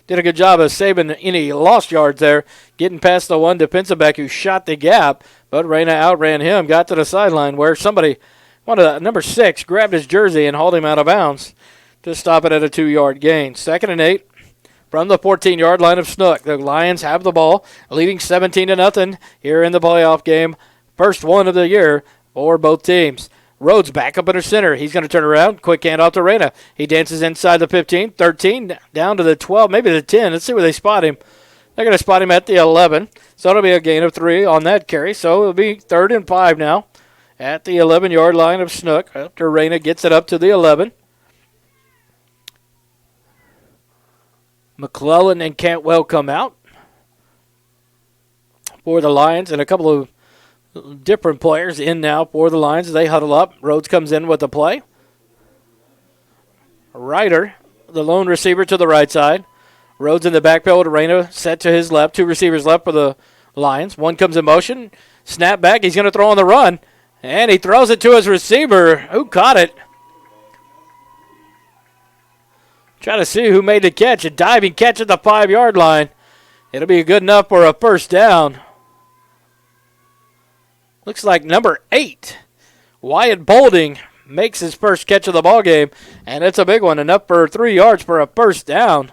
Did a good job of saving any lost yards there, getting past the one defensive back who shot the gap, but Reyna outran him, got to the sideline where somebody, number 6, grabbed his jersey and hauled him out of bounds to stop it at a 2-yard gain. 2nd and 8 from the 14-yard line of Snook. The Lions have the ball, leading 17-0 here in the playoff game. First one of the year for both teams. Rhodes back up under center. He's going to turn around. Quick handoff to Reyna. He dances inside the 15, 13, down to the 12, maybe the 10. Let's see where they spot him. They're going to spot him at the 11. So it'll be a gain of 3 on that carry. So it'll be 3rd and 5 now at the 11-yard line of Snook after Reyna gets it up to the 11. McClellan and Cantwell come out for the Lions, and a couple of different players in now for the Lions as they huddle up. Rhodes comes in with the play. Ryder, the lone receiver to the right side. Rhodes in the backfield with Reyna set to his left. 2 receivers left for the Lions. One comes in motion. Snap back. He's going to throw on the run. And he throws it to his receiver. Who caught it? Trying to see who made the catch. A diving catch at the 5-yard line. It'll be good enough for a first down. Looks like number 8, Wyatt Bolding, makes his first catch of the ball game, and it's a big one, enough for 3 yards for a first down.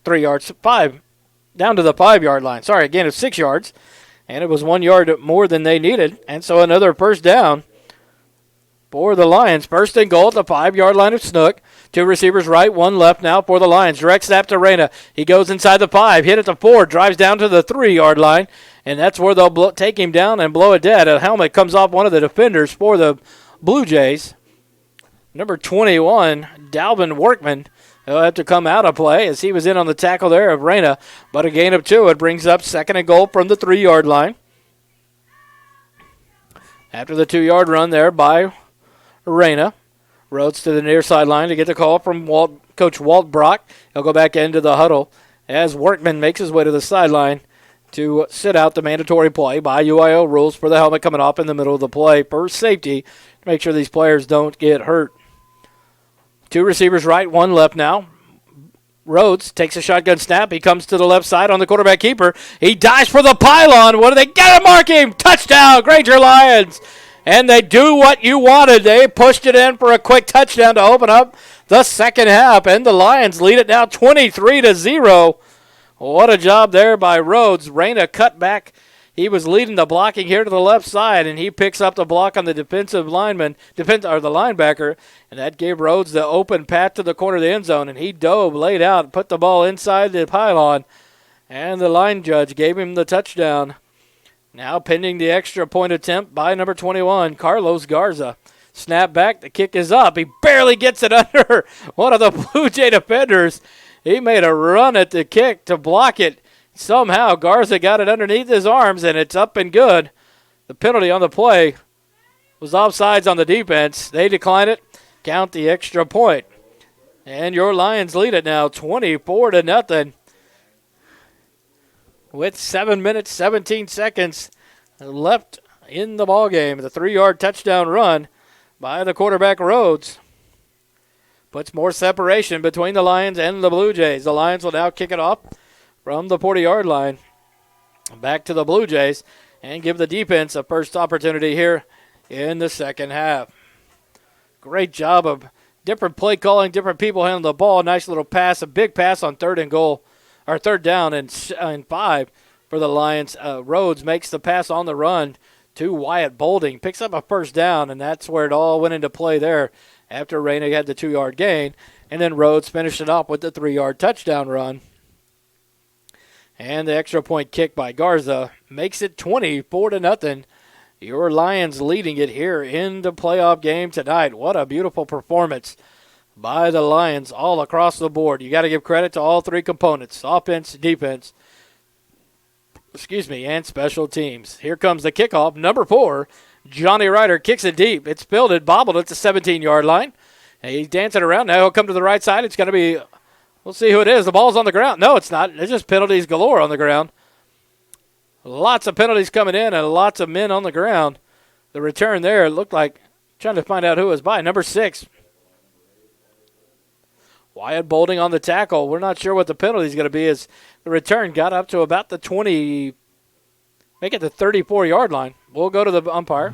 3 yards, 5, down to the 5-yard line. Sorry, again, it's 6 yards, and it was 1 yard more than they needed, and so another first down for the Lions. First and goal at the 5-yard line of Snook. 2 receivers right, 1 left now for the Lions. Direct snap to Reyna. He goes inside the 5, hit at the 4, drives down to the 3-yard line, and that's where they'll take him down and blow it dead. A helmet comes off one of the defenders for the Blue Jays. Number 21, Dalvin Workman, he'll have to come out of play as he was in on the tackle there of Reyna, but a gain of 2. It brings up 2nd and goal from the 3-yard line. After the 2-yard run there by Reyna, Rhodes to the near sideline to get the call from Coach Walt Brock. He'll go back into the huddle as Workman makes his way to the sideline to sit out the mandatory play by UIL rules for the helmet coming off in the middle of the play for safety to make sure these players don't get hurt. 2 receivers right, 1 left now. Rhodes takes a shotgun snap. He comes to the left side on the quarterback keeper. He dives for the pylon. What do they get to mark him? Touchdown, Granger Lions. And they do what you wanted. They pushed it in for a quick touchdown to open up the second half, and the Lions lead it now 23-0. What a job there by Rhodes. Reyna cut back. He was leading the blocking here to the left side, and he picks up the block on the defensive lineman, the linebacker, and that gave Rhodes the open path to the corner of the end zone, and he dove, laid out, put the ball inside the pylon, and the line judge gave him the touchdown. Now pending the extra point attempt by number 21, Carlos Garza. Snap back, the kick is up. He barely gets it under one of the Blue Jay defenders. He made a run at the kick to block it. Somehow Garza got it underneath his arms, and it's up and good. The penalty on the play was offsides on the defense. They decline it. Count the extra point. And your Lions lead it now 24-0 with 7 minutes, 17 seconds left in the ballgame. The 3-yard touchdown run by the quarterback Rhodes puts more separation between the Lions and the Blue Jays. The Lions will now kick it off from the 40-yard line back to the Blue Jays and give the defense a first opportunity here in the second half. Great job of different play calling, different people handling the ball. Nice little pass, a big pass on third down and 5 for the Lions. Rhodes makes the pass on the run to Wyatt Bolding, picks up a first down, and that's where it all went into play there after Rainey had the 2-yard gain. And then Rhodes finished it off with the 3-yard touchdown run. And the extra point kick by Garza makes it 24-0. Your Lions leading it here in the playoff game tonight. What a beautiful performance by the Lions all across the board. You got to give credit to all three components, offense, defense, and special teams. Here comes the kickoff. Number 4, Johnny Ryder kicks it deep. It's fielded, bobbled at the 17-yard line. And he's dancing around. Now he'll come to the right side. It's going to be, we'll see who it is. The ball's on the ground. No, it's not. There's just penalties galore on the ground. Lots of penalties coming in and lots of men on the ground. The return there looked like, trying to find out who it was by, number 6. Wyatt Bolding on the tackle. We're not sure what the penalty is going to be as the return got up to about the 20, make it the 34-yard line. We'll go to the umpire.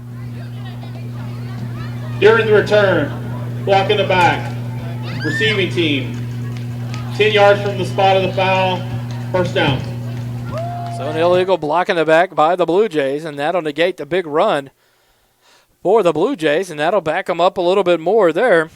During the return, block in the back, receiving team, 10 yards from the spot of the foul, first down. So an illegal block in the back by the Blue Jays, and that'll negate the big run for the Blue Jays, and that'll back them up a little bit more there.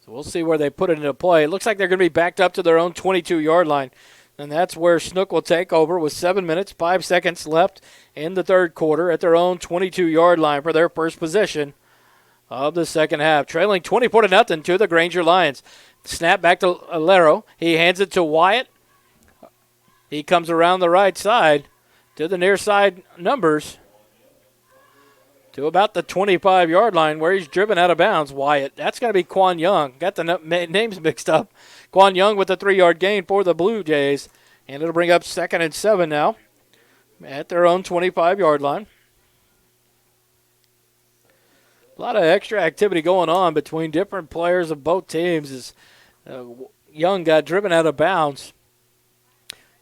So we'll see where they put it into play. It looks like they're going to be backed up to their own 22-yard line, and that's where Snook will take over with 7 minutes, 5 seconds left in the third quarter at their own 22-yard line for their first possession of the second half. Trailing 24-0 to the Granger Lions. Snap back to Lero. He hands it to Wyatt. He comes around the right side to the near side numbers to about the 25-yard line where he's driven out of bounds. Wyatt. That's going to be Quan Young. Got the names mixed up. Quan Young with the 3-yard gain for the Blue Jays. And it'll bring up 2nd and 7 now at their own 25-yard line. A lot of extra activity going on between different players of both teams as Young got driven out of bounds.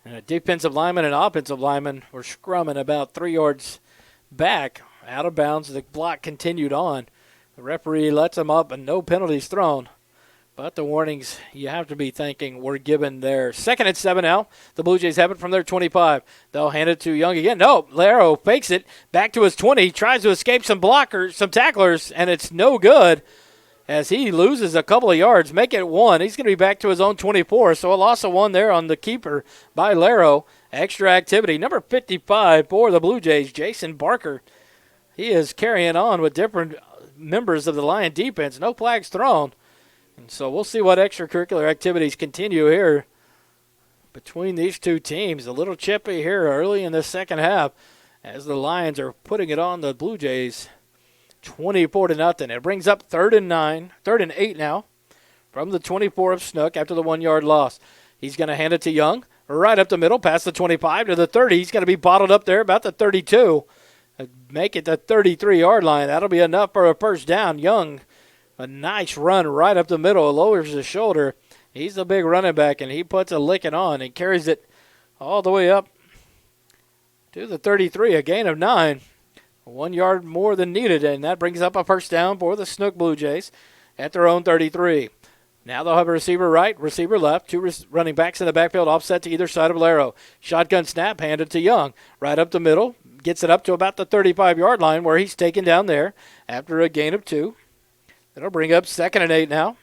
And a defensive lineman and offensive lineman were scrumming about 3 yards back out of bounds. The block continued on. The referee lets them up and no penalties thrown. But the warnings you have to be thinking were given there. 2nd and 7 now. The Blue Jays have it from their 25. They'll hand it to Young again. No, Lero fakes it back to his 20. Tries to escape some tacklers, and it's no good as he loses a couple of yards. Make it 1. He's going to be back to his own 24. So a loss of 1 there on the keeper by Lero. Extra activity. Number 55 for the Blue Jays, Jason Barker. He is carrying on with different members of the Lion defense. No flags thrown. And so we'll see what extracurricular activities continue here between these two teams. A little chippy here early in the second half as the Lions are putting it on the Blue Jays 24-0. It brings up 3rd and 8 now from the 24 of Snook after the 1-yard loss. He's going to hand it to Young right up the middle past the 25 to the 30. He's going to be bottled up there about the 32. Make it the 33-yard line. That'll be enough for a first down. Young, a nice run right up the middle, lowers his shoulder. He's the big running back, and he puts a licking on and carries it all the way up to the 33, a gain of 9. 1 yard more than needed, and that brings up a first down for the Snook Blue Jays at their own 33. Now they'll have a receiver right, receiver left, 2 running backs in the backfield offset to either side of Lero. Shotgun snap handed to Young. Right up the middle, gets it up to about the 35-yard line where he's taken down there after a gain of 2. That'll bring up 2nd and 8 now.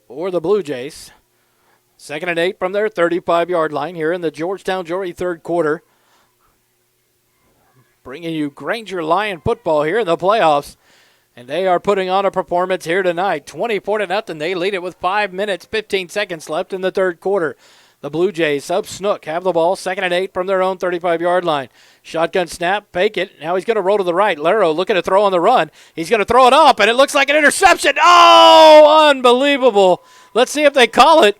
For the Blue Jays. 2nd and 8 from their 35-yard line here in the Georgetown Jewelry third quarter. Bringing you Granger Lion football here in the playoffs And they are putting on a performance here tonight. 24-0. They lead it with 5 minutes, 15 seconds left in the third quarter. The Blue Jays of Snook have the ball, 2nd and 8 from their own 35-yard line. Shotgun snap, fake it. Now he's going to roll to the right. Laro looking to throw on the run. He's going to throw it up, and it looks like an interception. Oh, unbelievable. Let's see if they call it.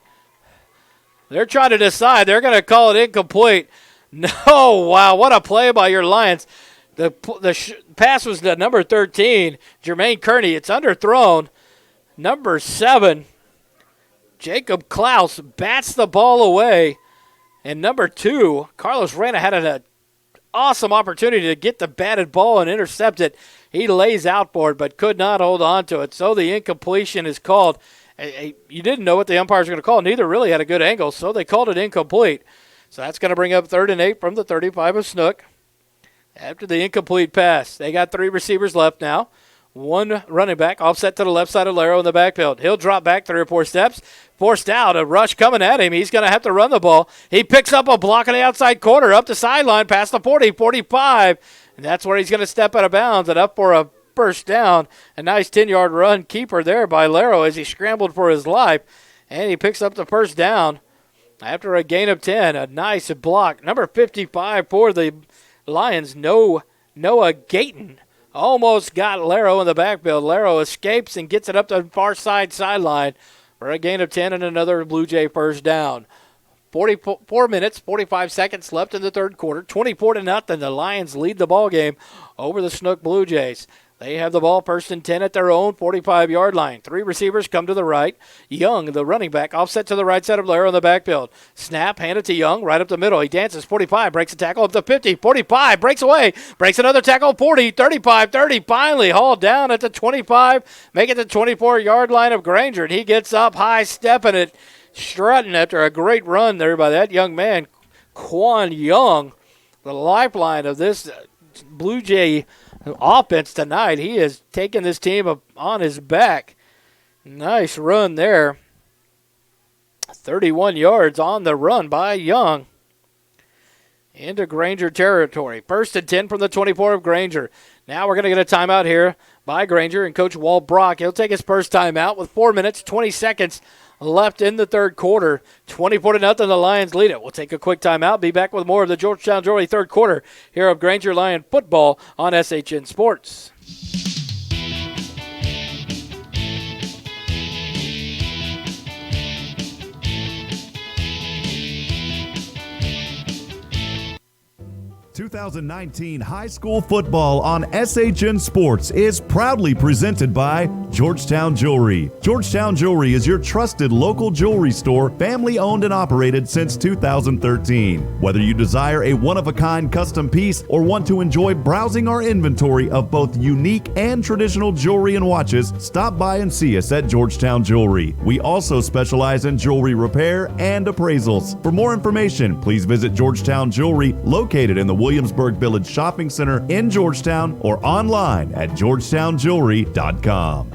They're trying to decide. They're going to call it incomplete. No, wow, what a play by your Lions. The pass was to number 13, Jermaine Kearney. It's underthrown. Number 7, Jacob Klaus bats the ball away. And number 2, Carlos Reyna had an awesome opportunity to get the batted ball and intercept it. He lays out for it, but could not hold on to it. So the incompletion is called. You didn't know what the umpires were going to call. Neither really had a good angle, so they called it incomplete. So that's going to bring up 3rd and 8 from the 35 of Snook. After the incomplete pass, they got 3 receivers left now. 1 running back, offset to the left side of Laro in the backfield. He'll drop back 3 or 4 steps. Forced out, a rush coming at him. He's going to have to run the ball. He picks up a block on the outside corner, up the sideline, past the 40, 45. And that's where he's going to step out of bounds and up for a first down. A nice 10-yard run keeper there by Laro as he scrambled for his life. And he picks up the first down after a gain of 10. A nice block. Number 55 for the Lions, Noah Gayton, almost got Laro in the backfield. Laro escapes and gets it up the far sideline for a gain of 10 and another Blue Jay first down. 44 minutes, 45 seconds left in the third quarter. 24-0. The Lions lead the ball game over the Snook Blue Jays. They have the ball 1st and 10 at their own 45-yard line. 3 receivers come to the right. Young, the running back, offset to the right side of Laro in the backfield. Snap, handed to Young, right up the middle. He dances 45, breaks a tackle up to 50, 45, breaks away, breaks another tackle, 40, 35, 30, finally hauled down at the 25, make it the 24-yard line of Granger, and he gets up high, stepping it, strutting after a great run there by that young man, Quan Young, the lifeline of this Blue Jay offense tonight. He has taken this team on his back. Nice run there. 31 yards on the run by Young into Granger territory. 1st and 10 from the 24 of Granger. Now we're going to get a timeout here by Granger and Coach Walt Brock. He'll take his first timeout with 4 minutes, 20 seconds left in the third quarter. 24-0, the Lions lead it. We'll take a quick timeout. Be back with more of the Georgetown Jewelry third quarter here of Granger Lion football on SHN Sports. ...2019 high school football on SHN Sports is proudly presented by Georgetown Jewelry. Georgetown Jewelry is your trusted local jewelry store, family owned and operated since 2013. Whether you desire a one-of-a-kind custom piece or want to enjoy browsing our inventory of both unique and traditional jewelry and watches, stop by and see us at Georgetown Jewelry. We also specialize in jewelry repair and appraisals. For more information, please visit Georgetown Jewelry, located in the Williamsburg Village Shopping Center in Georgetown, or online at georgetownjewelry.com.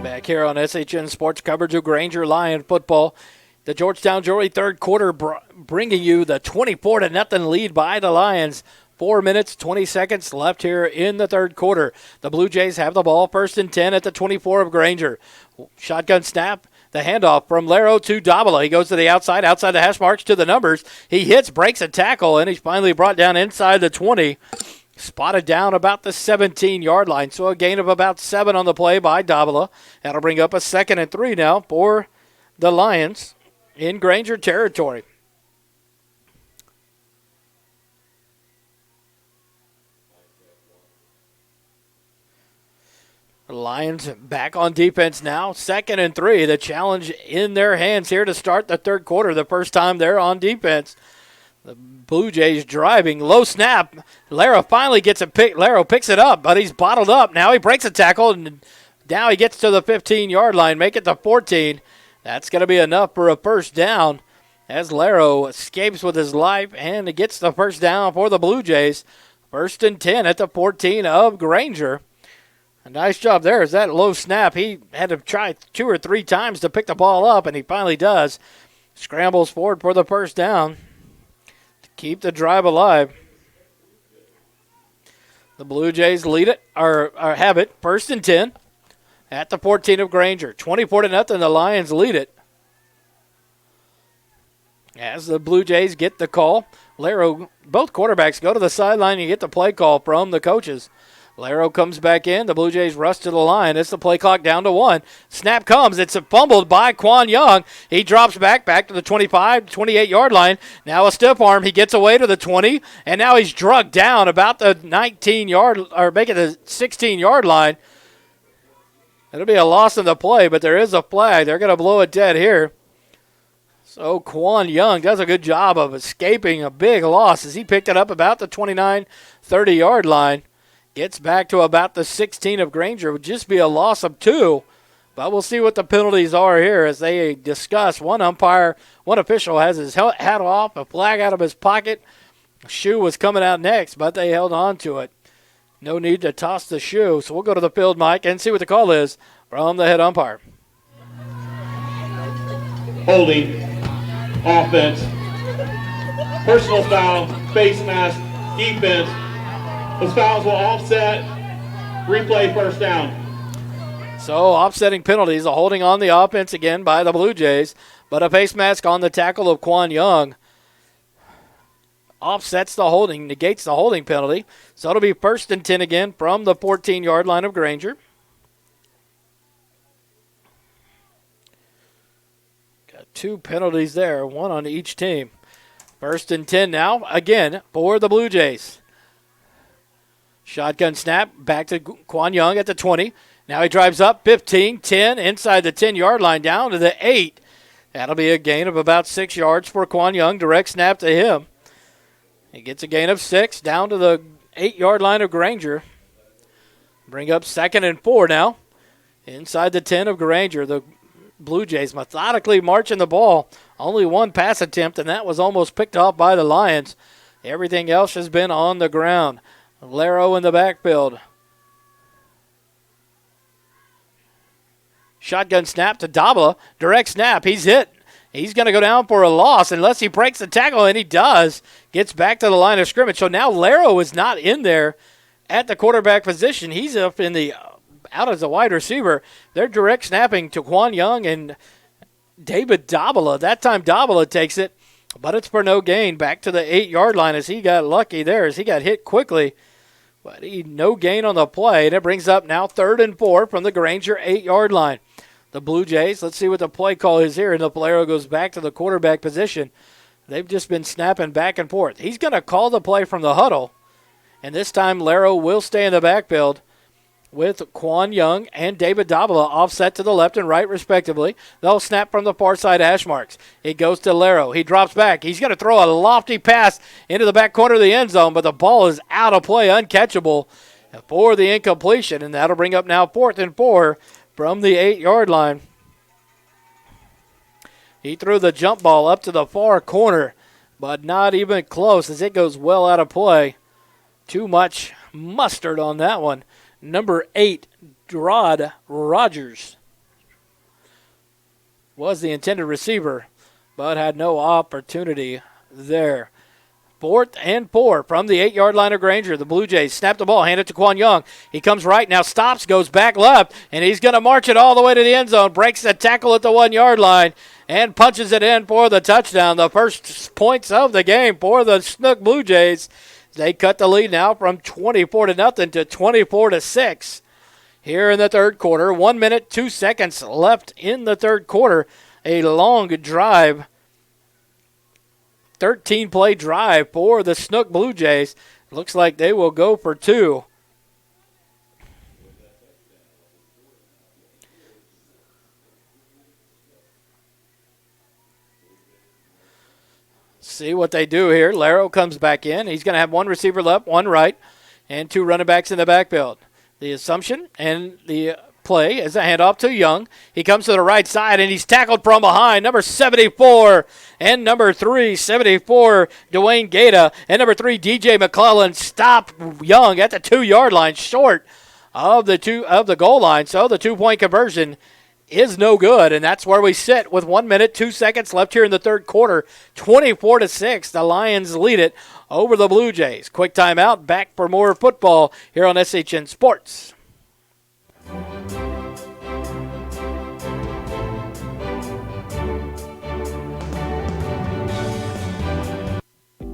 Back here on SHN Sports coverage of Granger Lion football. The Georgetown Jewelry third quarter bringing you the 24-0 lead by the Lions. 4 minutes, 20 seconds left here in the third quarter. The Blue Jays have the ball 1st and 10 at the 24 of Granger. Shotgun snap, the handoff from Laro to Davila. He goes to the outside the hash marks to the numbers. He hits, breaks a tackle, and he's finally brought down inside the 20. Spotted down about the 17-yard line, so a gain of about 7 on the play by Davila. That'll bring up a 2nd and 3 now for the Lions in Granger territory. Lions back on defense now. 2nd and 3. The challenge in their hands here to start the third quarter. The first time they're on defense. The Blue Jays driving. Low snap. Laro finally gets a pick. Laro picks it up, but he's bottled up. Now he breaks a tackle, and now he gets to the 15-yard line. Make it the 14. That's going to be enough for a first down as Laro escapes with his life and gets the first down for the Blue Jays. 1st and 10 at the 14 of Granger. A nice job there. Is that low snap? He had to try 2 or 3 times to pick the ball up, and he finally does. Scrambles forward for the first down to keep the drive alive. The Blue Jays lead it, or have it, 1st and 10 at the 14 of Granger. 24-0, the Lions lead it. As the Blue Jays get the call, both quarterbacks go to the sideline and get the play call from the coaches. Laro comes back in. The Blue Jays rush to the line. It's the play clock down to 1. Snap comes. It's fumbled by Quan Young. He drops back to the 25, 28-yard line. Now a stiff arm. He gets away to the 20, and now he's drugged down about the 19-yard, or make it the 16-yard line. It'll be a loss in the play, but there is a flag. They're going to blow it dead here. So Quan Young does a good job of escaping a big loss as he picked it up about the 29, 30-yard line. Gets back to about the 16 of Granger. It would just be a loss of 2. But we'll see what the penalties are here as they discuss. One official has his hat off, a flag out of his pocket. A shoe was coming out next, but they held on to it. No need to toss the shoe. So we'll go to the field, Mike, and see what the call is from the head umpire. Holding, offense, personal foul, face mask, defense. Those fouls will offset, replay first down. So offsetting penalties, a holding on the offense again by the Blue Jays, but a face mask on the tackle of Quan Young offsets the holding, negates the holding penalty. So it'll be 1st and 10 again from the 14-yard line of Granger. Got 2 penalties there, 1 on each team. 1st and 10 now, again, for the Blue Jays. Shotgun snap, back to Quan Young at the 20. Now he drives up, 15, 10, inside the 10-yard line, down to the 8. That'll be a gain of about 6 yards for Quan Young. Direct snap to him. He gets a gain of 6, down to the 8-yard line of Granger. Bring up 2nd and 4 now. Inside the 10 of Granger, the Blue Jays methodically marching the ball. Only 1 pass attempt, and that was almost picked off by the Lions. Everything else has been on the ground. Laro in the backfield. Shotgun snap to Dabla. Direct snap. He's hit. He's going to go down for a loss unless he breaks the tackle, and he does. Gets back to the line of scrimmage. So now Laro is not in there at the quarterback position. He's up in the out as a wide receiver. They're direct snapping to Quan Young and David Dabla. That time Dabla takes it, but it's for no gain. Back to the 8-yard line as he got lucky there as he got hit quickly. But no gain on the play, and it brings up now 3rd and 4 from the Granger 8-yard line. The Blue Jays, let's see what the play call is here, and the player goes back to the quarterback position. They've just been snapping back and forth. He's going to call the play from the huddle, and this time Laro will stay in the backfield with Quan Young and David Dabla offset to the left and right, respectively. They'll snap from the far side hash marks. It goes to Laro. He drops back. He's going to throw a lofty pass into the back corner of the end zone, but the ball is out of play, uncatchable for the incompletion, and that'll bring up now 4th and 4 from the 8-yard line. He threw the jump ball up to the far corner, but not even close as it goes well out of play. Too much mustard on that one. Number 8, Rod Rogers, was the intended receiver, but had no opportunity there. 4th and 4 from the 8-yard line of Granger. The Blue Jays snap the ball, hand it to Quan Young. He comes right, now stops, goes back left, and he's going to march it all the way to the end zone. Breaks the tackle at the 1-yard line and punches it in for the touchdown. The first points of the game for the Snook Blue Jays. They cut the lead now from 24-0 to 24-6 here in the third quarter. 1 minute, 2 seconds left in the third quarter. A long drive, 13-play drive for the Snook Blue Jays. Looks like they will go for 2. See what they do here. Laro comes back in. He's going to have 1 receiver left, 1 right, and 2 running backs in the backfield. The assumption and the play is a handoff to Young. He comes to the right side, and he's tackled from behind. Number 74 and number 3, 74, Dwayne Gata, and number 3, DJ McClellan stop Young at the 2-yard line, short of the goal line. So the 2-point conversion is no good, and that's where we sit with 1 minute, 2 seconds left here in the third quarter. 24-6, the Lions lead it over the Blue Jays. Quick timeout, back for more football here on SHN Sports.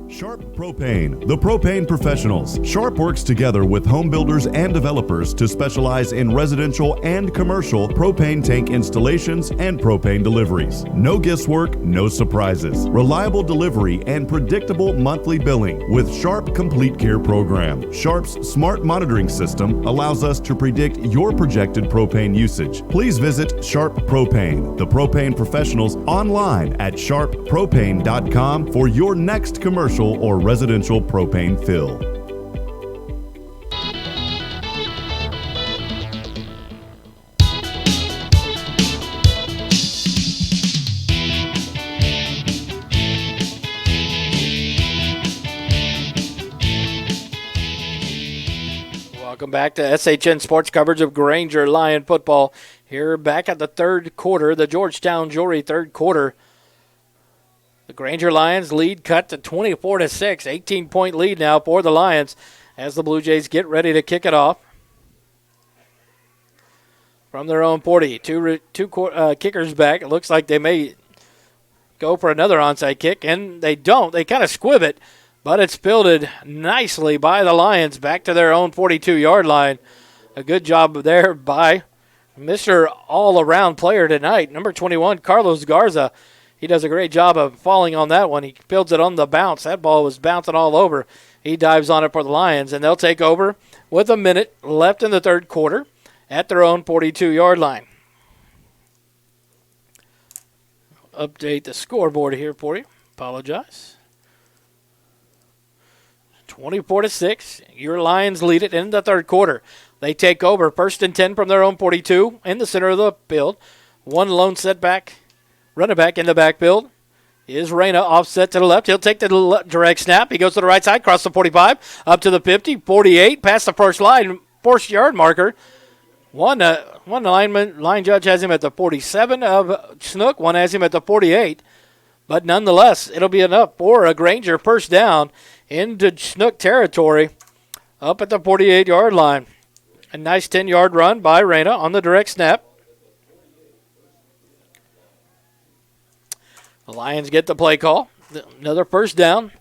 Sharp Propane, the propane professionals. Sharp works together with home builders and developers to specialize in residential and commercial propane tank installations and propane deliveries. No guesswork, no surprises. Reliable delivery and predictable monthly billing with Sharp Complete Care program. Sharp's smart monitoring system allows us to predict your projected propane usage. Please visit Sharp Propane, the propane professionals, online at sharppropane.com for your next commercial or residential propane fill. Welcome back to SHN Sports coverage of Granger Lion football. Here back at the third quarter, the Georgetown Jewelry third quarter. The Granger Lions lead cut to 24-6, 18-point lead now for the Lions as the Blue Jays get ready to kick it off. From their own 40, two kickers back. It looks like they may go for another onside kick, and they don't. They kind of squib it, but it's fielded nicely by the Lions back to their own 42-yard line. A good job there by Mr. All-Around player tonight, number 21, Carlos Garza. He does a great job of falling on that one. He fields it on the bounce. That ball was bouncing all over. He dives on it for the Lions, and they'll take over with a minute left in the third quarter at their own 42-yard line. Update the scoreboard here for you. Apologize. 24-6. Your Lions lead it in the third quarter. They take over 1st and 10 from their own 42 in the center of the field. One lone setback. Running back in the backfield is Reyna, offset to the left. He'll take the direct snap. He goes to the right side, across the 45, up to the 50, 48, past the first yard marker. One line judge has him at the 47 of Snook. One has him at the 48. But nonetheless, it'll be enough for a Granger first down into Snook territory up at the 48-yard line. A nice 10-yard run by Reyna on the direct snap. The Lions get the play call. Another first down.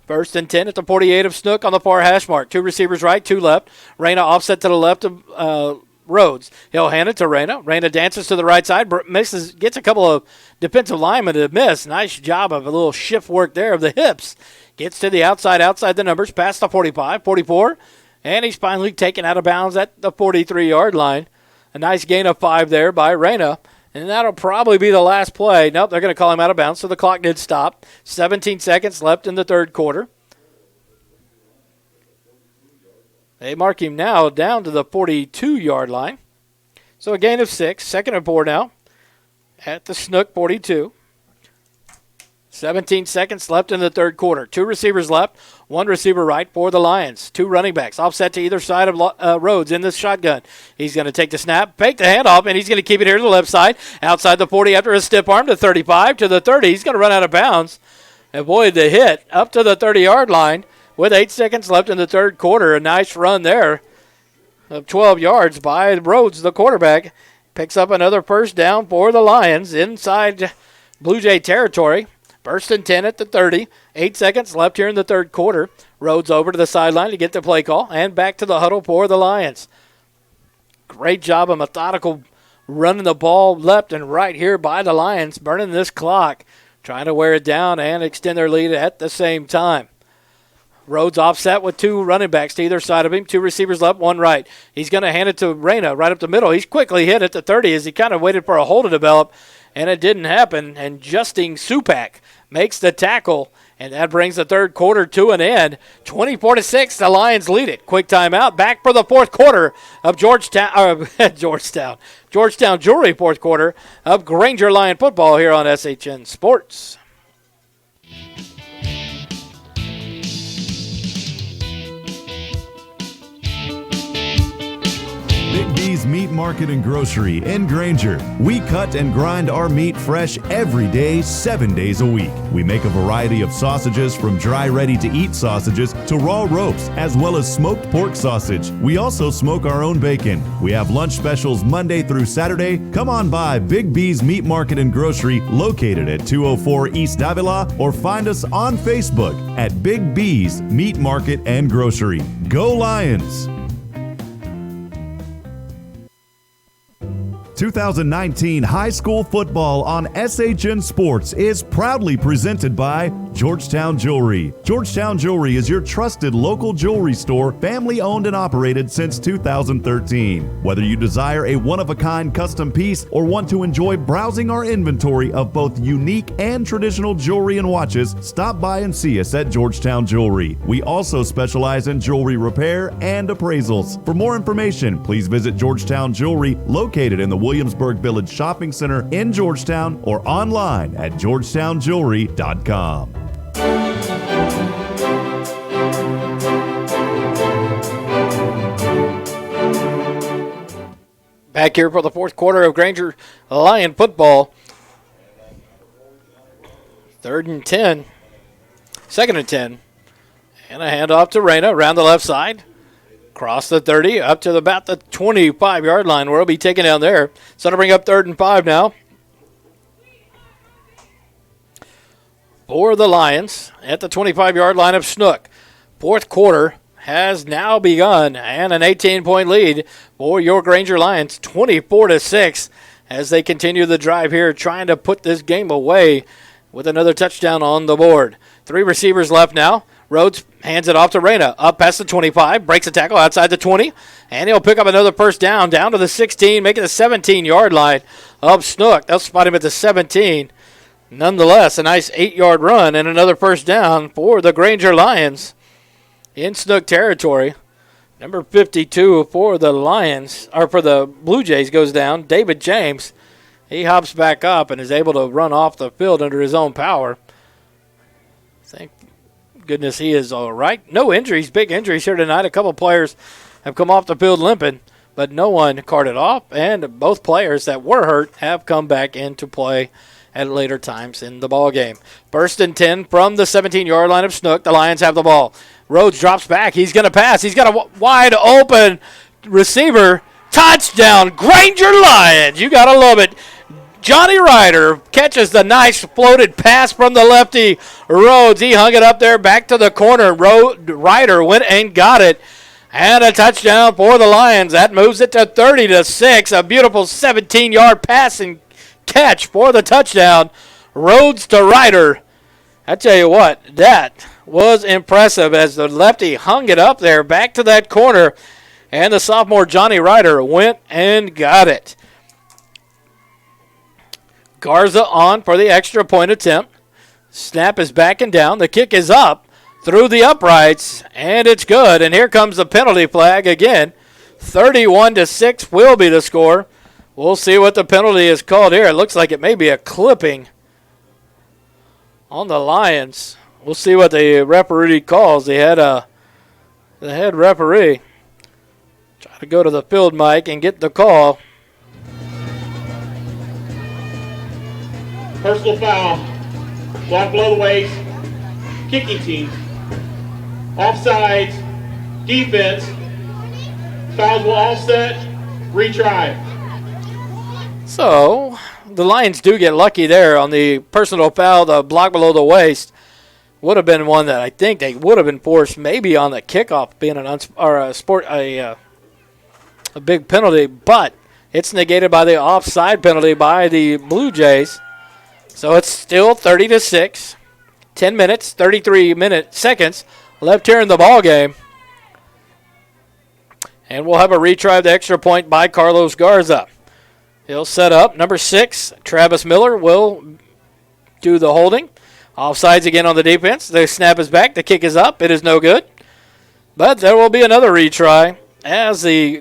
1st and 10 at the 48 of Snook on the far hash mark. Two receivers right, two left. Reyna offset to the left of Rhodes. He'll hand it to Reyna. Reyna dances to the right side. Gets a couple of defensive linemen to miss. Nice job of a little shift work there of the hips. Gets to the outside the numbers, past the 45, 44. And he's finally taken out of bounds at the 43-yard line. A nice gain of 5 there by Reyna. And that'll probably be the last play. Nope, they're going to call him out of bounds, so the clock did stop. 17 seconds left in the third quarter. They mark him now down to the 42-yard line. So a gain of 6, 2nd and 4 now at the Snook 42. 17 seconds left in the third quarter. Two receivers left, one receiver right for the Lions. Two running backs offset to either side of Rhodes in this shotgun. He's going to take the snap, fake the handoff, and he's going to keep it here to the left side. Outside the 40 after a stiff arm to 35 to the 30. He's going to run out of bounds. Avoid the hit up to the 30-yard line with 8 seconds left in the third quarter. A nice run there of 12 yards by Rhodes, the quarterback. Picks up another first down for the Lions inside Blue Jay territory. 1st and 10 at the 30. 8 seconds left here in the third quarter. Rhodes over to the sideline to get the play call and back to the huddle for the Lions. Great job of methodical running the ball left and right here by the Lions, burning this clock, trying to wear it down and extend their lead at the same time. Rhodes offset with two running backs to either side of him. Two receivers left, one right. He's going to hand it to Reyna right up the middle. He's quickly hit at the 30 as he kind of waited for a hole to develop, and it didn't happen. And Justin Supak makes the tackle, and that brings the third quarter to an end. 24-6, the Lions lead it. Quick timeout. Back for the fourth quarter of Georgetown Jewelry fourth quarter of Granger Lion football here on SHN Sports. Big B's Meat Market and Grocery in Granger. We cut and grind our meat fresh every day, 7 days a week. We make a variety of sausages from dry ready-to-eat sausages to raw ropes, as well as smoked pork sausage. We also smoke our own bacon. We have lunch specials Monday through Saturday. Come on by Big B's Meat Market and Grocery located at 204 East Davila, or find us on Facebook at Big B's Meat Market and Grocery. Go Lions! 2019 high school football on SHN Sports is proudly presented by Georgetown Jewelry. Georgetown Jewelry is your trusted local jewelry store, family owned and operated since 2013. Whether you desire a one-of-a-kind custom piece or want to enjoy browsing our inventory of both unique and traditional jewelry and watches, stop by and see us at Georgetown Jewelry. We also specialize in jewelry repair and appraisals. For more information, please visit Georgetown Jewelry, located in the Williamsburg Village Shopping Center in Georgetown, or online at georgetownjewelry.com. Back here for the fourth quarter of Granger Lion football. 3rd and 10. 2nd and 10. And a handoff to Reyna around the left side. Across the 30, up to about the 25-yard line, where he'll be taken down there. So to bring up 3rd and 5 now for the Lions at the 25-yard line of Snook. Fourth quarter has now begun, and an 18-point lead for your Granger Lions, 24-6, as they continue the drive here, trying to put this game away with another touchdown on the board. 3 receivers left now. Rhodes hands it off to Reyna. Up past the 25, breaks a tackle outside the 20, and he'll pick up another first down to the 16, making the 17-yard line of Snook. They'll spot him at the 17. Nonetheless, a nice 8-yard run and another first down for the Granger Lions in Snook territory. Number 52 for the Lions, or for the Blue Jays, goes down. David James, he hops back up and is able to run off the field under his own power. Thank goodness he is all right. No injuries, big injuries here tonight. A couple players have come off the field limping, but no one carted off, and both players that were hurt have come back into play at later times in the ball game. 1st and 10 from the 17-yard line of Snook. The Lions have the ball. Rhodes drops back. He's going to pass. He's got a wide open receiver. Touchdown, Granger Lions. You got to love it. Johnny Ryder catches the nice floated pass from the lefty Rhodes. He hung it up there back to the corner. Ryder went and got it. And a touchdown for the Lions. That moves it to 30-6. A beautiful 17-yard pass and catch for the touchdown. Rhodes to Ryder. I tell you what, that was impressive as the lefty hung it up there back to that corner. And the sophomore Johnny Ryder went and got it. Garza on for the extra point attempt. Snap is back and down. The kick is up through the uprights, and it's good. And here comes the penalty flag again. 31-6 will be the score. We'll see what the penalty is called here. It looks like it may be a clipping on the Lions. We'll see what the referee calls. The head referee. Try to go to the field mic and get the call. Personal foul, block below the waist, kicking team, offsides, defense, fouls will offset, retry. So, the Lions do get lucky there on the personal foul. The block below the waist would have been one that I think they would have been forced maybe on the kickoff being a big penalty, but it's negated by the offside penalty by the Blue Jays. So it's still 30-6. 10 minutes, 33 seconds left here in the ball game. And we'll have a retry of the extra point by Carlos Garza. He'll set up. Number 6, Travis Miller, will do the holding. Offsides again on the defense. The snap is back. The kick is up. It is no good. But there will be another retry as the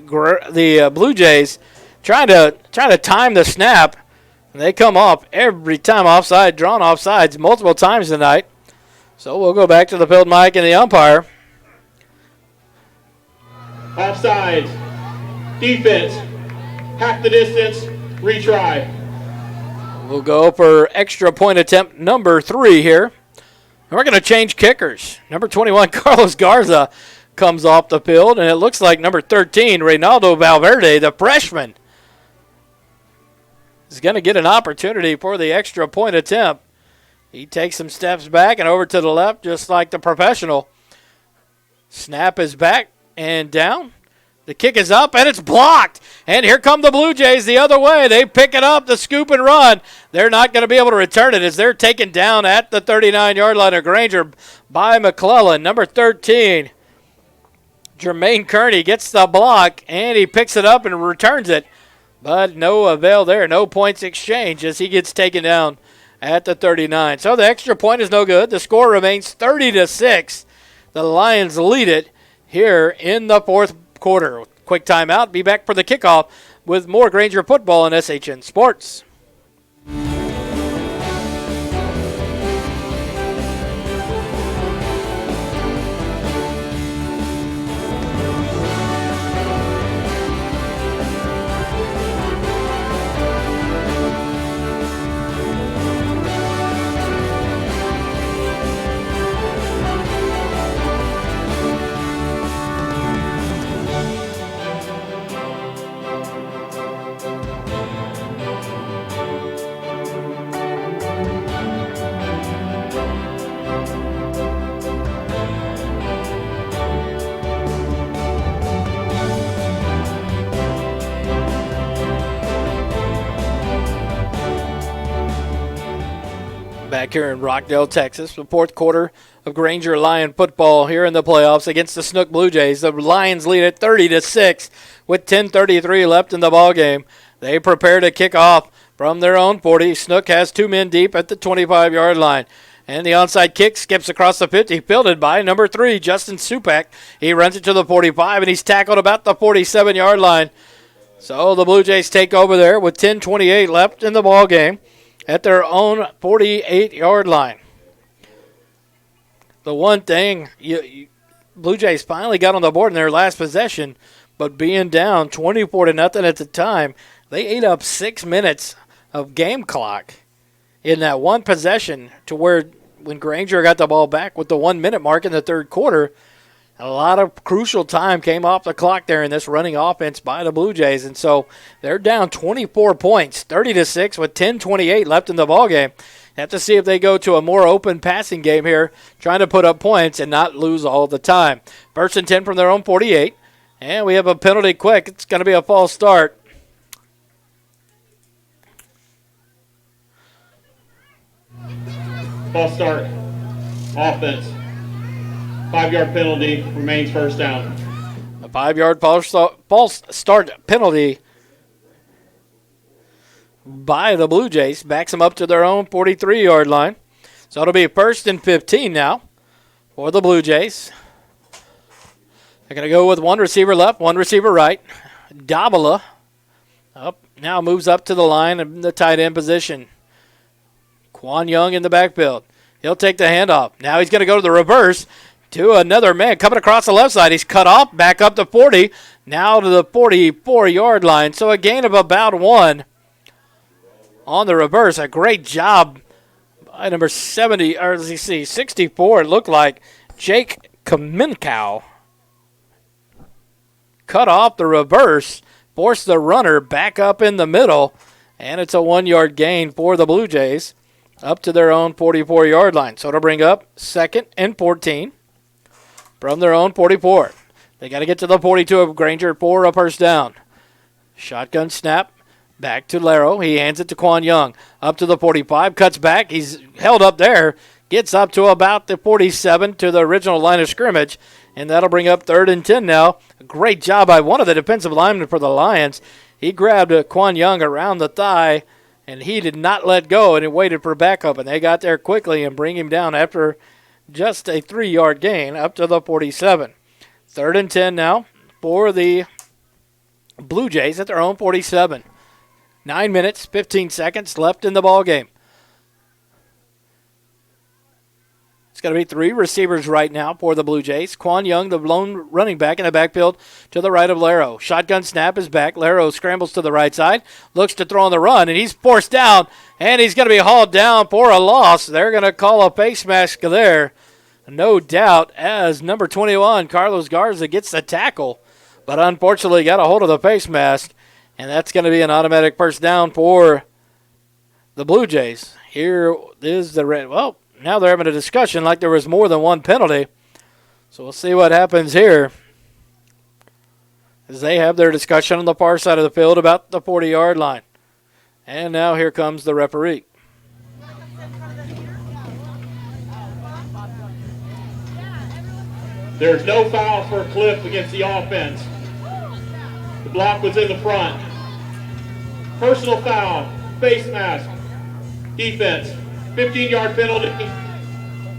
Blue Jays trying to time the snap. They come off every time offside, drawn offsides multiple times tonight. So we'll go back to the field mic and the umpire. Offsides. Defense, half the distance, retry. We'll go for extra point attempt number 3 here. And we're going to change kickers. Number 21, Carlos Garza, comes off the field, and it looks like number 13, Reynaldo Valverde, the freshman, is going to get an opportunity for the extra point attempt. He takes some steps back and over to the left, just like the professional. Snap is back and down. The kick is up, and it's blocked. And here come the Blue Jays the other way. They pick it up, the scoop and run. They're not going to be able to return it as they're taken down at the 39-yard line of Granger by McClellan. Number 13, Jermaine Kearney, gets the block, and he picks it up and returns it. But no avail there, no points exchanged as he gets taken down at the 39. So the extra point is no good. The score remains 30-6. The Lions lead it here in the fourth quarter. Quick timeout. Be back for the kickoff with more Granger football on SHN Sports. Back here in Rockdale, Texas, the fourth quarter of Granger Lion football here in the playoffs against the Snook Blue Jays. The Lions lead at 30-6 with 10:33 left in the ball game. They prepare to kick off from their own 40. Snook has 2 men deep at the 25-yard line. And the onside kick skips across the 50, fielded by number 3, Justin Supak. He runs it to the 45, and he's tackled about the 47-yard line. So the Blue Jays take over there with 10:28 left in the ball game at their own 48-yard line. The one thing, Blue Jays finally got on the board in their last possession, but being down 24-0 at the time, they ate up 6 minutes of game clock in that one possession, to where when Granger got the ball back with the 1 minute mark in the third quarter, a lot of crucial time came off the clock there in this running offense by the Blue Jays. And so they're down 24 points, 30-6 with 10:28 left in the ballgame. Have to see if they go to a more open passing game here, trying to put up points and not lose all the time. 1st and 10 from their own 48. And we have a penalty quick. It's going to be a false start. False start. Offense. 5-yard penalty, remains first down. A 5-yard false start penalty by the Blue Jays backs them up to their own 43-yard line. So it'll be 1st and 15 now for the Blue Jays. They're going to go with one receiver left, one receiver right. Davila now moves up to the line in the tight end position. Quan Young in the backfield. He'll take the handoff. Now he's going to go to the reverse to another man coming across the left side. He's cut off, back up to 40, now to the 44-yard line. So a gain of about 1 on the reverse. A great job by number 64, it looked like, Jake Kaminkow. Cut off the reverse, forced the runner back up in the middle, and it's a 1-yard gain for the Blue Jays up to their own 44-yard line. So it'll bring up 2nd and 14. From their own 44. They got to get to the 42 of Granger for a first down. Shotgun snap. Back to Laro. He hands it to Quan Young. Up to the 45. Cuts back. He's held up there. Gets up to about the 47 to the original line of scrimmage. And that'll bring up 3rd and 10 now. A great job by one of the defensive linemen for the Lions. He grabbed Quan Young around the thigh, and he did not let go, and he waited for backup. And they got there quickly and bring him down after just a 3-yard gain up to the 47. 3rd and 10 now for the Blue Jays at their own 47. 9 minutes, 15 seconds left in the ball game. It's going to be 3 receivers right now for the Blue Jays. Quan Young, the lone running back in the backfield to the right of Laro. Shotgun snap is back. Laro scrambles to the right side, looks to throw on the run, and he's forced down, and he's going to be hauled down for a loss. They're going to call a face mask there, no doubt, as number 21, Carlos Garza, gets the tackle, but unfortunately got a hold of the face mask, and that's going to be an automatic first down for the Blue Jays. Here is the red. Well, now they're having a discussion like there was more than one penalty. So we'll see what happens here as they have their discussion on the far side of the field about the 40-yard line. And now here comes the referee. There's no foul for Cliff against the offense. The block was in the front. Personal foul, face mask, defense, 15-yard penalty,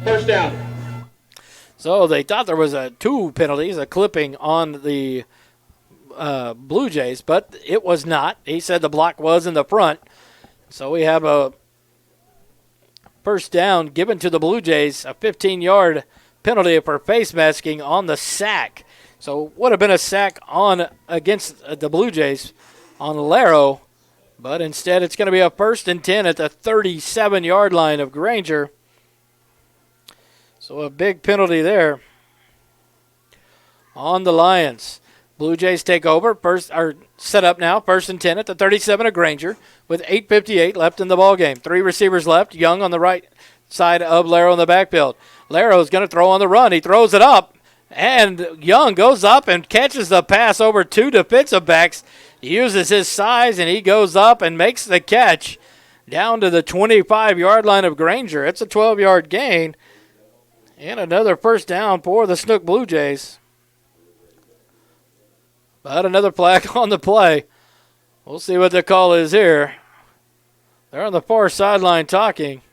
first down. So they thought there was 2 penalties, a clipping on the Blue Jays, but it was not. He said the block was in the front. So we have a first down given to the Blue Jays, a 15-yard penalty for face masking on the sack. So would have been a sack on against the Blue Jays on Laro, but instead it's going to be a 1st and 10 at the 37-yard line of Granger. So a big penalty there on the Lions. Blue Jays take over, set up now, 1st and 10 at the 37 of Granger with 8:58 left in the ballgame. 3 receivers left, Young on the right side of Laro in the backfield. Laro's going to throw on the run. He throws it up, and Young goes up and catches the pass over 2 defensive backs. He uses his size, and he goes up and makes the catch down to the 25-yard line of Granger. It's a 12-yard gain and another first down for the Snook Blue Jays. But another flag on the play. We'll see what the call is here. They're on the far sideline talking.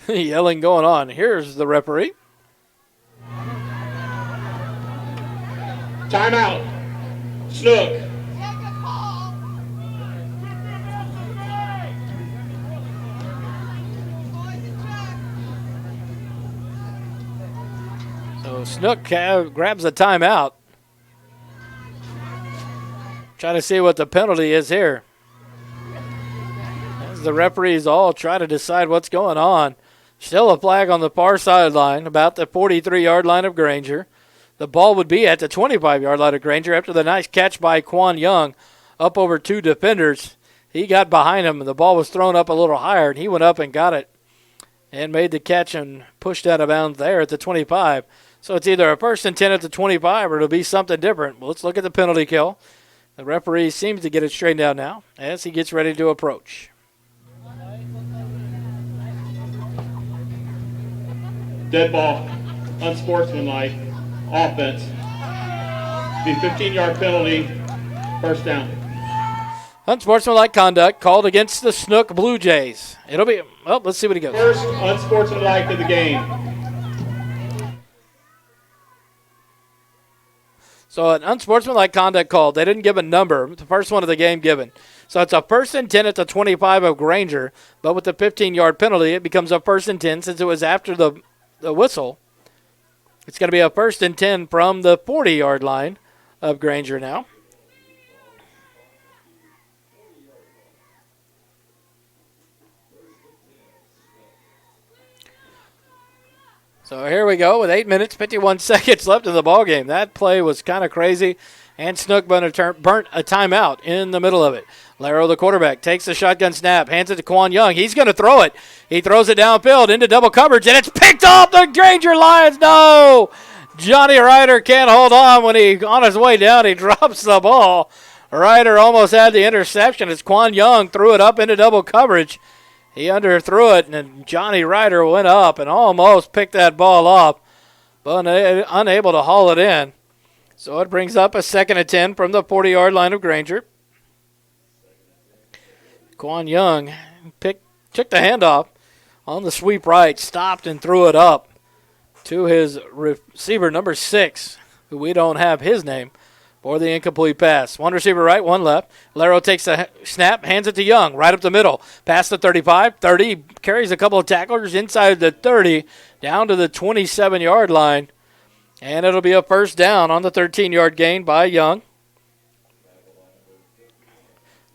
Yelling going on. Here's the referee. Timeout. Snook. So Snook grabs a timeout. Trying to see what the penalty is here. As the referees all try to decide what's going on. Still a flag on the far sideline, about the 43-yard line of Granger. The ball would be at the 25-yard line of Granger after the nice catch by Quan Young up over 2 defenders. He got behind him, and the ball was thrown up a little higher, and he went up and got it and made the catch and pushed out of bounds there at the 25. So it's either a 1st and 10 at the 25 or it'll be something different. Well, let's look at the penalty kill. The referee seems to get it straightened out now as he gets ready to approach. Dead ball, unsportsmanlike, offense. Be 15-yard penalty, first down. Unsportsmanlike conduct called against the Snook Blue Jays. It'll be, well, let's see what he goes. First unsportsmanlike of the game. So an unsportsmanlike conduct called. They didn't give a number, the first one of the game given. So it's a 1st and 10 at the 25 of Granger, but with the 15-yard penalty, it becomes a 1st and 10 since it was after the whistle. It's going to be a 1st and 10 from the 40-yard line of Granger now. So here we go with 8 minutes, 51 seconds left in the ballgame. That play was kind of crazy, and Snook burnt a timeout in the middle of it. Laro, the quarterback, takes the shotgun snap, hands it to Quan Young. He's going to throw it. He throws it downfield into double coverage, and it's picked off the Granger Lions. No! Johnny Ryder can't hold on when on his way down, he drops the ball. Ryder almost had the interception as Quan Young threw it up into double coverage. He underthrew it, and Johnny Ryder went up and almost picked that ball off, but unable to haul it in. So it brings up a 2nd and 10 from the 40-yard line of Granger. Quan Young took the handoff on the sweep right, stopped and threw it up to his receiver, number 6, who we don't have his name, for the incomplete pass. One receiver right, one left. Laro takes the snap, hands it to Young, right up the middle. Past the 35, 30, carries a couple of tacklers inside the 30, down to the 27-yard line. And it'll be a first down on the 13-yard gain by Young.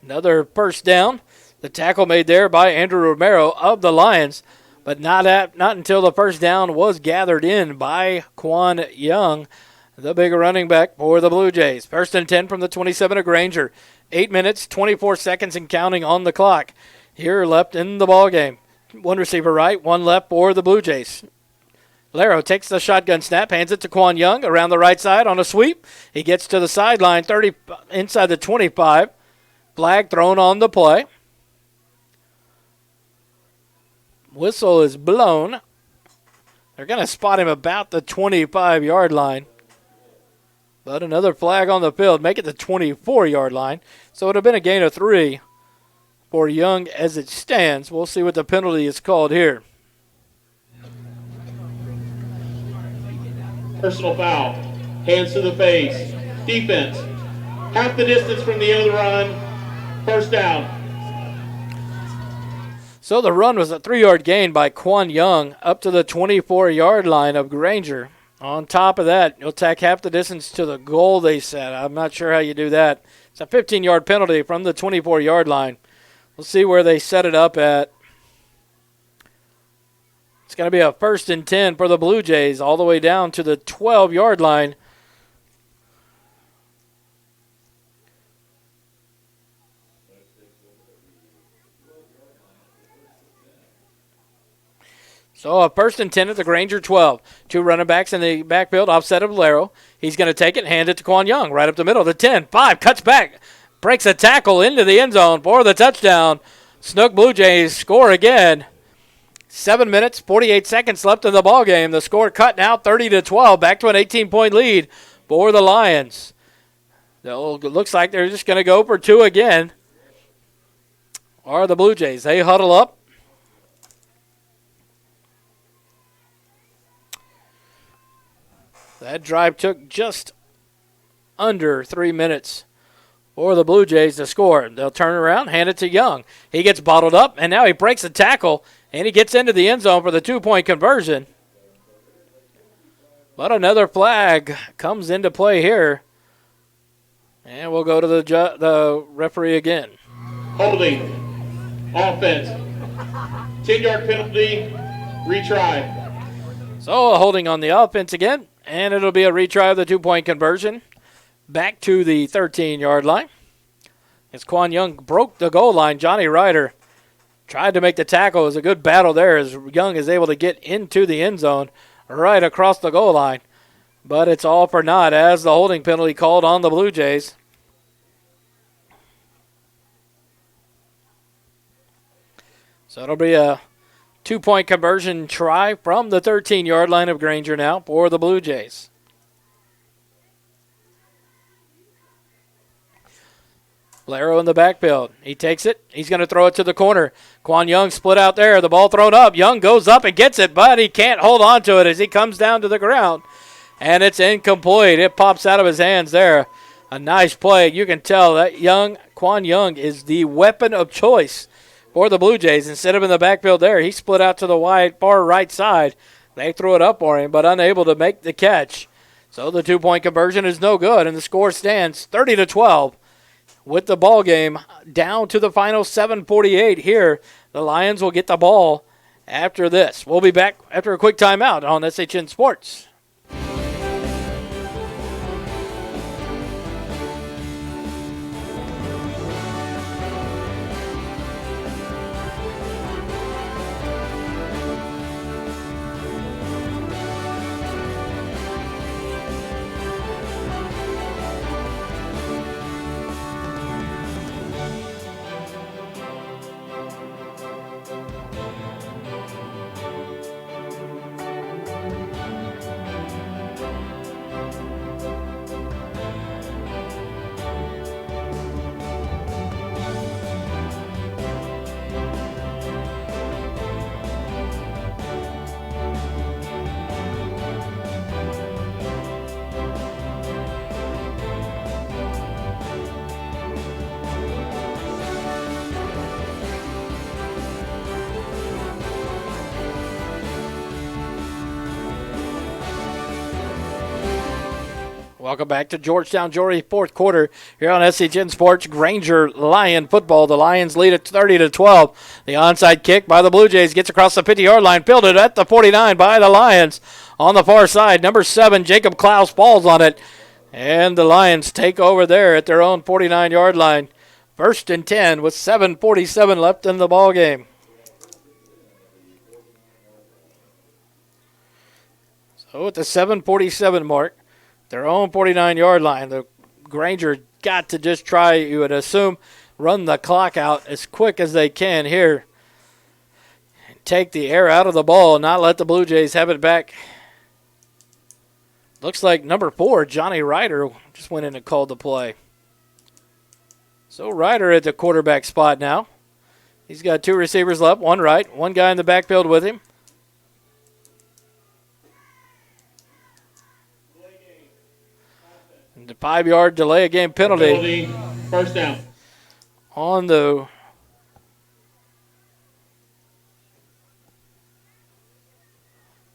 Another first down. The tackle made there by Andrew Romero of the Lions, but not until the first down was gathered in by Quan Young, the big running back for the Blue Jays. First and 10 from the 27 of Granger. 8 minutes, 24 seconds and counting on the clock. Here left in the ball game. One receiver right, one left for the Blue Jays. Laro takes the shotgun snap, hands it to Quan Young around the right side on a sweep. He gets to the sideline, 30 inside the 25. Flag thrown on the play. Whistle is blown. They're going to spot him about the 25-yard line. But another flag on the field, make it the 24-yard line. So it would have been a gain of 3 for Young as it stands. We'll see what the penalty is called here. Personal foul. Hands to the face. Defense. Half the distance from the end of the run. First down. So the run was a 3-yard gain by Quan Young up to the 24-yard line of Granger. On top of that, you'll tack half the distance to the goal, they said. I'm not sure how you do that. It's a 15-yard penalty from the 24-yard line. We'll see where they set it up at. It's going to be a first and 10 for the Blue Jays all the way down to the 12-yard line. So a first and 10 at the Granger 12. 2 running backs in the backfield, offset of Laro. He's going to take it, hand it to Quan Young, right up the middle. The 10, 5, cuts back, breaks a tackle into the end zone for the touchdown. Snook Blue Jays score again. 7 minutes, 48 seconds left in the ball game. The score cut now 30-12, back to an 18-point lead for the Lions. It looks like they're just going to go for 2 again. Or the Blue Jays, they huddle up. That drive took just under 3 minutes for the Blue Jays to score. They'll turn around, hand it to Young. He gets bottled up, and now he breaks a tackle, and he gets into the end zone for the 2-point conversion. But another flag comes into play here. And we'll go to the referee again. Holding. Offense. 10-yard penalty. Retry. So a holding on the offense again. And it'll be a retry of the 2-point conversion. Back to the 13-yard line. As Quan Young broke the goal line, Johnny Ryder tried to make the tackle. It was a good battle there as Young is able to get into the end zone right across the goal line. But it's all for naught as the holding penalty called on the Blue Jays. So it'll be a 2-point conversion try from the 13-yard line of Granger now for the Blue Jays. Laro in the backfield. He takes it. He's going to throw it to the corner. Quan Young split out there. The ball thrown up. Young goes up and gets it, but he can't hold on to it as he comes down to the ground. And it's incomplete. It pops out of his hands there. A nice play. You can tell that Quan Young is the weapon of choice for the Blue Jays. Instead of in the backfield there, he split out to the far right side. They threw it up for him, but unable to make the catch. So the 2-point conversion is no good, and the score stands 30-12 with the ball game down to the final 7:48 here. The Lions will get the ball after this. We'll be back after a quick timeout on SHN Sports. Welcome back to Georgetown Jewelry, fourth quarter here on SHN Sports. Granger Lion football. The Lions lead at 30-12. The onside kick by the Blue Jays gets across the 50-yard line, fielded at the 49 by the Lions. On the far side, number 7, Jacob Klaus falls on it, and the Lions take over there at their own 49-yard line. 1st and 10 with 7:47 left in the ball game. So at the 7:47 mark, their own 49-yard line, the Granger got to just try, you would assume, run the clock out as quick as they can here. And take the air out of the ball, not let the Blue Jays have it back. Looks like number 4, Johnny Ryder, just went in and called the play. So Ryder at the quarterback spot now. He's got 2 receivers left, 1 right, 1 guy in the backfield with him. And the 5-yard delay of game penalty. First down. On the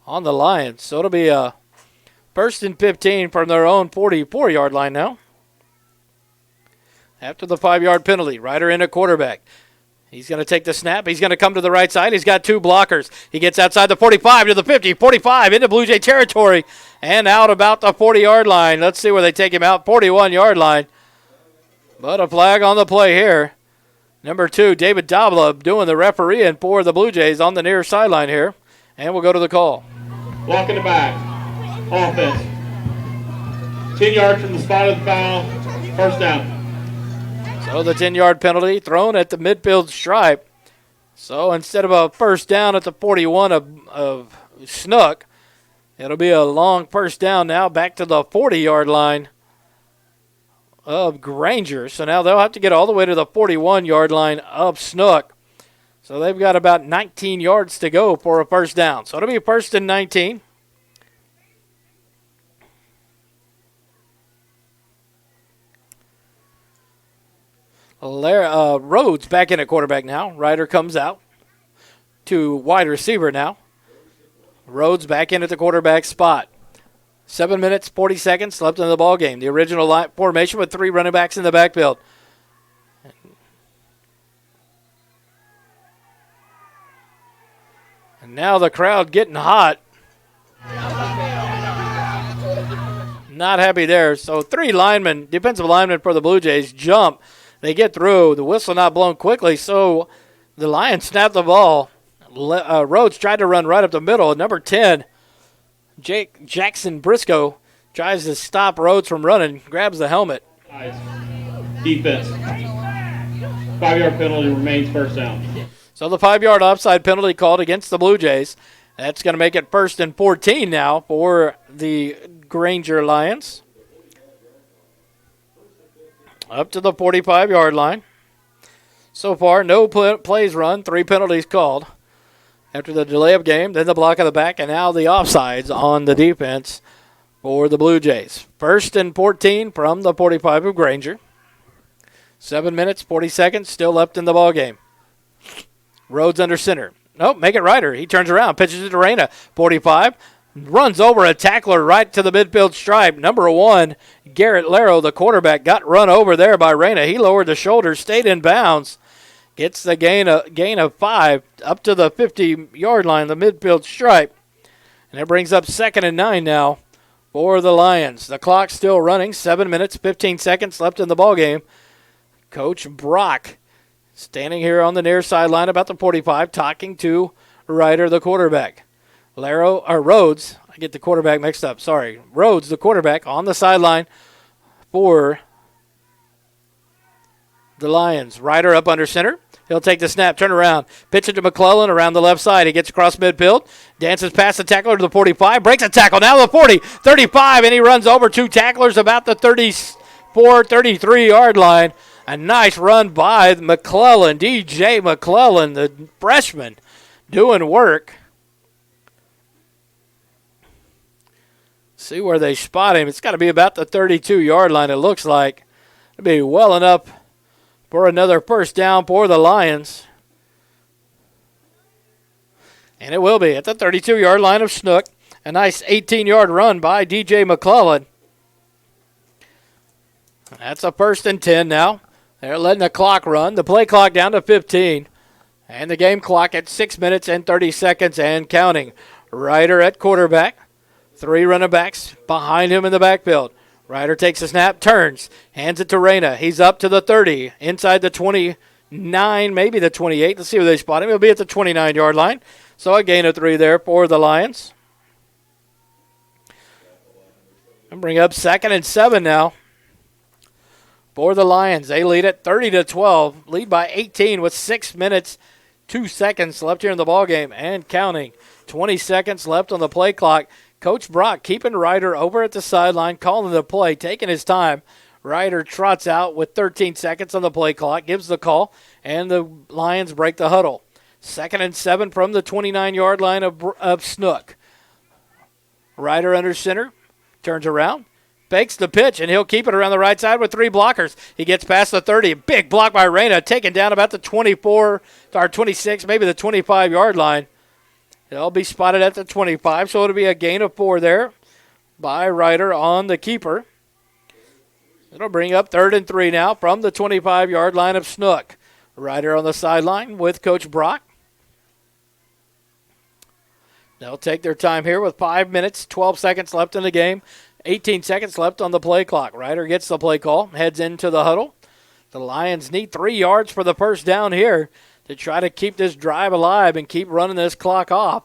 Lions. So it'll be a 1st and 15 from their own 44-yard line now. After the 5-yard penalty, Ryder in at quarterback. He's going to take the snap. He's going to come to the right side. He's got 2 blockers. He gets outside the 45 to the 50, 45 into Blue Jay territory and out about the 40-yard line. Let's see where they take him out, 41-yard line. But a flag on the play here. Number 2, David Dobla doing the refereeing for the Blue Jays on the near sideline here. And we'll go to the call. Walking the back. Offense. 10 yards from the spot of the foul. First down. So the 10-yard penalty thrown at the midfield stripe. So instead of a first down at the 41 of Snook, it'll be a long first down now back to the 40-yard line of Granger. So now they'll have to get all the way to the 41-yard line of Snook. So they've got about 19 yards to go for a first down. So it'll be 1st and 19. Rhodes back in at quarterback now. Ryder comes out to wide receiver now. Rhodes back in at the quarterback spot. 7 minutes, 40 seconds left in the ball game. The original formation with 3 running backs in the backfield. And now the crowd getting hot. Not happy there. So 3 linemen, defensive linemen for the Blue Jays jump. They get through. The whistle not blown quickly, so the Lions snap the ball. Rhodes tried to run right up the middle. Number 10, Jackson Briscoe, tries to stop Rhodes from running, grabs the helmet. Defense. 5-yard penalty remains first down. So the 5-yard offside penalty called against the Blue Jays. That's going to make it 1st and 14 now for the Granger Lions. Up to the 45-yard line. So far, no plays run, 3 penalties called. After the delay of game, then the block of the back, and now the offsides on the defense for the Blue Jays. 1st and 14 from the 45 of Granger. 7 minutes, 40 seconds still left in the ball game. Rhodes under center. Nope, make it Ryder. He turns around, pitches it to Reyna. 45. Runs over a tackler right to the midfield stripe. Number 1, Garrett Laro, the quarterback, got run over there by Reyna. He lowered the shoulder, stayed in bounds. Gets the gain of 5 up to the 50-yard line, the midfield stripe. And it brings up 2nd and 9 now for the Lions. The clock's still running. 7 minutes, 15 seconds left in the ballgame. Coach Brock standing here on the near sideline about the 45, talking to Ryder, the quarterback. Rhodes, I get the quarterback mixed up, sorry. Rhodes, the quarterback, on the sideline for the Lions. Ryder up under center. He'll take the snap, turn around, pitch it to McClellan around the left side. He gets across midfield, dances past the tackler to the 45, breaks a tackle, now the 40, 35, and he runs over 2 tacklers about the 34, 33-yard line. A nice run by McClellan, DJ McClellan, the freshman, doing work. See where they spot him. It's got to be about the 32-yard line, it looks like. It'll be well enough for another first down for the Lions. And it will be at the 32-yard line of Snook. A nice 18-yard run by DJ McClellan. That's a 1st and 10 now. They're letting the clock run. The play clock down to 15. And the game clock at 6 minutes and 30 seconds and counting. Ryder at quarterback. 3 running backs behind him in the backfield. Ryder takes a snap, turns, hands it to Reyna. He's up to the 30, inside the 29, maybe the 28. Let's see where they spot him. He'll be at the 29-yard line. So a gain of 3 there for the Lions. And bring up 2nd and 7 now for the Lions. They lead at 30-12, lead by 18 with 6 minutes, 2 seconds left here in the ballgame and counting. 20 seconds left on the play clock. Coach Brock keeping Ryder over at the sideline, calling the play, taking his time. Ryder trots out with 13 seconds on the play clock, gives the call, and the Lions break the huddle. 2nd and 7 from the 29-yard line of Snook. Ryder under center, turns around, fakes the pitch, and he'll keep it around the right side with 3 blockers. He gets past the 30. Big block by Reyna, taken down about the 24 or 26, maybe the 25-yard line. They'll be spotted at the 25, so it'll be a gain of 4 there by Ryder on the keeper. It'll bring up 3rd and 3 now from the 25-yard line of Snook. Ryder on the sideline with Coach Brock. They'll take their time here with 5 minutes, 12 seconds left in the game. 18 seconds left on the play clock. Ryder gets the play call, heads into the huddle. The Lions need 3 yards for the first down here to try to keep this drive alive and keep running this clock off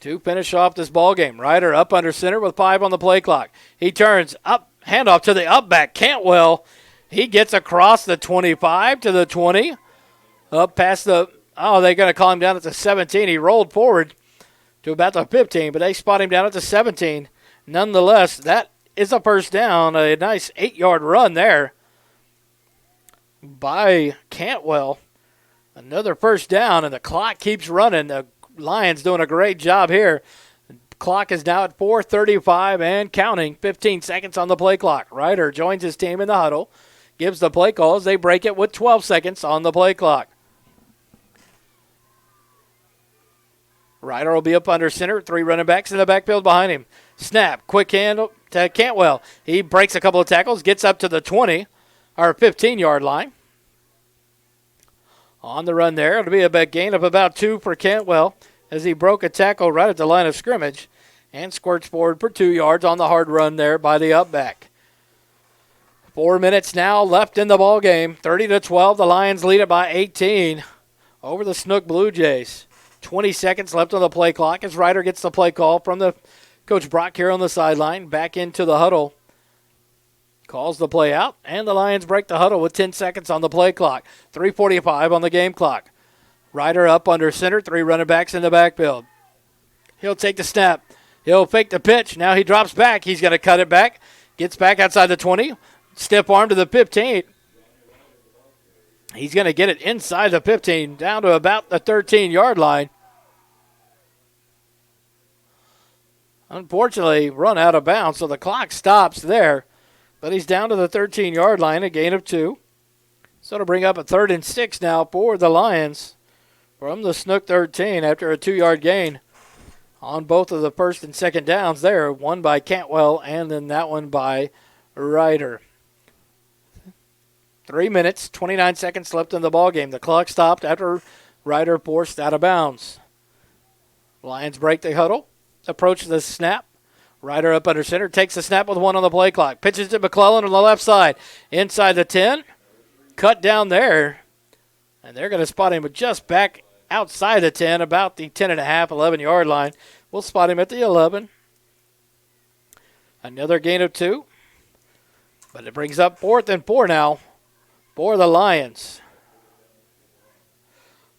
to finish off this ball game. Ryder up under center with 5 on the play clock. He turns up, handoff to the up back, Cantwell. He gets across the 25 to the 20, up past the, they're going to call him down at the 17. He rolled forward to about the 15, but they spot him down at the 17. Nonetheless, that is a first down, a nice 8-yard run there by Cantwell. Another first down, and the clock keeps running. The Lions doing a great job here. The clock is now at 4:35 and counting. 15 seconds on the play clock. Ryder joins his team in the huddle, gives the play call as they break it with 12 seconds on the play clock. Ryder will be up under center. 3 running backs in the backfield behind him. Snap, quick hand to Cantwell. He breaks a couple of tackles, gets up to the 20 or 15-yard line. On the run there, it'll be a gain of about 2 for Cantwell as he broke a tackle right at the line of scrimmage and squirts forward for 2 yards on the hard run there by the up back. 4 minutes now left in the ball game. 30-12, the Lions lead it by 18 over the Snook Blue Jays. 20 seconds left on the play clock as Ryder gets the play call from the Coach Brock here on the sideline. Back into the huddle. Calls the play out, and the Lions break the huddle with 10 seconds on the play clock. 3:45 on the game clock. Ryder up under center, 3 running backs in the backfield. He'll take the snap. He'll fake the pitch. Now he drops back. He's going to cut it back. Gets back outside the 20. Stiff arm to the 15. He's going to get it inside the 15, down to about the 13-yard line. Unfortunately, run out of bounds, so the clock stops there. But he's down to the 13-yard line, a gain of 2. So it'll bring up a 3rd and 6 now for the Lions from the Snook 13 after a 2-yard gain on both of the first and second downs there. One by Cantwell and then that one by Ryder. 3 minutes, 29 seconds left in the ballgame. The clock stopped after Ryder forced out of bounds. Lions break the huddle, approach the snap. Ryder up under center, takes the snap with 1 on the play clock. Pitches to McClellan on the left side. Inside the 10. Cut down there. And they're going to spot him just back outside the 10, about the 10.5, 11-yard line. We'll spot him at the 11. Another gain of 2. But it brings up 4th and 4 now for the Lions.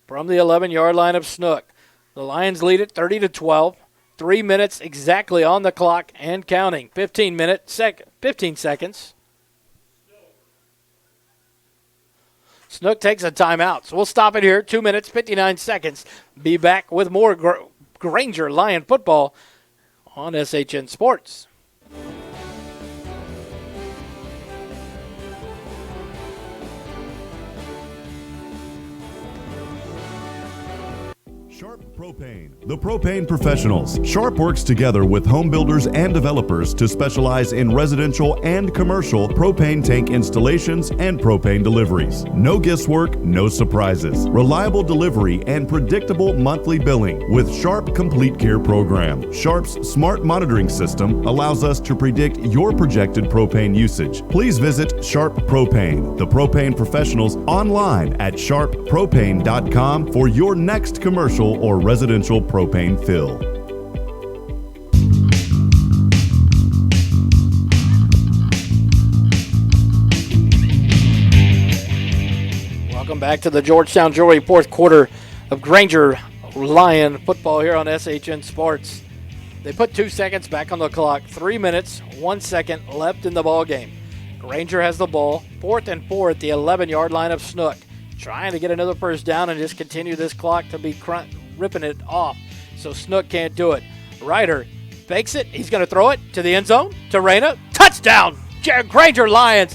From the 11-yard line of Snook. The Lions lead it 30-12. 3 minutes exactly on the clock and counting. 15 seconds. Snook takes a timeout. So we'll stop it here. 2 minutes, 59 seconds. Be back with more Granger Lion football on SHN Sports. Sharp Propane. The Propane Professionals. Sharp works together with home builders and developers to specialize in residential and commercial propane tank installations and propane deliveries. No guesswork, no surprises. Reliable delivery and predictable monthly billing with Sharp Complete Care program. Sharp's smart monitoring system allows us to predict your projected propane usage. Please visit Sharp Propane, the Propane Professionals, online at sharppropane.com for your next commercial or residential propane fill. Welcome back to the Georgetown Jewelry fourth quarter of Granger Lion football here on SHN Sports. They put 2 seconds back on the clock. 3 minutes, 1 second left in the ball game. Granger has the ball. 4th and 4 at the 11-yard line of Snook. Trying to get another first down and just continue this clock to be ripping it off. So Snook can't do it. Ryder fakes it. He's going to throw it to the end zone to Reyna. Touchdown! Granger Lions.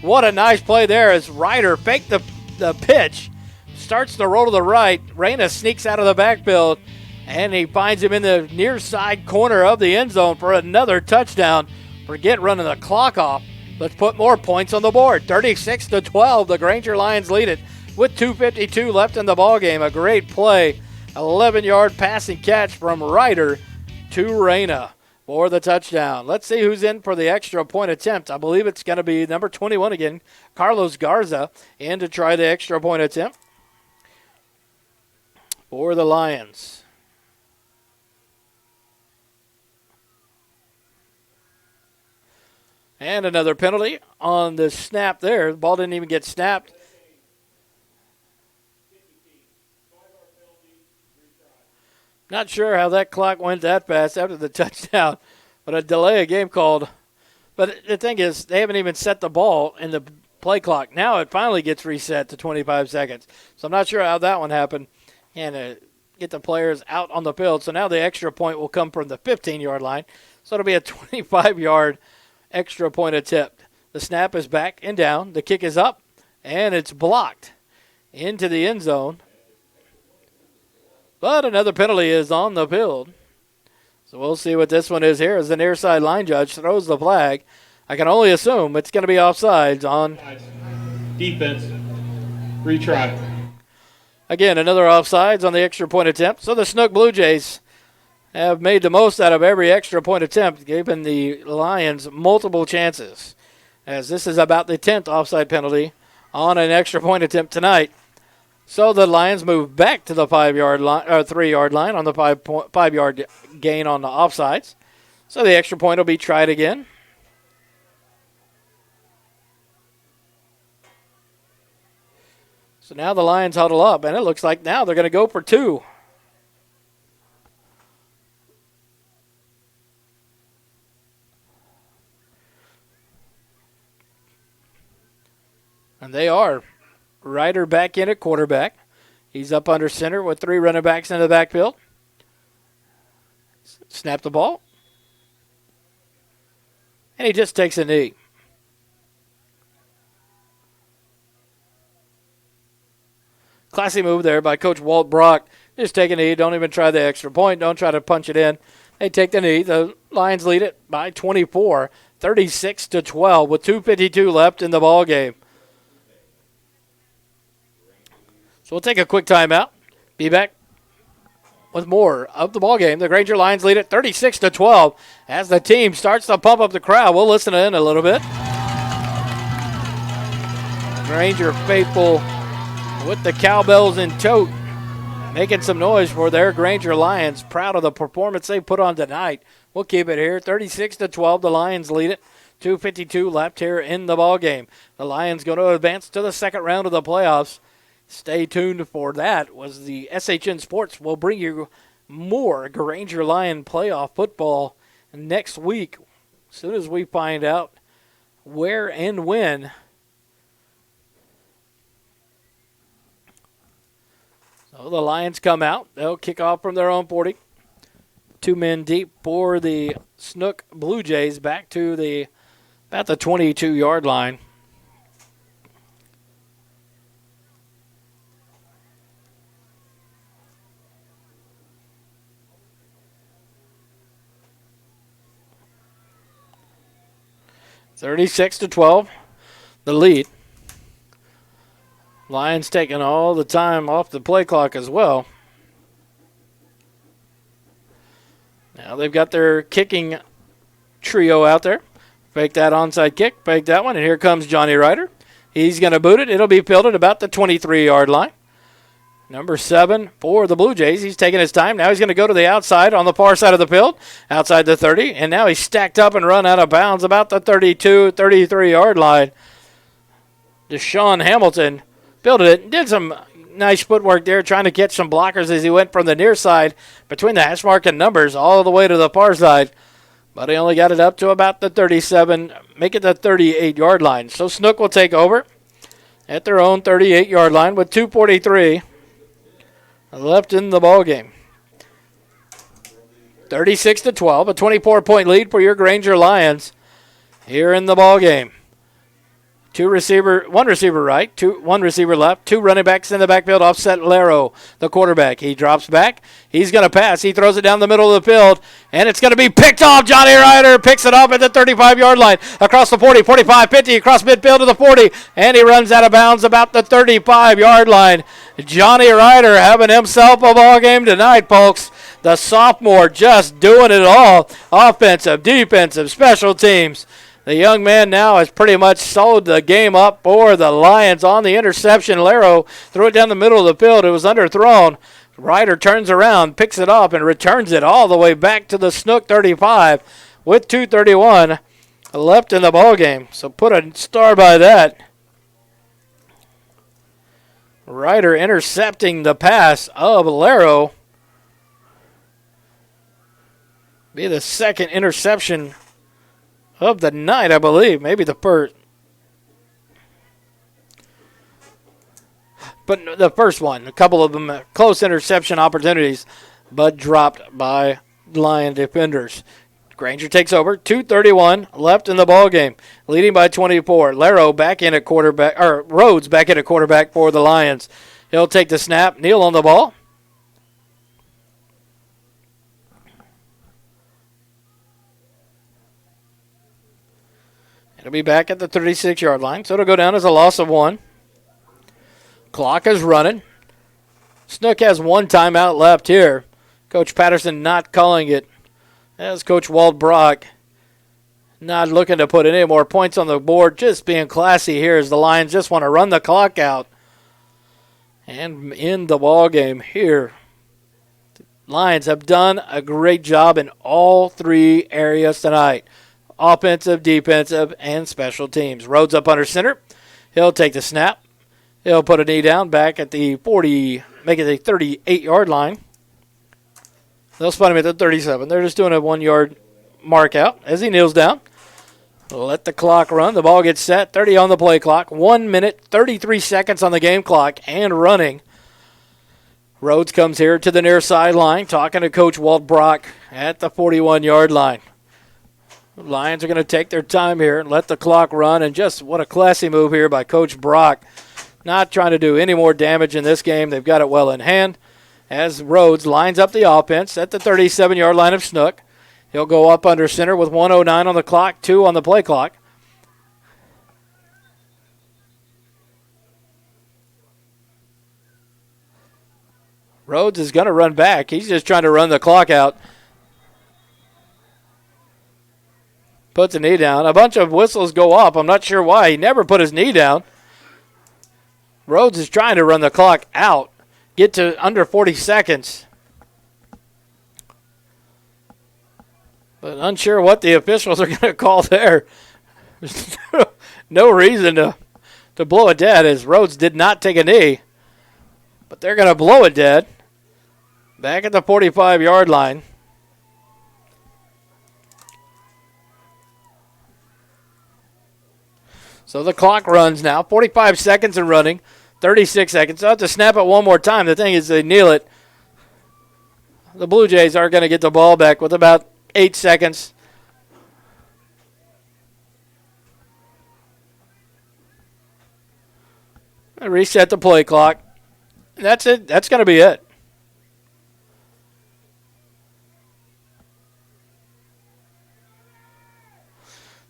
What a nice play there as Ryder faked the pitch. Starts to roll to the right. Reyna sneaks out of the backfield, and he finds him in the near side corner of the end zone for another touchdown. Forget running the clock off. Let's put more points on the board. 36-12. The Granger Lions lead it with 2:52 left in the ball game. A great play. 11-yard passing catch from Ryder to Reyna for the touchdown. Let's see who's in for the extra point attempt. I believe it's going to be number 21 again, Carlos Garza, in to try the extra point attempt for the Lions. And another penalty on the snap there. The ball didn't even get snapped. Not sure how that clock went that fast after the touchdown, but a delay of game called. But the thing is, they haven't even set the ball in the play clock. Now it finally gets reset to 25 seconds. So I'm not sure how that one happened. And get the players out on the field. So now the extra point will come from the 15-yard line. So it'll be a 25-yard extra point attempt. The snap is back and down. The kick is up, and it's blocked into the end zone. But another penalty is on the field. So we'll see what this one is here as the near side line judge throws the flag. I can only assume it's going to be offsides on defense. Retry. Again, another offsides on the extra point attempt. So the Snook Blue Jays have made the most out of every extra point attempt, giving the Lions multiple chances, as this is about the 10th offside penalty on an extra point attempt tonight. So the Lions move back to the 5-yard line, or 3-yard line on the 5-yard gain on the offsides. So the extra point will be tried again. So now the Lions huddle up, and it looks like now they're going to go for 2. And they are. Ryder back in at quarterback. He's up under center with 3 running backs in the backfield. Snap the ball. And he just takes a knee. Classy move there by Coach Walt Brock. Just take a knee. Don't even try the extra point. Don't try to punch it in. They take the knee. The Lions lead it by 24, 36-12 with 2:52 left in the ball game. So we'll take a quick timeout. Be back with more of the ball game. The Granger Lions lead it 36-12 as the team starts to pump up the crowd. We'll listen in a little bit. Granger faithful with the cowbells in tote, making some noise for their Granger Lions. Proud of the performance they put on tonight. We'll keep it here. 36-12. The Lions lead it. 2:52 left here in the ball game. The Lions going to advance to the second round of the playoffs. Stay tuned for that. Was the SHN Sports will bring you more Granger Lion playoff football next week as soon as we find out where and when. So the Lions come out. They'll kick off from their own 40. 2 men deep for the Snook Blue Jays back to about the 22-yard line. 36-12, the lead. Lions taking all the time off the play clock as well. Now they've got their kicking trio out there. Fake that onside kick, fake that one, and here comes Johnny Ryder. He's going to boot it. It'll be fielded about the 23-yard line. Number 7 for the Blue Jays. He's taking his time. Now he's going to go to the outside on the far side of the field, outside the 30, and now he's stacked up and run out of bounds about the 32, 33-yard line. Deshaun Hamilton fielded it, did some nice footwork there, trying to catch some blockers as he went from the near side between the hash mark and numbers all the way to the far side. But he only got it up to about the 37, make it the 38-yard line. So Snook will take over at their own 38-yard line with 2:43 left in the ball game. 36-12, a 24-point lead for your Granger Lions here in the ball game. One receiver right, one receiver left, 2 running backs in the backfield, offset Laro, the quarterback. He drops back. He's going to pass. He throws it down the middle of the field, and it's going to be picked off. Johnny Ryder picks it off at the 35-yard line, across the 40, 45, 50, across midfield to the 40, and he runs out of bounds about the 35-yard line. Johnny Ryder having himself a ball game tonight, folks. The sophomore just doing it all. Offensive, defensive, special teams. The young man now has pretty much sold the game up for the Lions on the interception. Laro threw it down the middle of the field. It was underthrown. Ryder turns around, picks it up, and returns it all the way back to the Snook 35 with 2:31 left in the ballgame. So put a star by that. Ryder intercepting the pass of Laro. Be the second interception of the night, I believe. Maybe the first. But the first one, a couple of them close interception opportunities, but dropped by Lion defenders. Granger takes over. 2:31 left in the ball game, leading by 24. Laro back in at quarterback, or Rhodes back in at quarterback for the Lions. He'll take the snap. Neal on the ball. It'll be back at the 36-yard line, so it'll go down as a loss of 1. Clock is running. Snook has 1 timeout left here. Coach Patterson not calling it. As Coach Walt Brock not looking to put any more points on the board, just being classy here as the Lions just want to run the clock out and end the ball game here. The Lions have done a great job in all 3 areas tonight. Offensive, defensive, and special teams. Rhodes up under center. He'll take the snap. He'll put a knee down back at the 40, make it the 38-yard line. They'll spot him at the 37. They're just doing a 1-yard mark out as he kneels down. Let the clock run. The ball gets set. 30 on the play clock. 1 minute, 33 seconds on the game clock and running. Rhodes comes here to the near sideline, talking to Coach Walt Brock at the 41-yard line. Lions are going to take their time here and let the clock run. And just what a classy move here by Coach Brock. Not trying to do any more damage in this game. They've got it well in hand. As Rhodes lines up the offense at the 37-yard line of Snook. He'll go up under center with 1:09 on the clock, 2 on the play clock. Rhodes is going to run back. He's just trying to run the clock out. Puts a knee down. A bunch of whistles go off. I'm not sure why. He never put his knee down. Rhodes is trying to run the clock out. Get to under 40 seconds. But unsure what the officials are going to call there. There's no reason to blow it dead, as Rhodes did not take a knee. But they're going to blow it dead. Back at the 45-yard line. So the clock runs now. 45 seconds and running. 36 seconds. They'll have to snap it one more time. The thing is, they kneel it. The Blue Jays are going to get the ball back with about 8 seconds. And reset the play clock. And that's it. That's going to be it.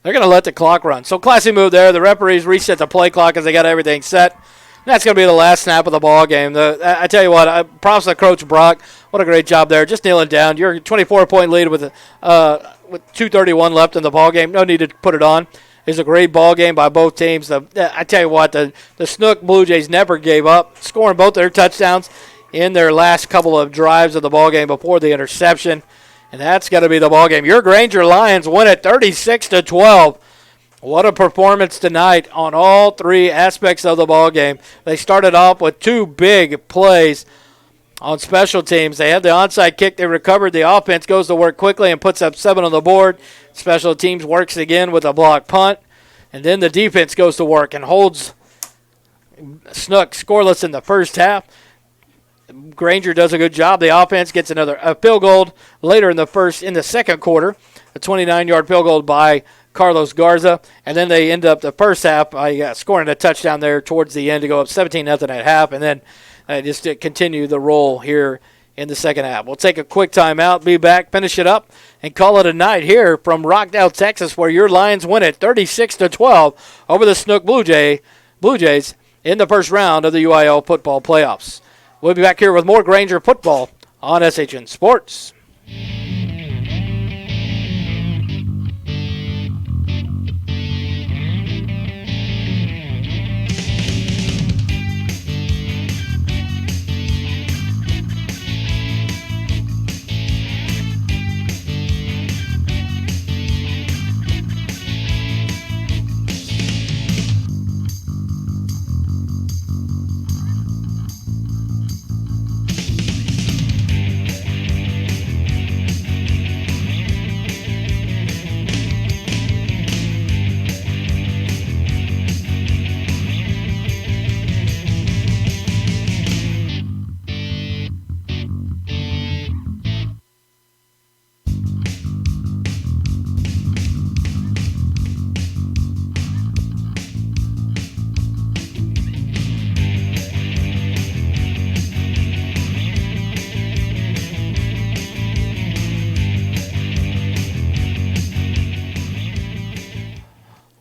They're going to let the clock run. So classy move there. The referees reset the play clock as they got everything set. And that's going to be the last snap of the ball game. I tell you what, props to Coach Brock. What a great job there. Just kneeling down. You're a 24-point lead with 2:31 left in the ball game. No need to put it on. It's a great ball game by both teams. I tell you what, the Snook Blue Jays never gave up, scoring both their touchdowns in their last couple of drives of the ball game before the interception. And that's going to be the ball game. Your Granger Lions win it 36-12. What a performance tonight on all three aspects of the ball game. They started off with two big plays on special teams. They had the onside kick. They recovered. The offense goes to work quickly and puts up 7 on the board. Special teams works again with a block punt. And then the defense goes to work and holds Snook scoreless in the first half. Granger does a good job. The offense gets a field goal later in the second quarter, a 29-yard field goal by Carlos Garza, and then they end up the first half by scoring a touchdown there towards the end to go up 17-0 at half, and then just to continue the roll here in the second half. We'll take a quick timeout, be back, finish it up, and call it a night here from Rockdale, Texas, where your Lions win it 36-12 over the Snook Blue Jays in the first round of the UIL football playoffs. We'll be back here with more Granger football on SHN Sports.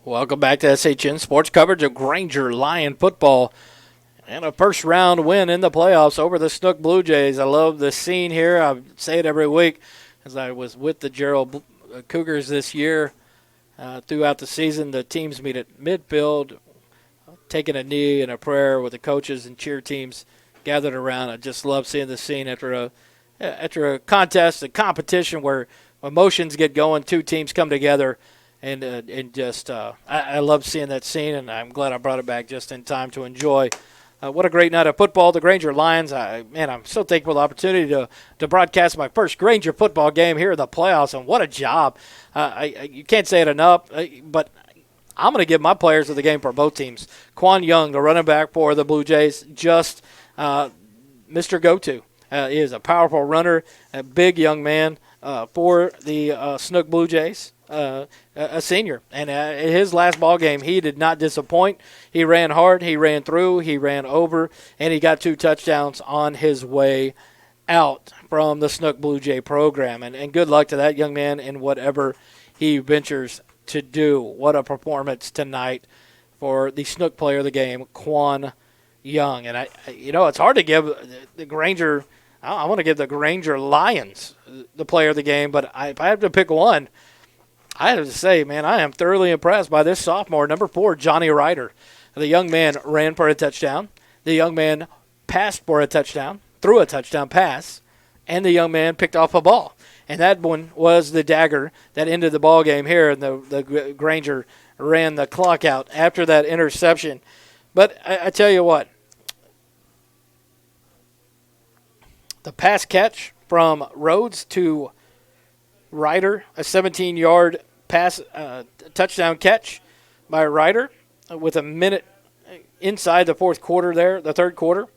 Welcome back to SHN Sports coverage of Granger Lion football and a first-round win in the playoffs over the Snook Blue Jays. I love the scene here. I say it every week as I was with the Gerald Cougars this year. Throughout the season, the teams meet at midfield, taking a knee and a prayer with the coaches and cheer teams gathered around. I just love seeing the scene after a contest, a competition where emotions get going, two teams come together. I love seeing that scene, and I'm glad I brought it back just in time to enjoy. What a great night of football. The Granger Lions, I'm so thankful for the opportunity to broadcast my first Granger football game here in the playoffs, and what a job. You can't say it enough, but I'm going to give my players of the game for both teams. Quan Young, the running back for the Blue Jays, just Mr. Go-To. He is a powerful runner, a big young man for the Snook Blue Jays. A senior, and his last ball game, he did not disappoint. He ran hard, he ran through, he ran over, and he got 2 touchdowns on his way out from the Snook Blue Jay program. And good luck to that young man in whatever he ventures to do. What a performance tonight for the Snook player of the game, Quan Young. And it's hard to give the Granger. I want to give the Granger Lions the player of the game, but if I have to pick one, I have to say, man, I am thoroughly impressed by this sophomore, number 4, Johnny Ryder. The young man ran for a touchdown. The young man passed for a touchdown, threw a touchdown pass, and the young man picked off a ball. And that one was the dagger that ended the ball game here, and the Granger ran the clock out after that interception. But I tell you what, the pass catch from Rhodes to Ryder, a 17-yard pass touchdown catch by Ryder with a minute inside the fourth quarter there, the third quarter,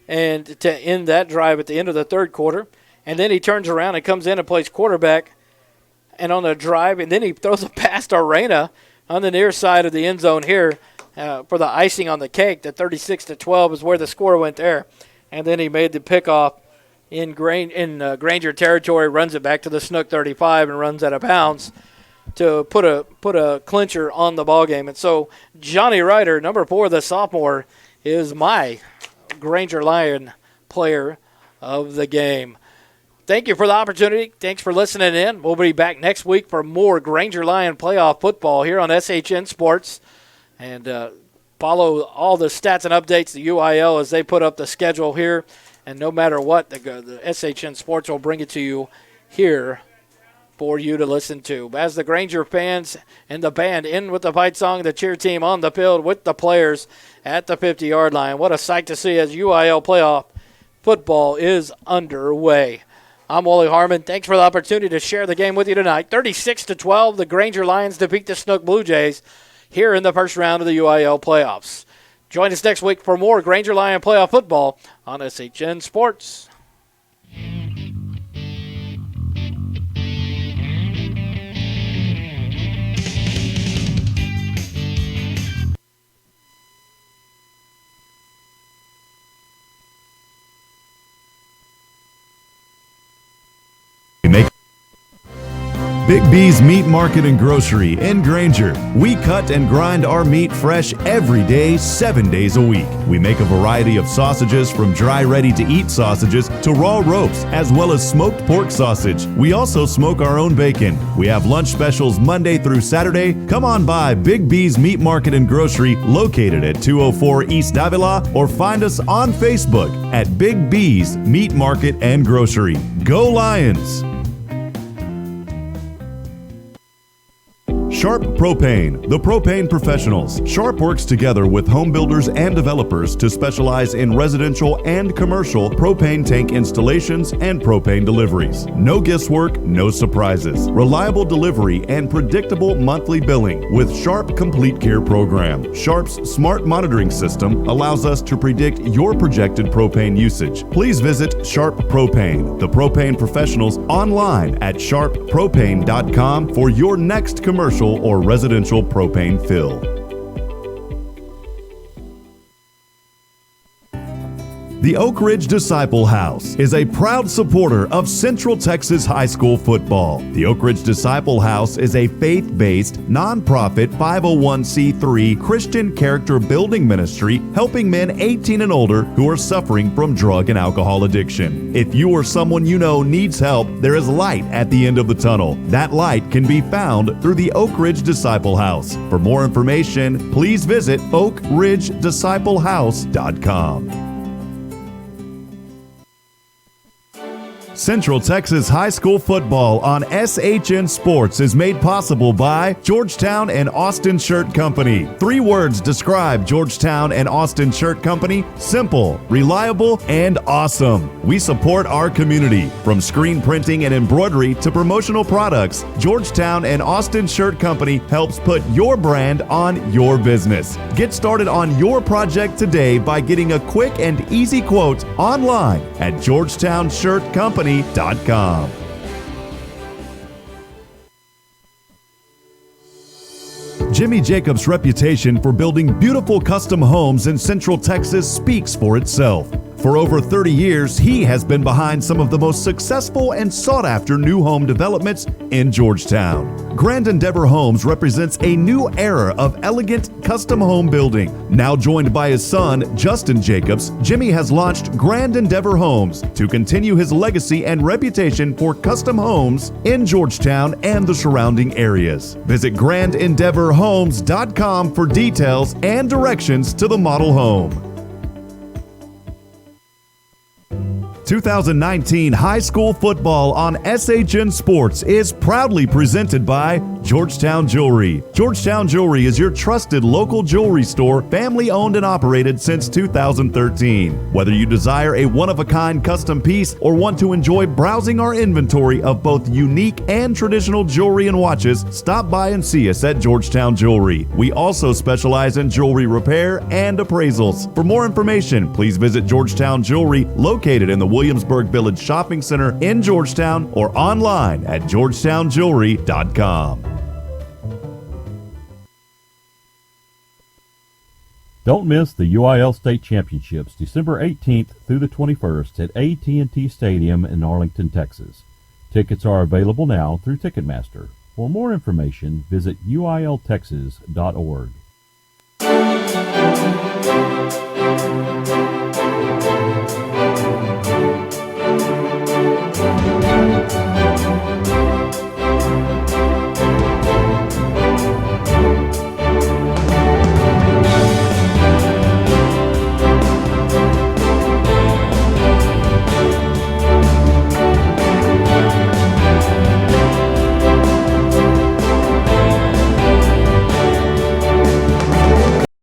and to end that drive at the end of the third quarter. And then he turns around and comes in and plays quarterback and on the drive, and then he throws a pass to Arena on the near side of the end zone here for the icing on the cake. The 36-12 is where the score went there. And then he made the pickoff in Granger territory, runs it back to the Snook 35 and runs out of bounds. to put a clincher on the ball game. And so Johnny Ryder, number 4, the sophomore, is my Granger Lion player of the game. Thank you for the opportunity. Thanks for listening in. We'll be back next week for more Granger Lion playoff football here on SHN Sports. And follow all the stats and updates, the UIL, as they put up the schedule here. And no matter what, the SHN Sports will bring it to you here for you to listen to. As the Granger fans and the band in with the fight song, the cheer team on the field with the players at the 50-yard line. What a sight to see as UIL playoff football is underway. I'm Wally Harmon. Thanks for the opportunity to share the game with you tonight. 36-12, the Granger Lions defeat the Snook Blue Jays here in the first round of the UIL playoffs. Join us next week for more Granger Lion playoff football on SHN Sports. Big B's Meat Market and Grocery in Granger. We cut and grind our meat fresh every day, 7 days a week. We make a variety of sausages, from dry ready-to-eat sausages to raw ropes, as well as smoked pork sausage. We also smoke our own bacon. We have lunch specials Monday through Saturday. Come on by Big B's Meat Market and Grocery, located at 204 East Davila, or find us on Facebook at Big B's Meat Market and Grocery. Go Lions! Sharp Propane, the propane professionals. Sharp works together with home builders and developers to specialize in residential and commercial propane tank installations and propane deliveries. No guesswork, no surprises. Reliable delivery and predictable monthly billing with Sharp Complete Care program. Sharp's smart monitoring system allows us to predict your projected propane usage. Please visit Sharp Propane, the propane professionals, online at sharppropane.com for your next commercial or residential propane fill. The Oak Ridge Disciple House is a proud supporter of Central Texas high school football. The Oak Ridge Disciple House is a faith-based, nonprofit 501c3 Christian character building ministry helping men 18 and older who are suffering from drug and alcohol addiction. If you or someone you know needs help, there is light at the end of the tunnel. That light can be found through the Oak Ridge Disciple House. For more information, please visit oakridgedisciplehouse.com. Central Texas High School football on SHN Sports is made possible by Georgetown and Austin Shirt Company. 3 words describe Georgetown and Austin Shirt Company: simple, reliable, and awesome. We support our community. From screen printing and embroidery to promotional products, Georgetown and Austin Shirt Company helps put your brand on your business. Get started on your project today by getting a quick and easy quote online at georgetownshirtcompany.com. Jimmy Jacobs' reputation for building beautiful custom homes in Central Texas speaks for itself. For over 30 years, he has been behind some of the most successful and sought-after new home developments in Georgetown. Grand Endeavor Homes represents a new era of elegant custom home building. Now joined by his son, Justin Jacobs, Jimmy has launched Grand Endeavor Homes to continue his legacy and reputation for custom homes in Georgetown and the surrounding areas. Visit GrandEndeavorHomes.com for details and directions to the model home. 2019 high school football on SHN Sports is proudly presented by Georgetown Jewelry. Georgetown Jewelry is your trusted local jewelry store, family owned and operated since 2013. Whether you desire a one-of-a-kind custom piece or want to enjoy browsing our inventory of both unique and traditional jewelry and watches, stop by and see us at Georgetown Jewelry. We also specialize in jewelry repair and appraisals. For more information, please visit Georgetown Jewelry, located in the Williamsburg Village Shopping Center in Georgetown, or online at georgetownjewelry.com. Don't miss the UIL State Championships December 18th through the 21st at AT&T Stadium in Arlington, Texas. Tickets are available now through Ticketmaster. For more information, visit uiltexas.org.